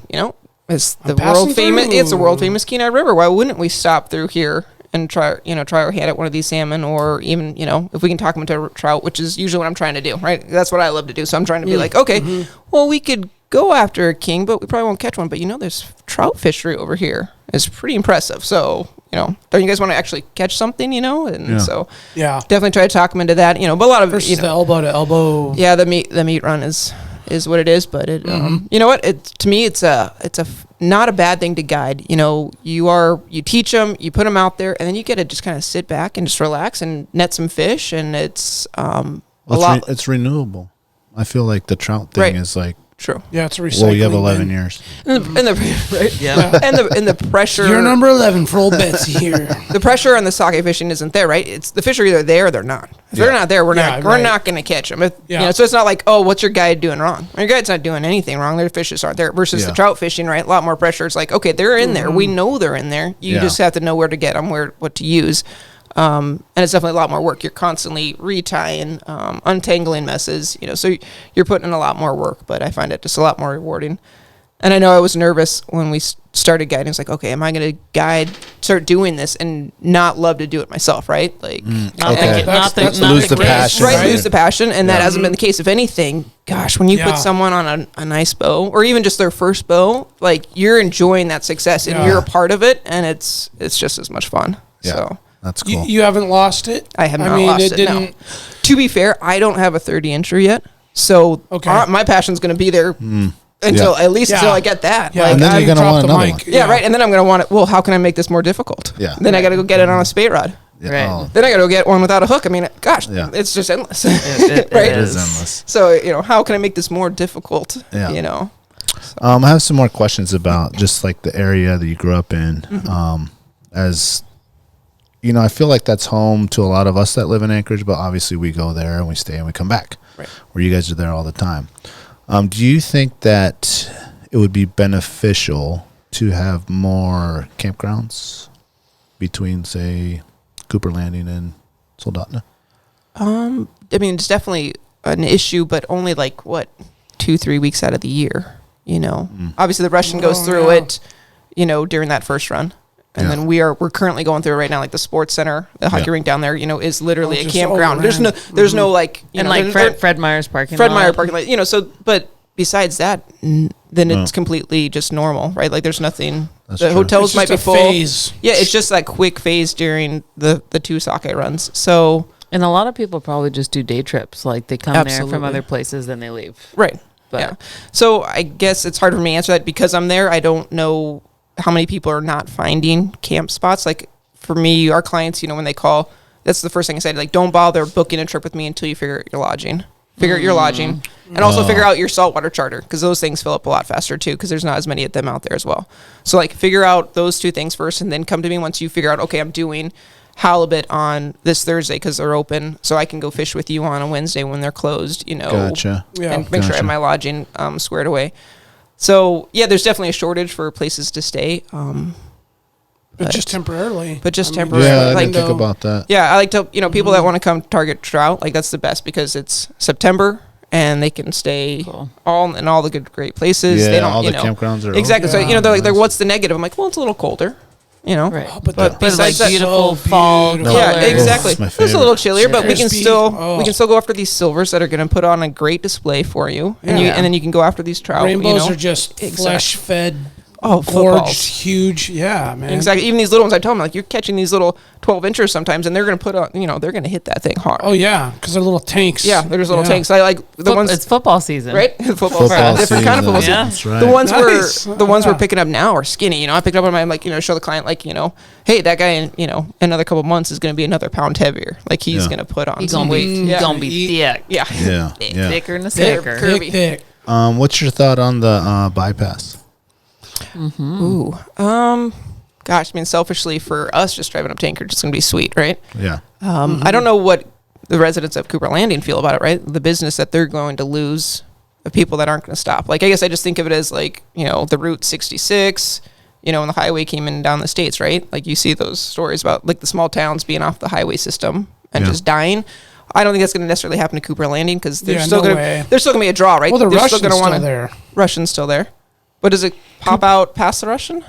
it's the passing world through. famous Kenai River. Why wouldn't we stop through here and try our hand at one of these salmon, or even, if we can talk them into trout, which is usually what I'm trying to do, right? That's what I love to do. So I'm trying to be like, okay, well, we could go after a king, but we probably won't catch one. But there's trout fishery over here. It's pretty impressive. So, don't you guys want to actually catch something, And so Yeah. definitely try to talk them into that, but a lot of, Versus the elbow to elbow. yeah, the meat run is what it is, but it you know what, to me it's not a bad thing to guide. You teach them, you put them out there, and then you get to just kind of sit back and just relax and net some fish, and it's a lot. It's renewable. I feel like the trout thing Right. is like True. Yeah, it's a recycling. Well, you have 11 bin. years. And the right? Yeah. and the pressure. You're number 11 for old Betsy here. The pressure on the sockeye fishing isn't there, right? It's the fish are either there or they're not. If they're not there, we're not going to catch them. So it's not like, oh, what's your guide doing wrong? Your guide's not doing anything wrong. Their fishes aren't there. Versus the trout fishing, right? A lot more pressure. It's like, okay, they're in there. We know they're in there. You just have to know where to get them, what to use. And it's definitely a lot more work. You're constantly retying, untangling messes, so you're putting in a lot more work, but I find it just a lot more rewarding. And I know I was nervous when we started guiding. It's like, okay, am I going to start doing this and not love to do it myself, right? Like, Lose the passion. Right, lose the passion. And that hasn't been the case. If anything, gosh, when you put someone on a nice bow, or even just their first bow, like, you're enjoying that success and you're a part of it, and it's just as much fun. Yeah. So. That's cool. You haven't lost it? I have not lost it, no. To be fair, I don't have a 30-incher yet, so my passion's going to be there until I get that. Yeah, like, and then you're going to want another one. Yeah, right, and then I'm going to want it, well, how can I make this more difficult? Yeah. Then I got to go get it on a spait rod. Right. Oh, Then I got to go get one without a hook. I mean, gosh, it's just endless. It right? it is endless. So, how can I make this more difficult, Yeah. I have some more questions about just like the area that you grew up in. As I feel like that's home to a lot of us that live in Anchorage, but obviously we go there and we stay and we come back. Right. Where you guys are there all the time. Do you think that it would be beneficial to have more campgrounds between, say, Cooper Landing and Soldotna? I mean, it's definitely an issue, but only 2-3 weeks out of the year, Obviously the Russian goes through it, during that first run. And then we're currently going through it right now, like the sports center, the hockey rink down there, is literally a campground. There's no Fred Meyer's parking lot. Fred lot. Meyer parking lot, but besides that, then it's completely just normal, right? Like there's nothing, hotels might be full. Phase. Yeah, it's just that quick phase during the 2 sockeye runs. So. And a lot of people probably just do day trips. Like they come there from other places, then they leave. Right. But yeah. So I guess it's hard for me to answer that because I'm there. I don't know how many people are not finding camp spots. Like for me, our clients, when they call, that's the first thing I said, like, don't bother booking a trip with me until you figure out your lodging. And also figure out your saltwater charter, because those things fill up a lot faster too, because there's not as many of them out there as well. So like figure out those 2 things first and then come to me once you figure out, okay, I'm doing halibut on this Thursday because they're open, so I can go fish with you on a Wednesday when they're closed, Gotcha. And make sure I have my lodging squared away. So, yeah, there's definitely a shortage for places to stay. But just temporarily. Yeah, I didn't think about that. Yeah, I like to, people that want to come target trout, like that's the best because it's September and they can stay all in all the great places. Yeah, they don't, all the campgrounds are exactly. open. So, they're like, what's the negative? I'm like, well, it's a little colder. Right. Oh, but like besides that, beautiful fall colors. Yeah, exactly. my It's a little chillier, but we can Crispy. still go after these silvers that are going to put on a great display for you, and and then you can go after these trout. Rainbows are just flesh fed. Gorged, footballs. Huge. Yeah, man. Exactly. Even these little ones, I tell them, like, you're catching these little 12-inchers sometimes, and they're going to put on, they're going to hit that thing hard. Oh, yeah, because they're little tanks. Yeah, they're just little tanks. I like the ones. It's football season. Right? Football season. Different kind of football season. That's right. The ones we're picking up now are skinny. I picked up on my, like, show the client, like, hey, that guy in, another couple months is going to be another pound heavier. Like, he's going to put on some weight. He's going to be thick. Yeah. Yeah. Thicker and thicker. Curvy. Thick. What's your thought on the bypass? Ooh. Gosh, I mean, selfishly for us, just driving up to Anchorage, it's going to be sweet, right? Yeah. I don't know what the residents of Cooper Landing feel about it, right? The business that they're going to lose, the people that aren't going to stop. Like, I guess I just think of it as like, the Route 66, when the highway came in down the states, right? Like you see those stories about like the small towns being off the highway system and just dying. I don't think that's going to necessarily happen to Cooper Landing because there's still going to be a draw, right? Well, the they're Russian's still there. Russian's still there. But does it pop out past the Russian?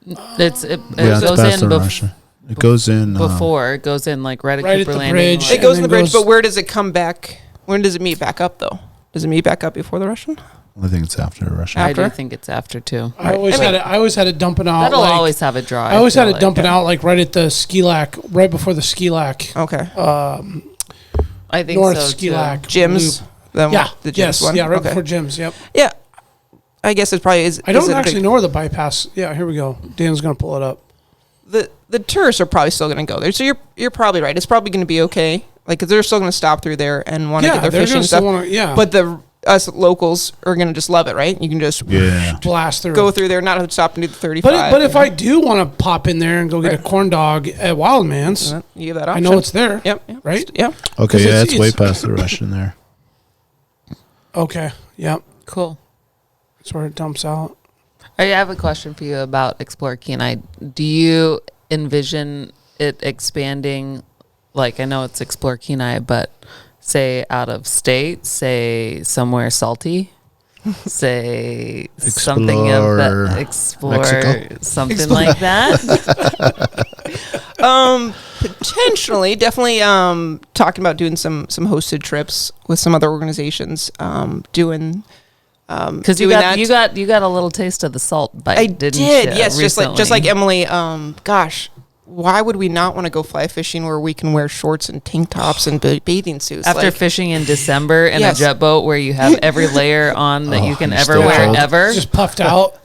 It It's goes past in the Russian. It goes in before. It goes in like right at Right Cooper at the Landing. bridge. It goes in the bridge, but where does it come back? When does it meet back up, though? Does it meet back up before the Russian? I think it's after the Russian. I do After? think it's after too. I always had it dumping out. That'll like, always have a draw. I always had feel it dumping out like right at the ski lac, right before the ski lac. Okay. I think North so ski too. Gyms? lac. The gyms one? Yeah, right Okay. before gyms. Yep. Yeah. I guess it probably is. I don't is it a actually big- know where the bypass. Yeah, here we go. Dan's gonna pull it up. The tourists are probably still going to go there, so you're probably right. It's probably going to be okay. Like, 'cause they're still going to stop through there and want to get their they're fishing gonna stuff. still wanna- yeah. But us locals are going to just love it, right? You can just blast through. go through there, not have to stop and do the 35. But if I do want to pop in there and go get a corn dog at Wildman's, you have that option. I know it's there. Yep. Right? Yep. Okay, yeah, it's way past the Russian there. Okay. Yep. Cool. That's where it dumps out. I have a question for you about Explore Kenai. Do you envision it expanding? Like, I know it's Explore Kenai, but say out of state, say somewhere salty, say something of that, explore Mexico? something like that. Potentially, definitely talking about doing some hosted trips with some other organizations. Because you got a little taste of the salt bite. I didn't did, you, yes, recently? just like Emily. Gosh, why would we not want to go fly fishing where we can wear shorts and tank tops and bathing suits? After fishing in December in a jet boat where you have every layer on that you can ever still wear cold. ever, Just puffed out.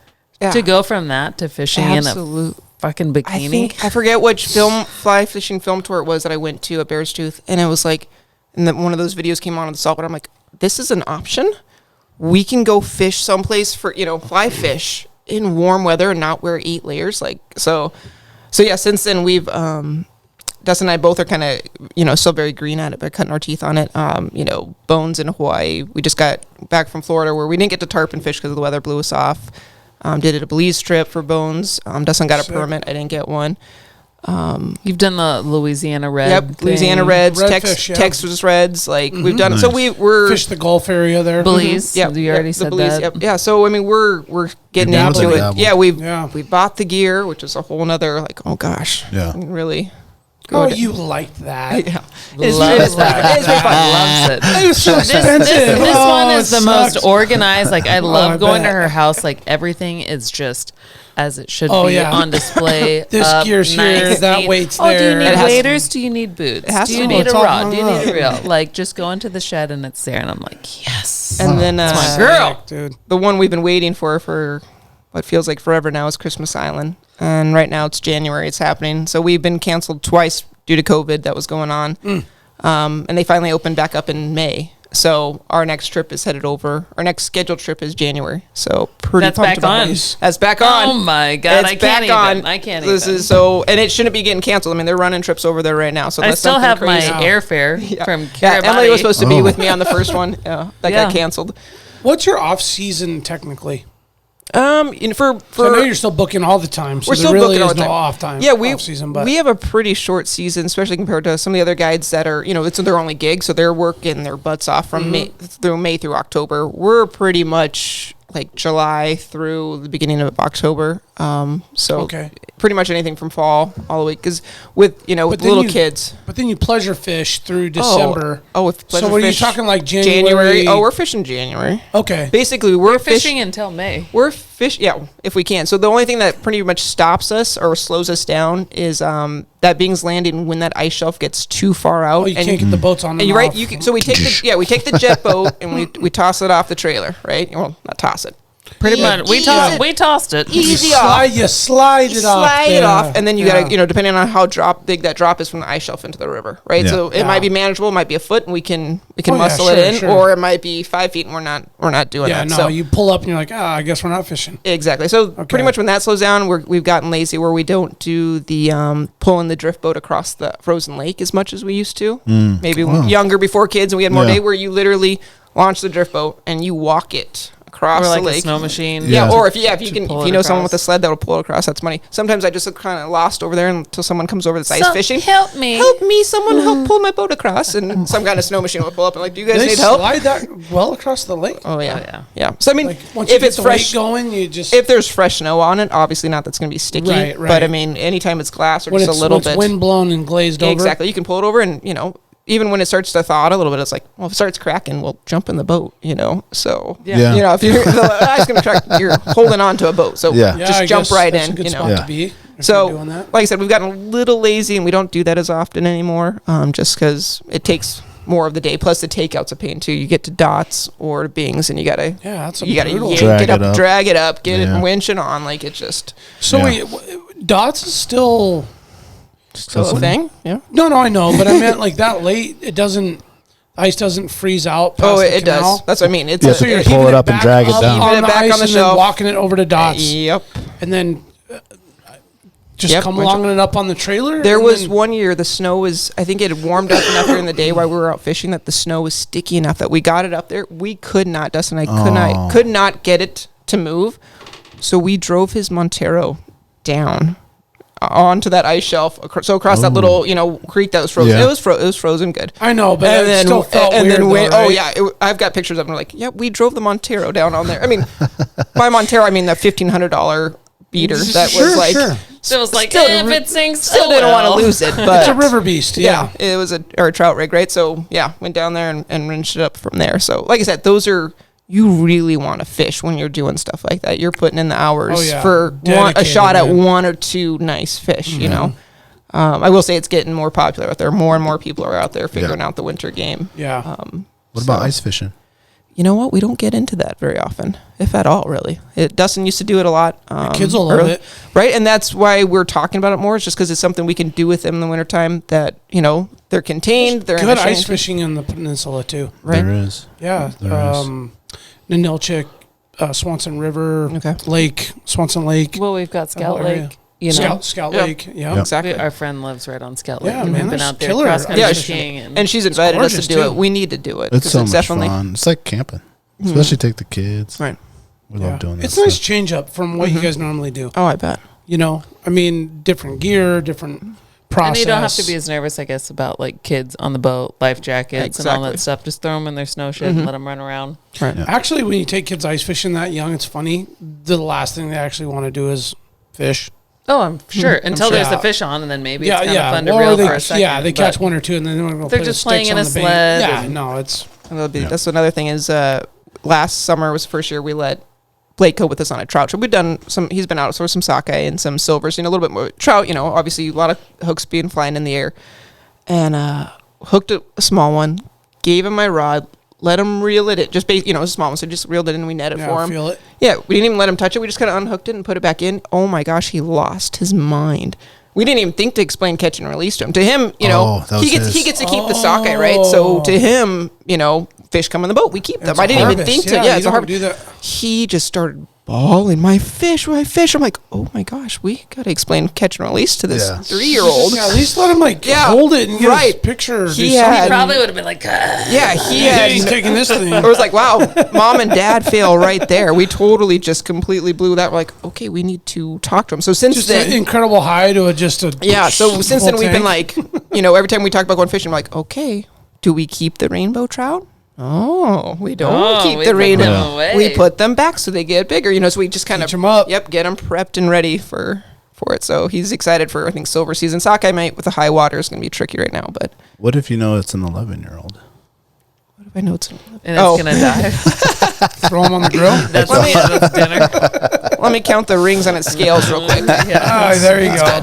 Yeah. to go from that to fishing in a fucking bikini. I forget which fly fishing film tour it was that I went to at Bear's Tooth, and it was like, and then one of those videos came on the saltwater. I'm like, this is an option. We can go fish someplace for fly fish in warm weather and not wear 8 layers. So yeah. Since then we've Dustin and I both are kind of still very green at it, but cutting our teeth on it. Bones in Hawaii. We just got back from Florida where we didn't get to tarpon fish because the weather blew us off. Did a Belize trip for Bones. Dustin got a permit. I didn't get one. You've done the Louisiana Red. Yep, thing. Louisiana Reds, Redfish, yeah. Texas Reds. We've done. So we're Fish the Gulf area there. Belize. Yeah, You already said Belize, that. Yep. Yeah, so I mean, we're getting You're into dabbling. it. Yeah, we bought the gear, which is a whole nother oh gosh. Yeah. Really. Oh, good. you liked that. Yeah. Loves that. It's really fun. Loves it. It was so expensive. This Oh, one it is the sucks. most organized. Like, I love I going to bet. her house. Like, everything is just as it should Oh, be yeah. on display. This up, gear's here, nice, that neat. weight's Do you there. need It has to- waders? Do you need boots? has Do to you be. need It's a all rod? Do you hung need a up. reel? Like, just go into the shed and it's there. And I'm like, yes. And then That's my girl. Dude. the one we've been waiting for what feels like forever now is Christmas Island. And right now it's January. It's happening. So we've been canceled twice due to COVID that was going on. And they finally opened back up in May. So our next trip is headed over. Our next scheduled trip is January. So pretty That's pumped back about on. it. That's back on. Oh my God. It's I can't back even. on. I can't This even. is so, and it shouldn't be getting canceled. I mean, they're running trips over there right now. So I that's still something have my crazy. airfare from Yeah, Kiribati. Emily was supposed to be Oh. with me on the first one. Yeah, that Yeah. got canceled. What's your off season technically? For So I know you're still booking all the time. So we're there still really booking all is the no time. off time. Yeah, off season, but we have a pretty short season, especially compared to some of the other guides that are, it's their only gig, so they're working their butts off from May through October. We're pretty much like July through the beginning of October. So Okay. pretty much anything from fall all the way, because with with then little you- kids. But then you pleasure fish through December. With So pleasure what are you fish, talking, like January? Oh, we're fishing January. Okay. Basically, we're fishing until May. We're fish, yeah, if we can. So the only thing that pretty much stops us or slows us down is that Bing's Landing when that ice shelf gets too far out. Oh, you can't get the boats on. And you're right. You can, so we take the jet boat and we toss it off the trailer, right? Well, not toss it. Pretty much. We tossed it. Easy off. You slide it off. Slide it Yeah. off, and then you gotta, depending on how big that drop is from the ice shelf into the river, right? Yeah. So it might be manageable, it might be a foot, and we can muscle it in, sure. or it might be 5 feet, and we're not doing Yeah, that. no, So you pull up and you're like, I guess we're not fishing. exactly. So Okay. pretty much when that slows down, we've gotten lazy where we don't do the pulling the drift boat across the frozen lake as much as we used to. Maybe younger before kids, and we had more Yeah. day where you literally launch the drift boat and you walk it across Or like the lake. a snow machine. Yeah, Yeah. or if you pull it know someone with across. a sled that'll pull it across, that's money. Sometimes I just look kind of lost over there until someone comes over that's ice fishing. Help me. Help me! Someone help pull my boat across, and some kind of snow machine will pull up and like, do you guys They need help? slide that well across the lake. Oh yeah. Oh, yeah. yeah. So I mean, Like once you if get it's the fresh, weight going, you just if there's fresh snow on it, obviously not that's going to be sticky. Right, But right. I mean, anytime it's glass or when just it's, a little when it's bit, wind blown and glazed over. exactly, you can pull it over, and even when it starts to thaw out a little bit, it's like, well, if it starts cracking, we'll jump in the boat. So Yeah. if you're the ice going to crack, you're holding on to a boat. So Yeah. Yeah, just I jump guess right that's in. A good You spot know. to be. if So, you're doing that. like I said, we've gotten a little lazy and we don't do that as often anymore, just because it takes more of the day. Plus, the takeout's a pain too. You get to Dots or Bings, and you gotta Yeah, that's brutal. brutal. Drag it up, get it, Yeah. and winch it on. Like it's just So Yeah. wait, Dots is still still a thing. Yeah. no, I know, but I meant like that late. It doesn't ice doesn't freeze out. Oh, past the it does. canal. That's what I mean. It's Yeah, a, so you're pull heaving it up and back drag it up down. on Heaving it the back ice on the and then shelf. walking it over to Dots, Yep. and then just Yep, come bunch along it up on the trailer. There and was then- one year the snow was, I think it had warmed up enough during the day while we were out fishing that the snow was sticky enough that we got it up there. We could not, Dustin and I could not get it to move. So we drove his Montero down onto that ice shelf, so across that little, creek that was frozen. Yeah. It was frozen good. I know, but And it then, still felt and weird. then went, though, oh right? yeah, I've got pictures of them. Like, yeah, we drove the Montero down on there. I mean, by Montero, I mean the $1,500 beater that was like, So it was like, Still if it sinks, still didn't want to lose it, but It's a river beast. Yeah. it was a trout rig, right? So yeah, went down there and rinsed it up from there. So like I said, those are, you really want to fish when you're doing stuff like that. You're putting in the hours Oh, yeah. for a Dedicated, shot at man. one or two nice fish. You know, I will say it's getting more popular out there. More and more people are out there figuring out the winter game. Yeah. What about ice fishing? You know what? We don't get into that very often, if at all, really. Dustin used to do it a lot. Kids will love it. Right? And that's why we're talking about it more. It's just because it's something we can do with them in the wintertime that, they're contained. They're in Good a ice shanty. fishing in the peninsula too. Right? There is. Yeah. There is. Ninilchik, Swanson River, Okay. Lake, Swanson Lake, Well, we've got Scout whole area. Lake. You know, Scout Yeah. Lake. Yeah. Yep. Exactly. Our friend lives right on Scout Lake. Yeah, and man, we've been that's out there killer cross country Yeah, skiing. And she's invited us to gorgeous, do too. it. We need to do it. It's 'cause so much definitely fun. It's like camping, especially take the kids. Right. We Yeah. love doing that. It's a nice stuff. change up from what you guys normally do. Oh, I bet. I mean, different gear, different process. And you don't have to be as nervous, I guess, about like kids on the boat, life jackets, and all Exactly. that stuff. Just throw them in their snow shit and let them run around. Right. Yeah. Actually, when you take kids ice fishing that young, it's funny. The last thing they actually want to do is fish. Oh, I'm sure. Until sure. there's Yeah. a fish on, and then maybe Yeah, it's kind yeah. of fun to Or reel they, for a second. yeah, they catch but one or two, and then they're going to They're put just the playing sticks in on a the bank. sled Yeah, and- no, it's And that's another thing is last summer was the first year we let Blake go with us on a trout trip. We've done he's been out for some sockeye and some silvers, a little bit more trout, obviously a lot of hooks being flying in the air. And hooked a small one, gave him my rod, let him reel it in, just a small one, so just reeled it in and we net it for him. feel it. Yeah, we didn't even let him touch it. We just kind of unhooked it and put it back in. Oh my gosh, he lost his mind. We didn't even think to explain catch and release to him. To him, Oh, that was he his. gets to keep the sockeye, right? So to him, fish come in the boat, we keep them. It's I a didn't even harvest. think to. Yeah, Yeah, you it's a don't harvest. do that. He just started bawling, my fish. I'm like, oh my gosh, we got to explain catch and release to this Yeah. 3-year-old. Yeah, at least let him Yeah, hold it and get right. his picture. or do He something. had- Probably would have been like, "Ah." Yeah, he He's had. taking this thing. It was like, wow, mom and dad fail right there. We totally just completely blew that. We're like, okay, we need to talk to him. So since Just then, an incredible high to just a yeah. So since then, full we've been tank. like, every time we talk about going fishing, we're like, okay, do we keep the rainbow trout? Oh, we don't Oh, keep we the put rainbow. them away. We put them back so they get bigger. So we just kind Teach of 'em up. Yep, get them prepped and ready for it. So he's excited for I think silver season. Sockeye might with the high water is going to be tricky right now, but What if it's an 11-year-old? what if I know it's? And it's Oh. going to die. throw him on the grill. That's Let me- the end of dinner. Let me count the rings on its scales real quick. Yeah. Oh, there you go.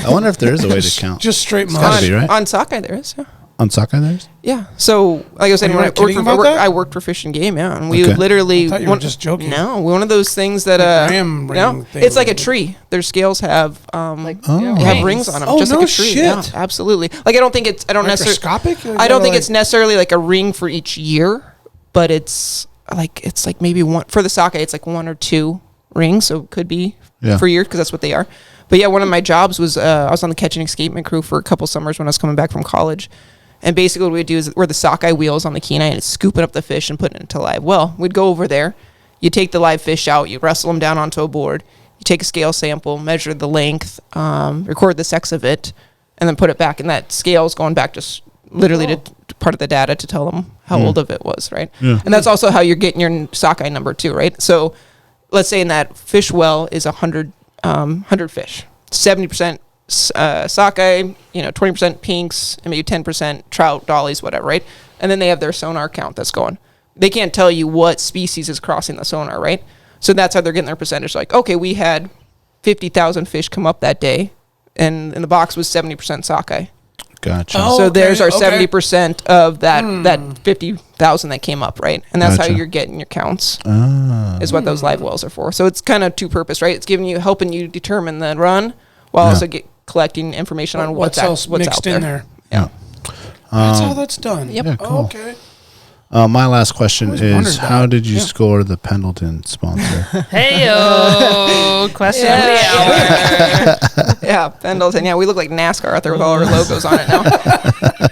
I wonder if there is a way to count. Just straight gotta mush. be, right? On sockeye there is. Yeah. On sockeye there's? Yeah. So, like I was saying, you when I weren't worked, kidding for, about that? I worked for Fish and Game, yeah, and we Okay. would literally. I thought you were just joking. No, one of those things that Graham ring no, thing it's like a would- tree. Their scales have Like, Oh. yeah, they have rings on them, Oh, just no like a tree. shit. Yeah, absolutely. Like I don't think it's. I don't necessarily. Microscopic? I don't think it's necessarily like a ring for each year, but it's like maybe one for the sockeye. It's like 1 or 2 rings, so it could be Yeah. for a year because that's what they are. But yeah, one of my jobs was I was on the catch and escapement crew for a couple summers when I was coming back from college. And basically what we'd do is we're the sockeye wheels on the Kenai and it's scooping up the fish and putting it into live. Well, we'd go over there, you take the live fish out, you wrestle them down onto a board, you take a scale sample, measure the length, record the sex of it, and then put it back. And that scale's going back just literally to part of the data to tell them how old of it was, right? Yeah. And that's also how you're getting your sockeye number too, right? So let's say in that fish well is 100 fish, 70% sockeye, 20% pinks, and maybe 10% trout, dollies, whatever, right? And then they have their sonar count that's going. They can't tell you what species is crossing the sonar, right? So that's how they're getting their percentage. Like, okay, we had 50,000 fish come up that day, and in the box was 70% sockeye. Gotcha. Oh. So there's our okay. 70% of that 50,000 that came up, right? And that's Gotcha. how you're getting your counts. Ah. Is what those live wells are for. So it's kind of two-purpose, right? It's helping you determine the run, while Yeah. also collecting information on what's else out mixed there. in there? Yeah. That's how that's done. Yep. Yeah, cool. Oh, okay. My last question Always wondered is, that. how did you Yeah. score the Pendleton sponsor? Question of the hour. Yeah, Pendleton. Yeah, we look like NASCAR out there with all our logos on it now.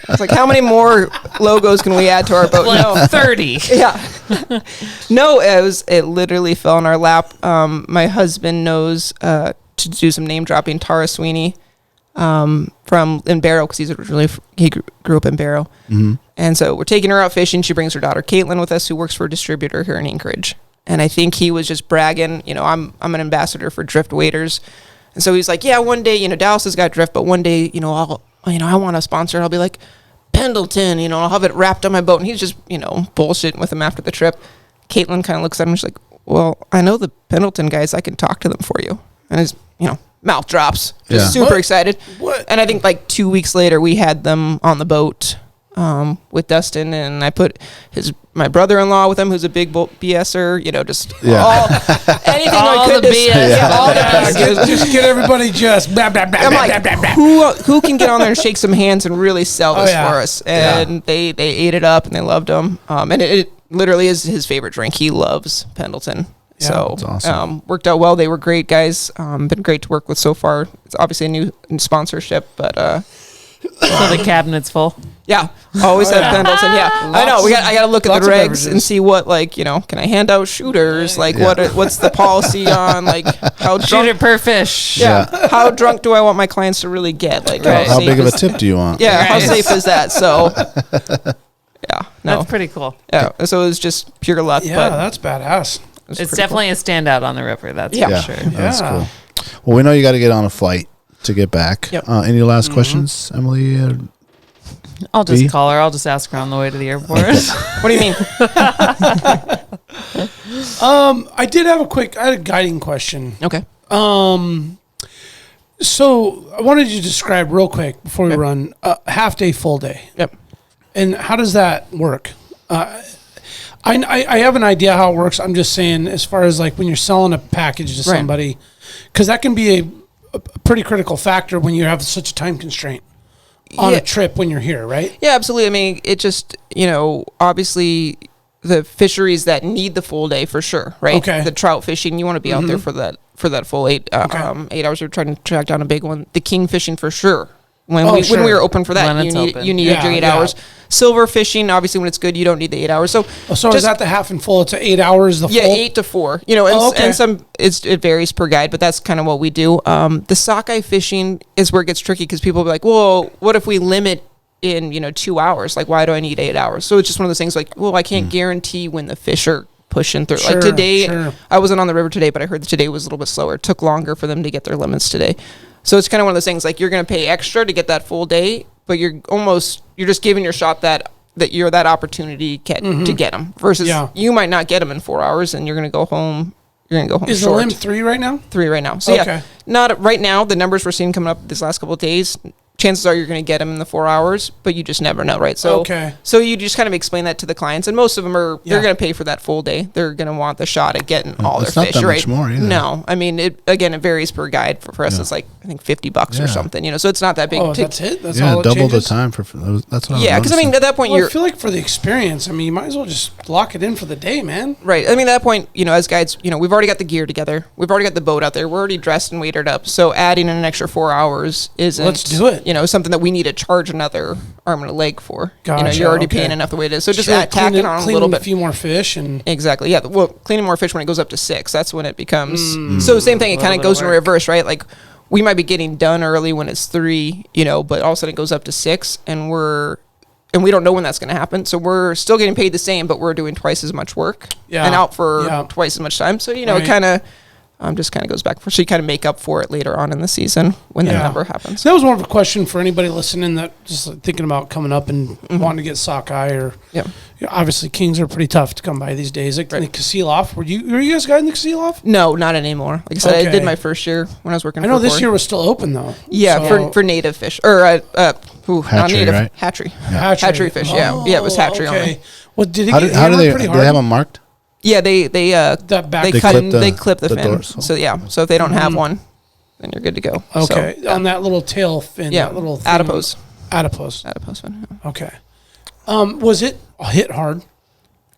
It's like, how many more logos can we add to our boat? No. Like 30. Yeah. No, it literally fell in our lap. My husband knows to do some name dropping. Tara Sweeney from in Barrow, because he grew up in Barrow. Mm-hmm. And so we're taking her out fishing. She brings her daughter Caitlin with us, who works for a distributor here in Anchorage. And I think he was just bragging, I'm an ambassador for drift waders. And so he's like, yeah, one day, Dallas has got drift, but one day, I want to sponsor. I'll be like, Pendleton, I'll have it wrapped on my boat. And he's just, bullshitting with him after the trip. Caitlin kind of looks at him and she's like, well, I know the Pendleton guys. I can talk to them for you. And his, mouth drops. Just super excited. What? And I think like 2 weeks later, we had them on the boat with Dustin, and I put my brother-in-law with him, who's a big BSer, anything All I could the to BS. all the BS. Just get everybody just. Blah, blah, blah, I'm blah, like, blah, blah, blah. who can get on there and shake some hands and really sell this yeah. for us? And they ate it up and they loved them. And it literally is his favorite drink. He loves Pendleton. Yeah. So That's awesome. worked out well. They were great guys. Been great to work with so far. It's obviously a new sponsorship, but So the cabinet's full. yeah, always have Pendleton. Yeah, I know. I got to look at Lots the of regs beverages. and see what, can I hand out shooters? Like, what's the policy on, how Shoot drunk? it per fish. Yeah, how drunk do I want my clients to really get? Like, Right. How safe big of a is- tip do you want? Yeah, how Right. safe is that? So, yeah, no, That's pretty cool. yeah. So it was just pure luck. Yeah, but that's badass. it was It's pretty definitely a standout on the river. That's Yeah. for Yeah, sure. that's Yeah. cool. Well, we know you got to get on a flight to get back. Yep. Any last questions, Emily? I'll just B? call her. I'll just ask her on the way to the airport. Cool. What do you mean? I did have I had a guiding question. Okay. So I wanted you to describe real quick before we run a half day, full day. Yep. And how does that work? I have an idea how it works. I'm just saying, as far as like when you're selling a package to Right. somebody, because that can be a pretty critical factor when you have such a time constraint on Yeah. a trip when you're here, right? Yeah, absolutely. I mean, it just, obviously the fisheries that need the full day for sure, right? Okay. The trout fishing, you want to be out there for that full 8 hours. We're trying to track down a big one. The king fishing for sure. When we were open for that, When it's open. you needed your 8 hours. Silver fishing, obviously, when it's good, you don't need the 8 hours. So, So is that the half and full? It's 8 hours. The yeah, full. 8 to 4. And, and some it varies per guide, but that's kind of what we do. The sockeye fishing is where it gets tricky because people will be like, "Well, what if we limit in 2 hours? Like, why do I need 8 hours?" So it's just one of those things. Like, well, I can't guarantee when the fish are pushing through. Sure, Like today, sure. I wasn't on the river today, but I heard that today was a little bit slower. It took longer for them to get their limits today. So it's kind of one of those things. Like you're going to pay extra to get that full day, but you're just giving your shot that you're that opportunity to get them versus you might not get them in 4 hours and you're going to go home. You're going to go home Is short. the limit 3 right now? 3 right now. So Okay. not right now. The numbers we're seeing coming up this last couple of days, chances are you're going to get them in the 4 hours, but you just never know, right? So so you just kind of explain that to the clients, and most of them they're going to pay for that full day. They're going to want the shot at getting all their It's not fish, that right? much more either. No, I mean it varies per guide. For us, it's like I think $50 or something. So it's not that big. Oh, that's it. That's Yeah, all. It double the changes? time for that's what. Yeah, because I mean at that point Well, I you're feel like for the experience, you might as well just lock it in for the day, man. right. I mean at that point, as guides, we've already got the gear together. We've already got the boat out there. We're already dressed and weighted up. So adding in an extra 4 hours isn't. Let's do it. Something that we need to charge another arm and a leg for. Gotcha, You're already okay. paying enough the way it is. So just Sure, tacking on a little bit. a few more fish and Exactly. Yeah. Well, cleaning more fish when it goes up to 6. That's when it becomes. So same thing. It kind of goes in reverse, right? Like we might be getting done early when it's 3, but all of a sudden it goes up to 6, and we don't know when that's going to happen. So we're still getting paid the same, but we're doing twice as much work and out for twice as much time. So it kind of. Just kind of goes back so you kind of make up for it later on in the season when that number happens. So that was more of a question for anybody listening that just thinking about coming up and wanting to get sockeye or obviously kings are pretty tough to come by these days. Like the Kasilof, were you guys guiding the Kasilof? No, not anymore. Like I said, I Okay. did my first year when I was working. I know for this Ford. year was still open though. Yeah, So- for native fish or not Hatchery, native right? hatchery. hatchery fish. Yeah, it was hatchery only. Well, did it How get do hammered they? pretty Do hard? they have them marked? Yeah, they that back they clip the- clip the the fin. dorsal. So so if they don't have one, then you're good to go. Okay, So, on that little tail fin. yeah, that little thing. adipose. Adipose. Adipose one. Yeah. Okay. Was it hit hard,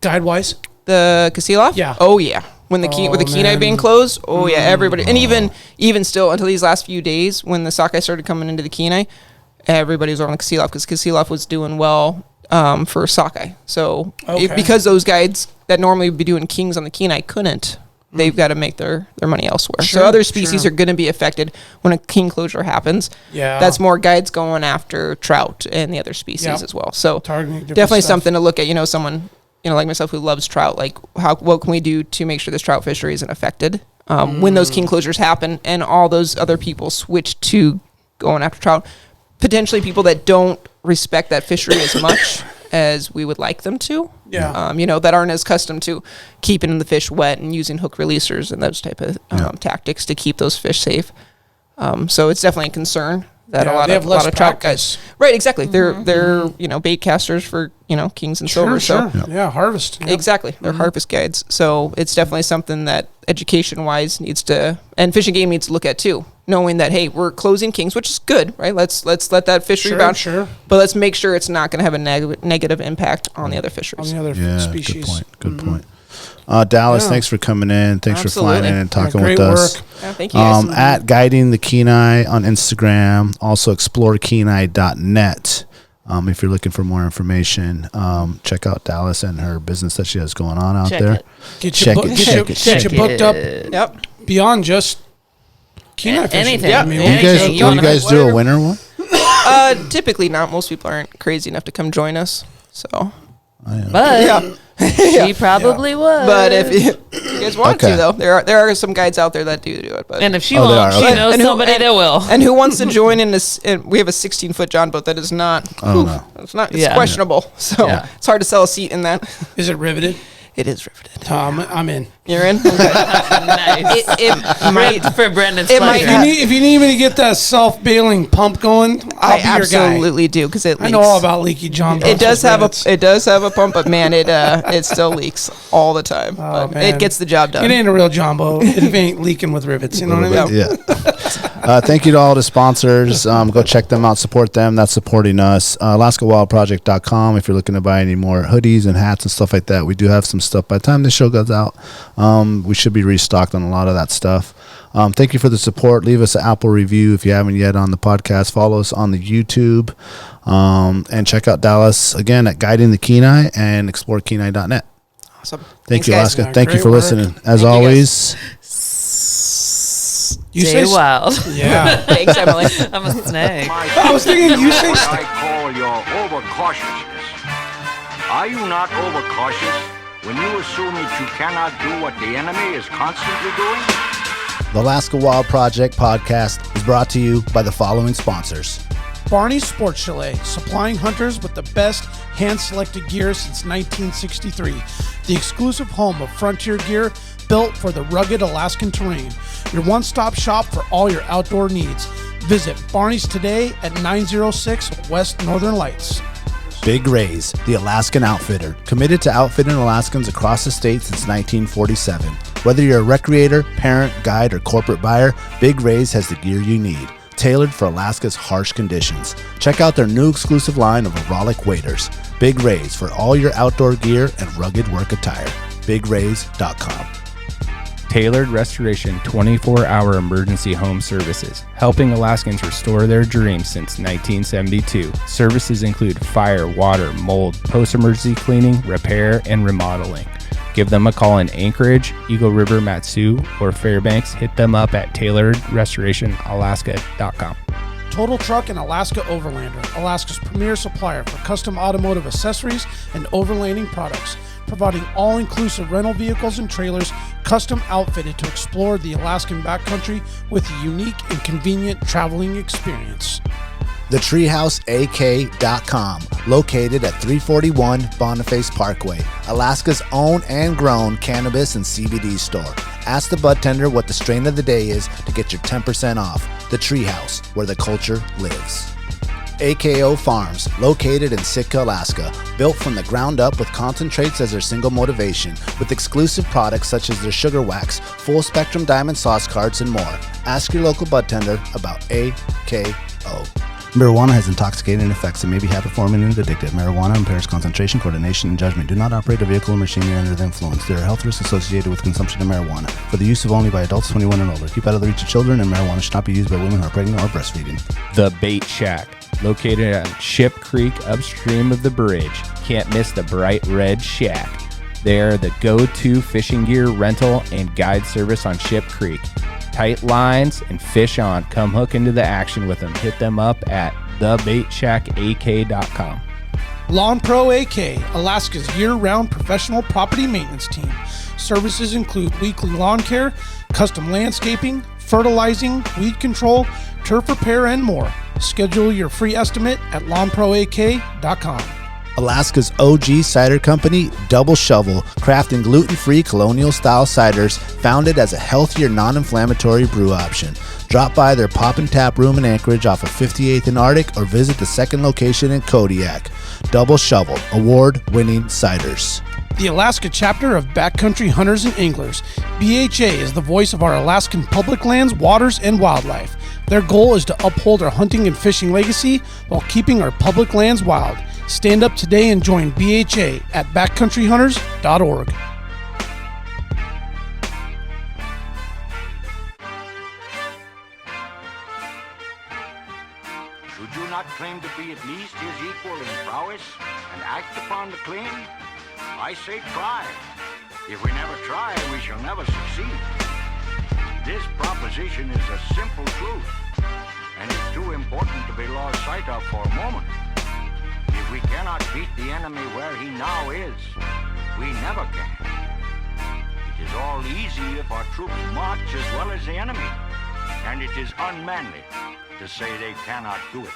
guide wise? The Kisilov? Yeah. Oh yeah. When the with the Kenai man. being closed, oh yeah, everybody, and even still until these last few days when the sockeye started coming into the Kenai, everybody was on the Kisilov because Kisilov was doing well for sockeye. So because those guides that normally would be doing kings on the Kenai couldn't, they've got to make their money elsewhere. Sure, so other species are going to be affected when a king closure happens. Yeah. That's more guides going after trout and the other species Yep. as well. So Targeting different definitely stuff. something to look at. Someone like myself who loves trout, like what can we do to make sure this trout fishery isn't affected when those king closures happen and all those other people switch to going after trout. Potentially people that don't respect that fishery as much as we would like them to. Yeah. That aren't as accustomed to keeping the fish wet and using hook releasers and those type of tactics to keep those fish safe. So it's definitely a concern that a lot of trout guys. Right, exactly. They're bait casters for kings and silver. Sure. So Yeah, harvest. Yep. exactly, they're harvest guides. So it's definitely something that education wise and Fish and Game needs to look at too. Knowing that, hey, we're closing kings, which is good, right? Let's let that fish rebound. Sure. But let's make sure it's not going to have a negative impact on the other fisheries. On the other species. Good point. Dallas, thanks for coming in. Thanks for flying in and talking with us. Yeah, thank you guys. At Guiding the Kenai on Instagram, also explorekenai.net. If you're looking for more information, check out Dallas and her business that she has going on out there. Get you booked up. Yep. Beyond just Kenai fishing. Anything. Yeah. Will you guys do a winter one? Typically not. Most people aren't crazy enough to come join us. So. But she probably would. But if you guys want to, though, there are some guides out there that do it. But and if she won't, she knows somebody that will. And who wants to join in this? We have a 16-foot John boat that is not. It's not. It's questionable. So it's hard to sell a seat in that. Is it riveted? It is riveted. Tom, I'm in. You're in. Okay. Nice. It might for Brendan's it might pleasure. If you need me to get that self-bailing pump going, I'll be your guy. absolutely do because it leaks. I know all about leaky John boats. It does have a pump, but man, it still leaks all the time. Oh, but man. it gets the job done. It ain't a real John boat if it ain't leaking with rivets. You know what I mean? Yeah. Thank you to all the sponsors. Go check them out. Support them. That's supporting us. AlaskaWildProject.com if you're looking to buy any more hoodies and hats and stuff like that. We do have some stuff. By the time this show goes out, we should be restocked on a lot of that stuff. Thank you for the support. Leave us an Apple review if you haven't yet on the podcast. Follow us on the YouTube. And check out Dallas again at Guiding the Kenai and explorekenai.net. Awesome. Thanks, you, guys. Alaska. Yeah, Thank you for great listening. work. As always. You Stay say wild. Yeah. Thanks, Emily. I'm a snake. I was thinking you say I call your overcautiousness. Are you not overcautious when you assume that you cannot do what the enemy is constantly doing? The Alaska Wild Project podcast is brought to you by the following sponsors. Barney's Sports Chalet, supplying hunters with the best hand-selected gear since 1963. The exclusive home of frontier gear built for the rugged Alaskan terrain. Your one-stop shop for all your outdoor needs. Visit Barney's today at 906 West Northern Lights. Big Rays, the Alaskan outfitter, committed to outfitting Alaskans across the state since 1947. Whether you're a recreator, parent, guide, or corporate buyer, Big Rays has the gear you need, tailored for Alaska's harsh conditions. Check out their new exclusive line of Auralic waders. Big Rays for all your outdoor gear and rugged work attire. BigRays.com. Tailored Restoration 24-hour emergency home services, helping Alaskans restore their dreams since 1972. Services include fire, water, mold, post-emergency cleaning, repair, and remodeling. Give them a call in Anchorage, Eagle River, Matsu, or Fairbanks. Hit them up at tailoredrestorationalaska.com. Total Truck and Alaska Overlander, Alaska's premier supplier for custom automotive accessories and overlanding products, providing all-inclusive rental vehicles and trailers custom outfitted to explore the Alaskan backcountry with a unique and convenient traveling experience. TheTreehouseAK.com, located at 341 Boniface Parkway, Alaska's own and grown cannabis and CBD store. Ask the bud tender what the strain of the day is to get your 10% off. The Treehouse, where the culture lives. AKO Farms, located in Sitka, Alaska, built from the ground up with concentrates as their single motivation, with exclusive products such as their sugar wax, full spectrum diamond sauce cards, and more. Ask your local bud tender about AKO. Marijuana has intoxicating effects and may be habit-forming and addictive. Marijuana impairs concentration, coordination, and judgment. Do not operate a vehicle or machinery under the influence. There are health risks associated with consumption of marijuana. For the use of only by adults 21 and older. Keep out of the reach of children, and marijuana should not be used by women who are pregnant or breastfeeding. The Bait Shack, located on Ship Creek upstream of the bridge. Can't miss the bright red shack. They are the go-to fishing gear rental and guide service on Ship Creek. Tight lines and fish on. Come hook into the action with them. Hit them up at thebaitshackak.com. Lawn Pro AK, Alaska's year-round professional property maintenance team. Services include weekly lawn care, custom landscaping, fertilizing, weed control, turf repair, and more. Schedule your free estimate at lawnproak.com. Alaska's OG cider company, Double Shovel, crafting gluten-free colonial-style ciders, founded as a healthier, non-inflammatory brew option. Drop by their Pop and Tap room in Anchorage off of 58th and Arctic, or visit the second location in Kodiak. Double Shovel, award-winning ciders. The Alaska chapter of Backcountry Hunters and Anglers. BHA is the voice of our Alaskan public lands, waters, and wildlife. Their goal is to uphold our hunting and fishing legacy while keeping our public lands wild. Stand up today and join BHA at backcountryhunters.org. Should you not claim to be at least his equal in prowess and act upon the claim? I say try. If we never try, we shall never succeed. This proposition is a simple truth, and it's too important to be lost sight of for a moment. If we cannot beat the enemy where he now is, we never can. It is all easy if our troops march as well as the enemy, and it is unmanly to say they cannot do it.